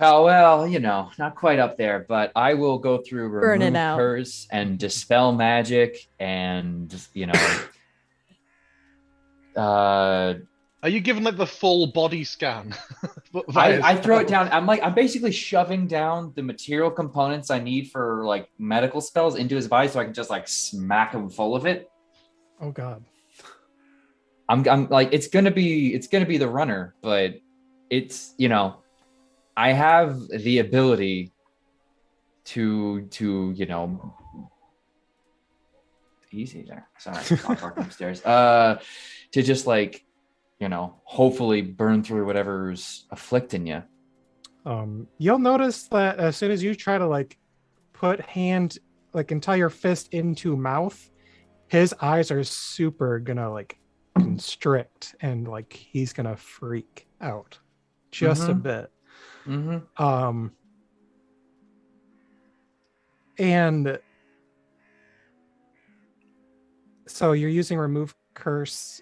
Oh well, you know, not quite up there, but I will go through remove curse and dispel magic, and you know. Are you giving like the full body scan? I throw it down. I'm basically shoving down the material components I need for like medical spells into his body, so I can just like smack him full of it. Oh God. I'm like it's gonna be the runner, but it's, you know, I have the ability to you know, easy there. Sorry, I'm walking upstairs. To just like, you know, hopefully burn through whatever's afflicting you. You'll notice that as soon as you try to like put entire fist into mouth, his eyes are super gonna like constrict, and like he's gonna freak out just a bit. And so you're using remove curse.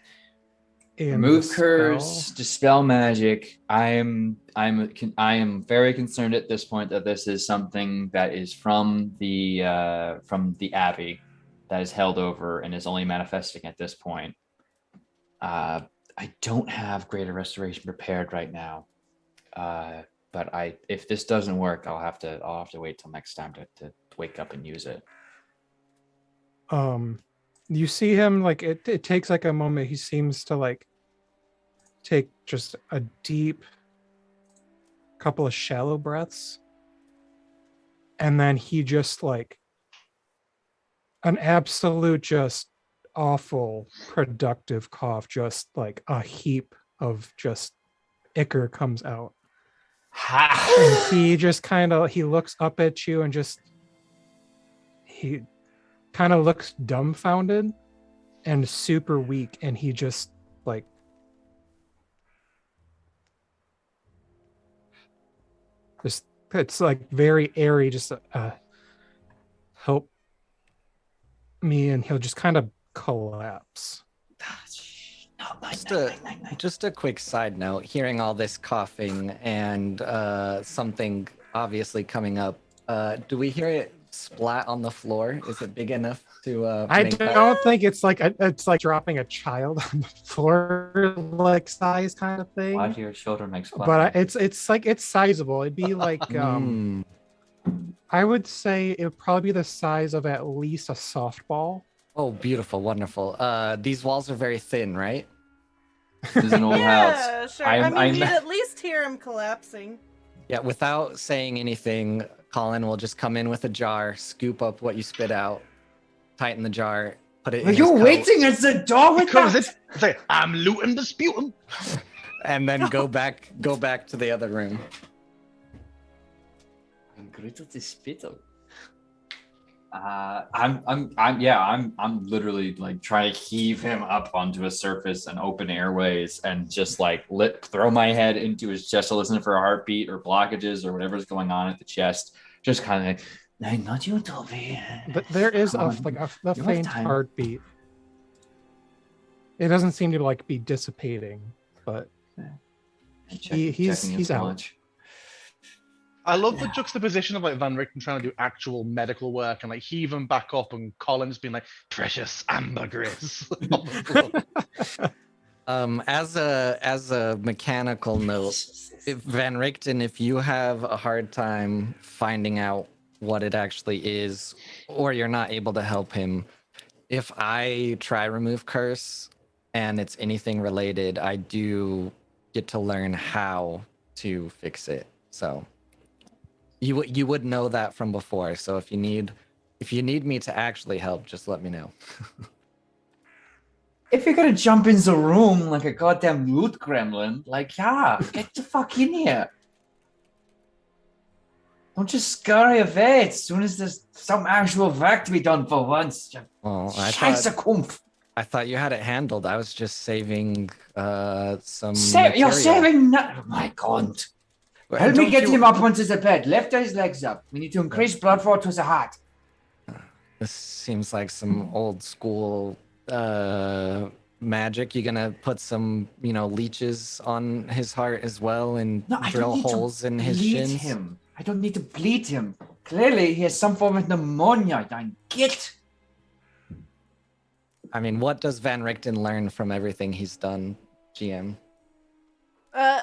Remove curse, dispel magic. I am very concerned at this point that this is something that is from the Abbey that is held over and is only manifesting at this point. I don't have greater restoration prepared right now. But if this doesn't work, I'll have to wait till next time to wake up and use it. You see him like it takes like a moment. He seems to like take just a deep couple of shallow breaths, and then he just like an absolute just awful productive cough, just like a heap of just ichor comes out. And he just he looks up at you and he kind of looks dumbfounded and super weak, and he just like it's like very airy, just help me, and he'll just kind of collapse. Just a quick side note, hearing all this coughing and something obviously coming up, do we hear it splat on the floor? Is it big enough to I make that? don't think it's like dropping a child on the floor like size kind of thing. Why do your children make splash? But it's sizable. It'd be like I would say it would probably be the size of at least a softball. Oh, beautiful, wonderful. These walls are very thin, right? This is an old house. Yeah, sure. I mean, you'd at least hear him collapsing. Yeah, without saying anything, Colin will just come in with a jar, scoop up what you spit out, tighten the jar, put it in You're his waiting at the door with Comes that? in, say, I'm looting the sputum. and then go back to the other room. I'm literally like trying to heave him up onto a surface and open airways and just like throw my head into his chest to listen for a heartbeat or blockages or whatever's going on at the chest. Just kind of like, no, not you, Toby. But there is a You faint have time. heartbeat. It doesn't seem to like be dissipating, but he's out. watch. I love the juxtaposition of like Van Richten trying to do actual medical work and like heave him back up, and Colin's being like, precious ambergris. on the floor. As a mechanical note, Van Richten, if you have a hard time finding out what it actually is, or you're not able to help him, if I try remove curse and it's anything related, I do get to learn how to fix it. So you would know that from before. So if you need me to actually help, just let me know. If you're gonna jump in the room like a goddamn loot gremlin, like, yeah, get the fuck in here. Don't just scurry away as soon as there's some actual work to be done for once. Well, I thought you had it handled. I was just saving some. You're material. saving oh my god. Help me get him up onto the bed. Lift his legs up. We need to increase blood flow to the heart. This seems like some old school magic. You gonna put some, leeches on his heart as well and drill holes in his shins? Him. I don't need to bleed him. Clearly, he has some form of pneumonia. I mean, what does Van Richten learn from everything he's done, GM?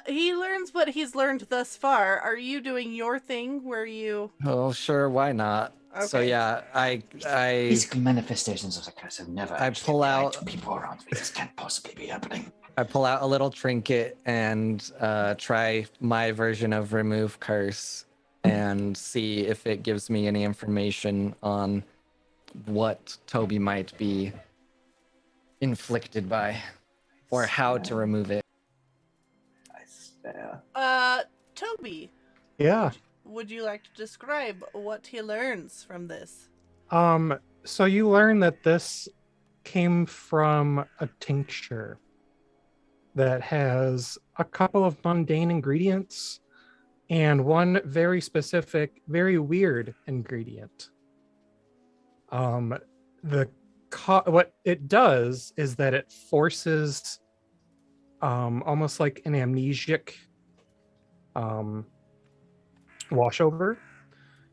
He learns what he's learned thus far. Are you doing your thing where you... Oh, sure, why not? Okay. So yeah, I Physical manifestations of the curse have never pull out to people around me. This can't possibly be happening. I pull out a little trinket and try my version of remove curse and see if it gives me any information on what Toby might be inflicted by or how to remove it. Toby, Yeah. would you like to describe what he learns from this? So you learn that this came from a tincture that has a couple of mundane ingredients and one very specific, very weird ingredient. What it does is that it forces almost like an amnesiac washover.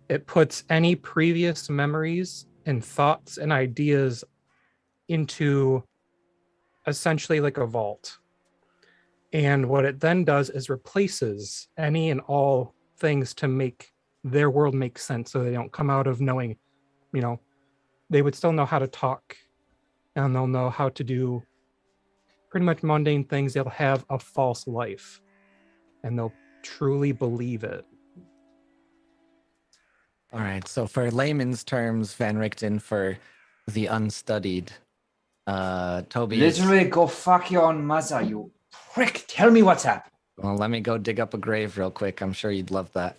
It puts any previous memories and thoughts and ideas into essentially like a vault. And what it then does is replaces any and all things to make their world make sense, so they don't come out of knowing, they would still know how to talk and they'll know how to do pretty much mundane things. They'll have a false life and they'll truly believe it. All right, so for layman's terms, Van Richten, for the unstudied, Toby is... Literally, go fuck your own mother, you prick. Tell me what's happened. Well, let me go dig up a grave real quick. I'm sure you'd love that.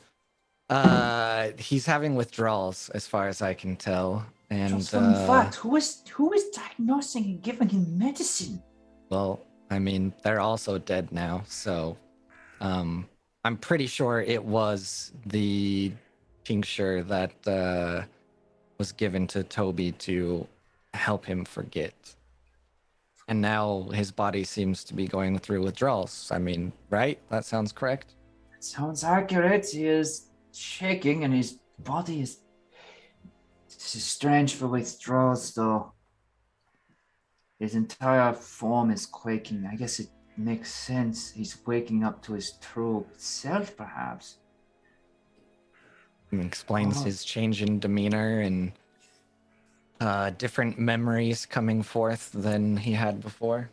He's having withdrawals, as far as I can tell. And Just some fact. Who is diagnosing and giving him medicine? well, I mean, they're also dead now, so I'm pretty sure it was the tincture that was given to Toby to help him forget. And now his body seems to be going through withdrawals. I mean, right? That sounds correct? It sounds accurate. He is shaking and his body is... This is strange for withdrawals, though. His entire form is quaking. I guess it makes sense. He's waking up to his true self, perhaps. It explains his change in demeanor and different memories coming forth than he had before.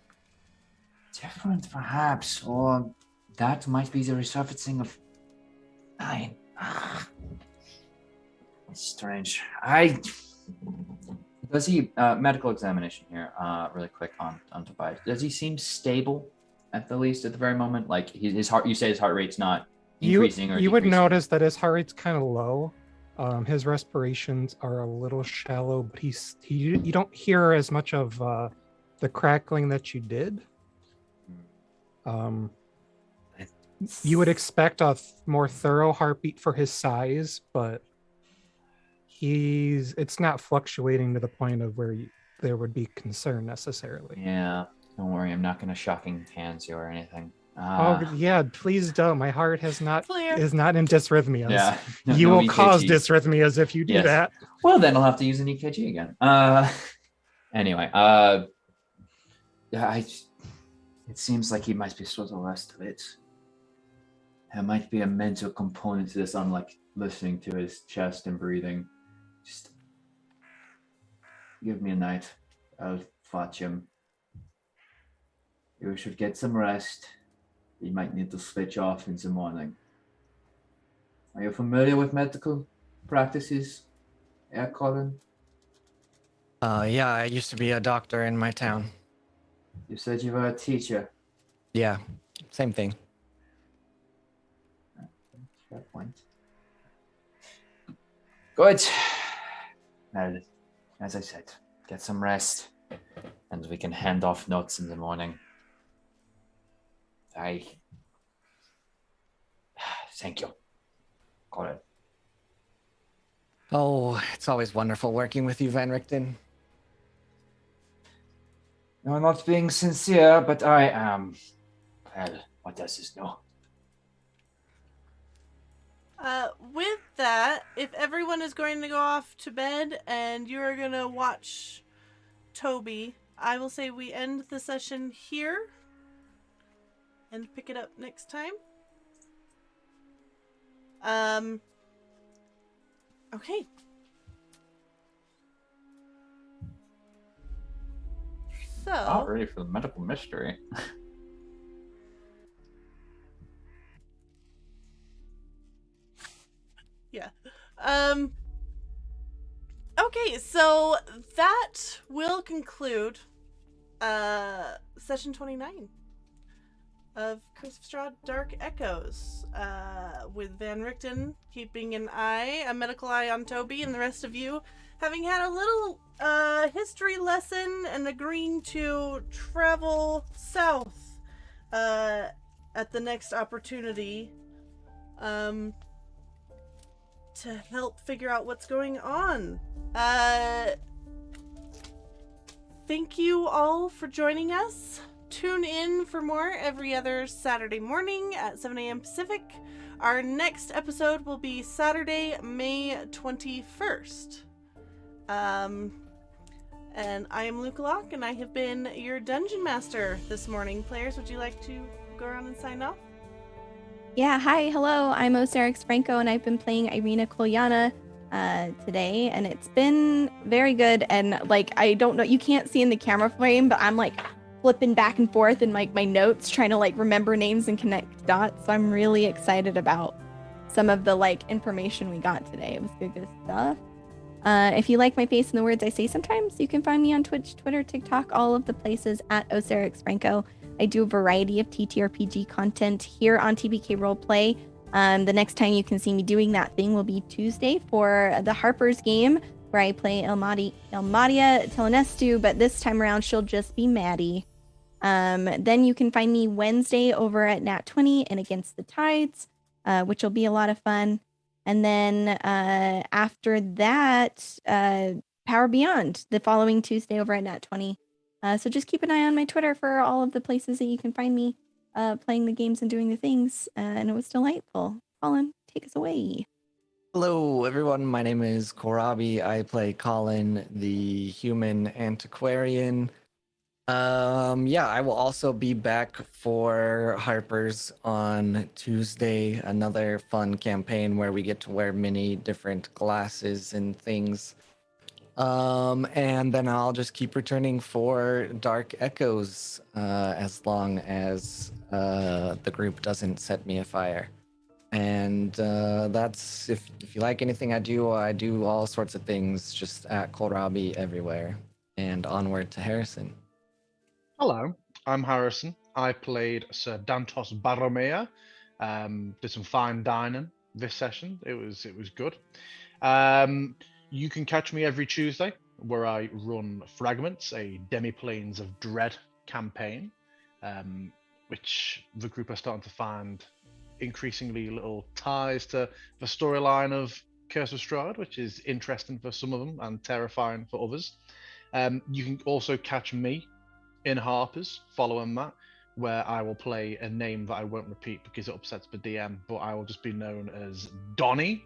Different, perhaps, or that might be the resurfacing of mine. It's strange. Does he medical examination here? Really quick on Tobias. Does he seem stable at the least at the very moment? Like his heart. You say his heart rate's not increasing or you would decreasing? notice that his heart rate's kind of low. His respirations are a little shallow, but you don't hear as much of the crackling that you did. You would expect a more thorough heartbeat for his size, but it's not fluctuating to the point of where there would be concern necessarily. Yeah, don't worry. I'm not going to shocking hands you or anything. Oh yeah, please don't. My heart is not in dysrhythmias. Yeah, you no will cause EKGs. dysrhythmias if you do Yes. that. Well, then I'll have to use an EKG again. Anyway, yeah, it seems like he might be sort of the rest of it. There might be a mental component to this, unlike listening to his chest and breathing. Just give me a night. I'll fetch him. You should get some rest. You might need to switch off in the morning. Are you familiar with medical practices, Colin? Yeah, I used to be a doctor in my town. You said you were a teacher. Yeah, same thing. Fair point. Good. Well, as I said, get some rest, and we can hand off notes in the morning. Thank you, Colin. Oh, it's always wonderful working with you, Van Richten. No, not being sincere, but I am. Well, what else is new? With that, if everyone is going to go off to bed and you're going to watch Toby, I will say we end the session here and pick it up next time. Okay. So, Not ready for the medical mystery. yeah. Okay, so that will conclude session 29 of Curse of Strahd Dark Echoes, with Van Richten keeping an eye, a medical eye on Toby, and the rest of you having had a little history lesson and agreeing to travel south at the next opportunity to help figure out what's going on. Thank you all for joining us. Tune in for more every other Saturday morning at 7 a.m. Pacific. Our next episode will be Saturday, May 21st. And I am Luke Locke, and I have been your Dungeon Master this morning. Players, would you like to go around and sign off? Yeah, hi, hello. I'm Osarix Franco, and I've been playing Irina Kolyana today, and it's been very good. And like, I don't know, you can't see in the camera frame, but I'm like flipping back and forth in like my notes, trying to like remember names and connect dots. So I'm really excited about some of the like information we got today. It was good stuff. If you like my face and the words I say sometimes, you can find me on Twitch, Twitter, TikTok, all of the places at OSarixFranco. I do a variety of TTRPG content here on TBK Roleplay. The next time you can see me doing that thing will be Tuesday for the Harper's game, where I play Elmadia Telenestu, but this time around she'll just be Maddie. Then you can find me Wednesday over at Nat 20 and Against the Tides, which will be a lot of fun. And then after that, Power Beyond the following Tuesday over at Nat 20. So just keep an eye on my Twitter for all of the places that you can find me playing the games and doing the things. And it was delightful. Colin, take us away. Hello, everyone. My name is Korabi. I play Colin, the human antiquarian. I will also be back for Harper's on Tuesday, another fun campaign where we get to wear many different glasses and things. And then I'll just keep returning for Dark Echoes as long as the group doesn't set me afire. And that's if you like anything I do all sorts of things just at Kohlrabi everywhere. And onward to Harrison. Hello, I'm Harrison. I played Sir Dantos Baromea. Did some fine dining this session. It was good. You can catch me every Tuesday where I run Fragments, a Demiplanes of Dread campaign, which the group are starting to find increasingly little ties to the storyline of Curse of Strahd, which is interesting for some of them and terrifying for others. You can also catch me in Harper's following that, where I will play a name that I won't repeat because it upsets the DM, but I will just be known as Donnie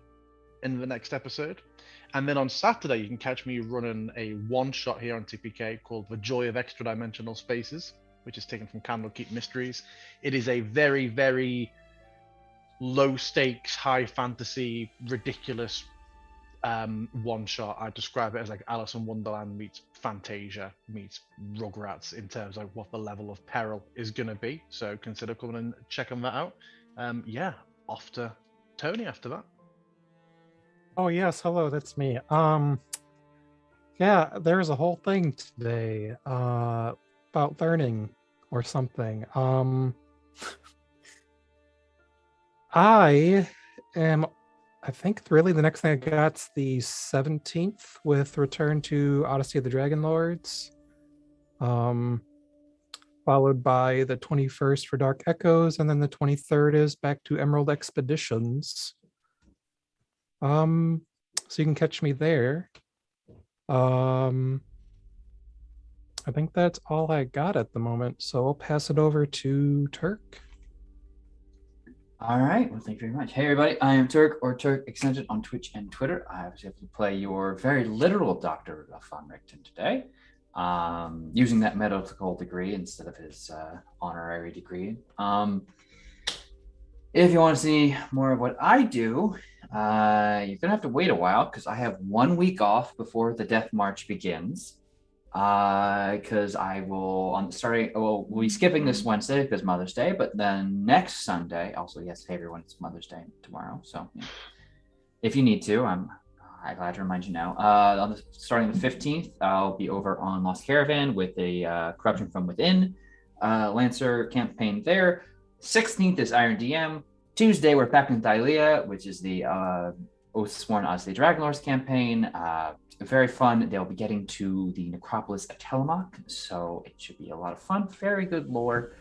in the next episode. And then on Saturday, you can catch me running a one-shot here on TPK called The Joy of Extra Dimensional Spaces, which is taken from Candlekeep Mysteries. It is a very, very low-stakes, high fantasy, ridiculous one-shot. I describe it as like Alice in Wonderland meets Fantasia meets Rugrats in terms of what the level of peril is going to be. So consider coming and checking that out. Off to Tony after that. Oh yes, hello, that's me. There's a whole thing today about learning or something. I think really the next thing I got's the 17th with Return to Odyssey of the Dragon Lords. Followed by the 21st for Dark Echoes, and then the 23rd is back to Emerald Expeditions. So you can catch me there. I think that's all I got at the moment, so I'll pass it over to Turk. All right. Well, thank you very much. Hey, everybody. I am Turk, or Turk Extended on Twitch and Twitter. I was able to play your very literal Dr. von Richten today, using that medical degree instead of his honorary degree. If you want to see more of what I do, you're going to have to wait a while because I have 1 week off before the Death March begins. Because I will we'll be skipping this Wednesday because Mother's Day, but then next Sunday, also, yes, hey everyone, it's Mother's Day tomorrow. So if you need to, I'm glad to remind you now. Starting the 15th, I'll be over on Lost Caravan with a Corruption from Within Lancer campaign there. 16th is Iron DM. Tuesday, we're back in Thylea, which is the Oathsworn Odyssey Dragon Lords campaign. Very fun. They'll be getting to the necropolis of Tillamook, so it should be a lot of fun. Very good lore.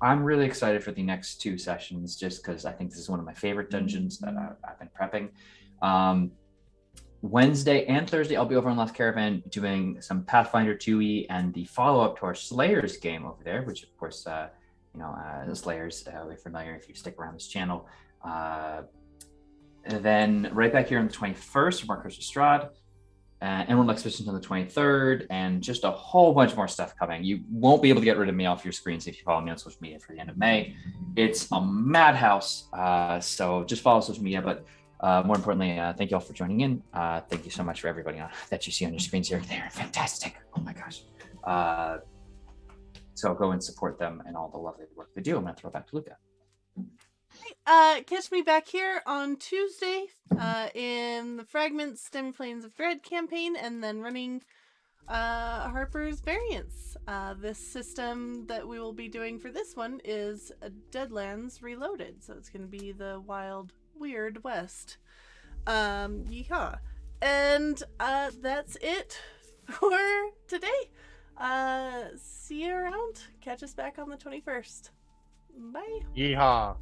I'm really excited for the next two sessions just because I think this is one of my favorite dungeons that I've been prepping. Wednesday and Thursday, I'll be over on Lost Caravan doing some Pathfinder 2e and the follow-up to our Slayers game over there, which of course, the Slayers, we're familiar if you stick around this channel. And then right back here on the 21st, Markers of Strahd. Emerald Expeditions on the 23rd, and just a whole bunch more stuff coming. You won't be able to get rid of me off your screens if you follow me on social media for the end of May. It's a madhouse, so just follow social media. But more importantly, thank you all for joining in. Thank you so much for everybody that you see on your screens here. They're fantastic. Oh my gosh. So go and support them and all the lovely work they do. I'm going to throw it back to Luca. Catch me back here on Tuesday in the Fragments Stem Plains of Dread campaign, and then running Harper's Variants. This system that we will be doing for this one is Deadlands Reloaded, so it's going to be the wild, weird West. Yeehaw. And that's it for today. See you around. Catch us back on the 21st. Bye. Yeehaw.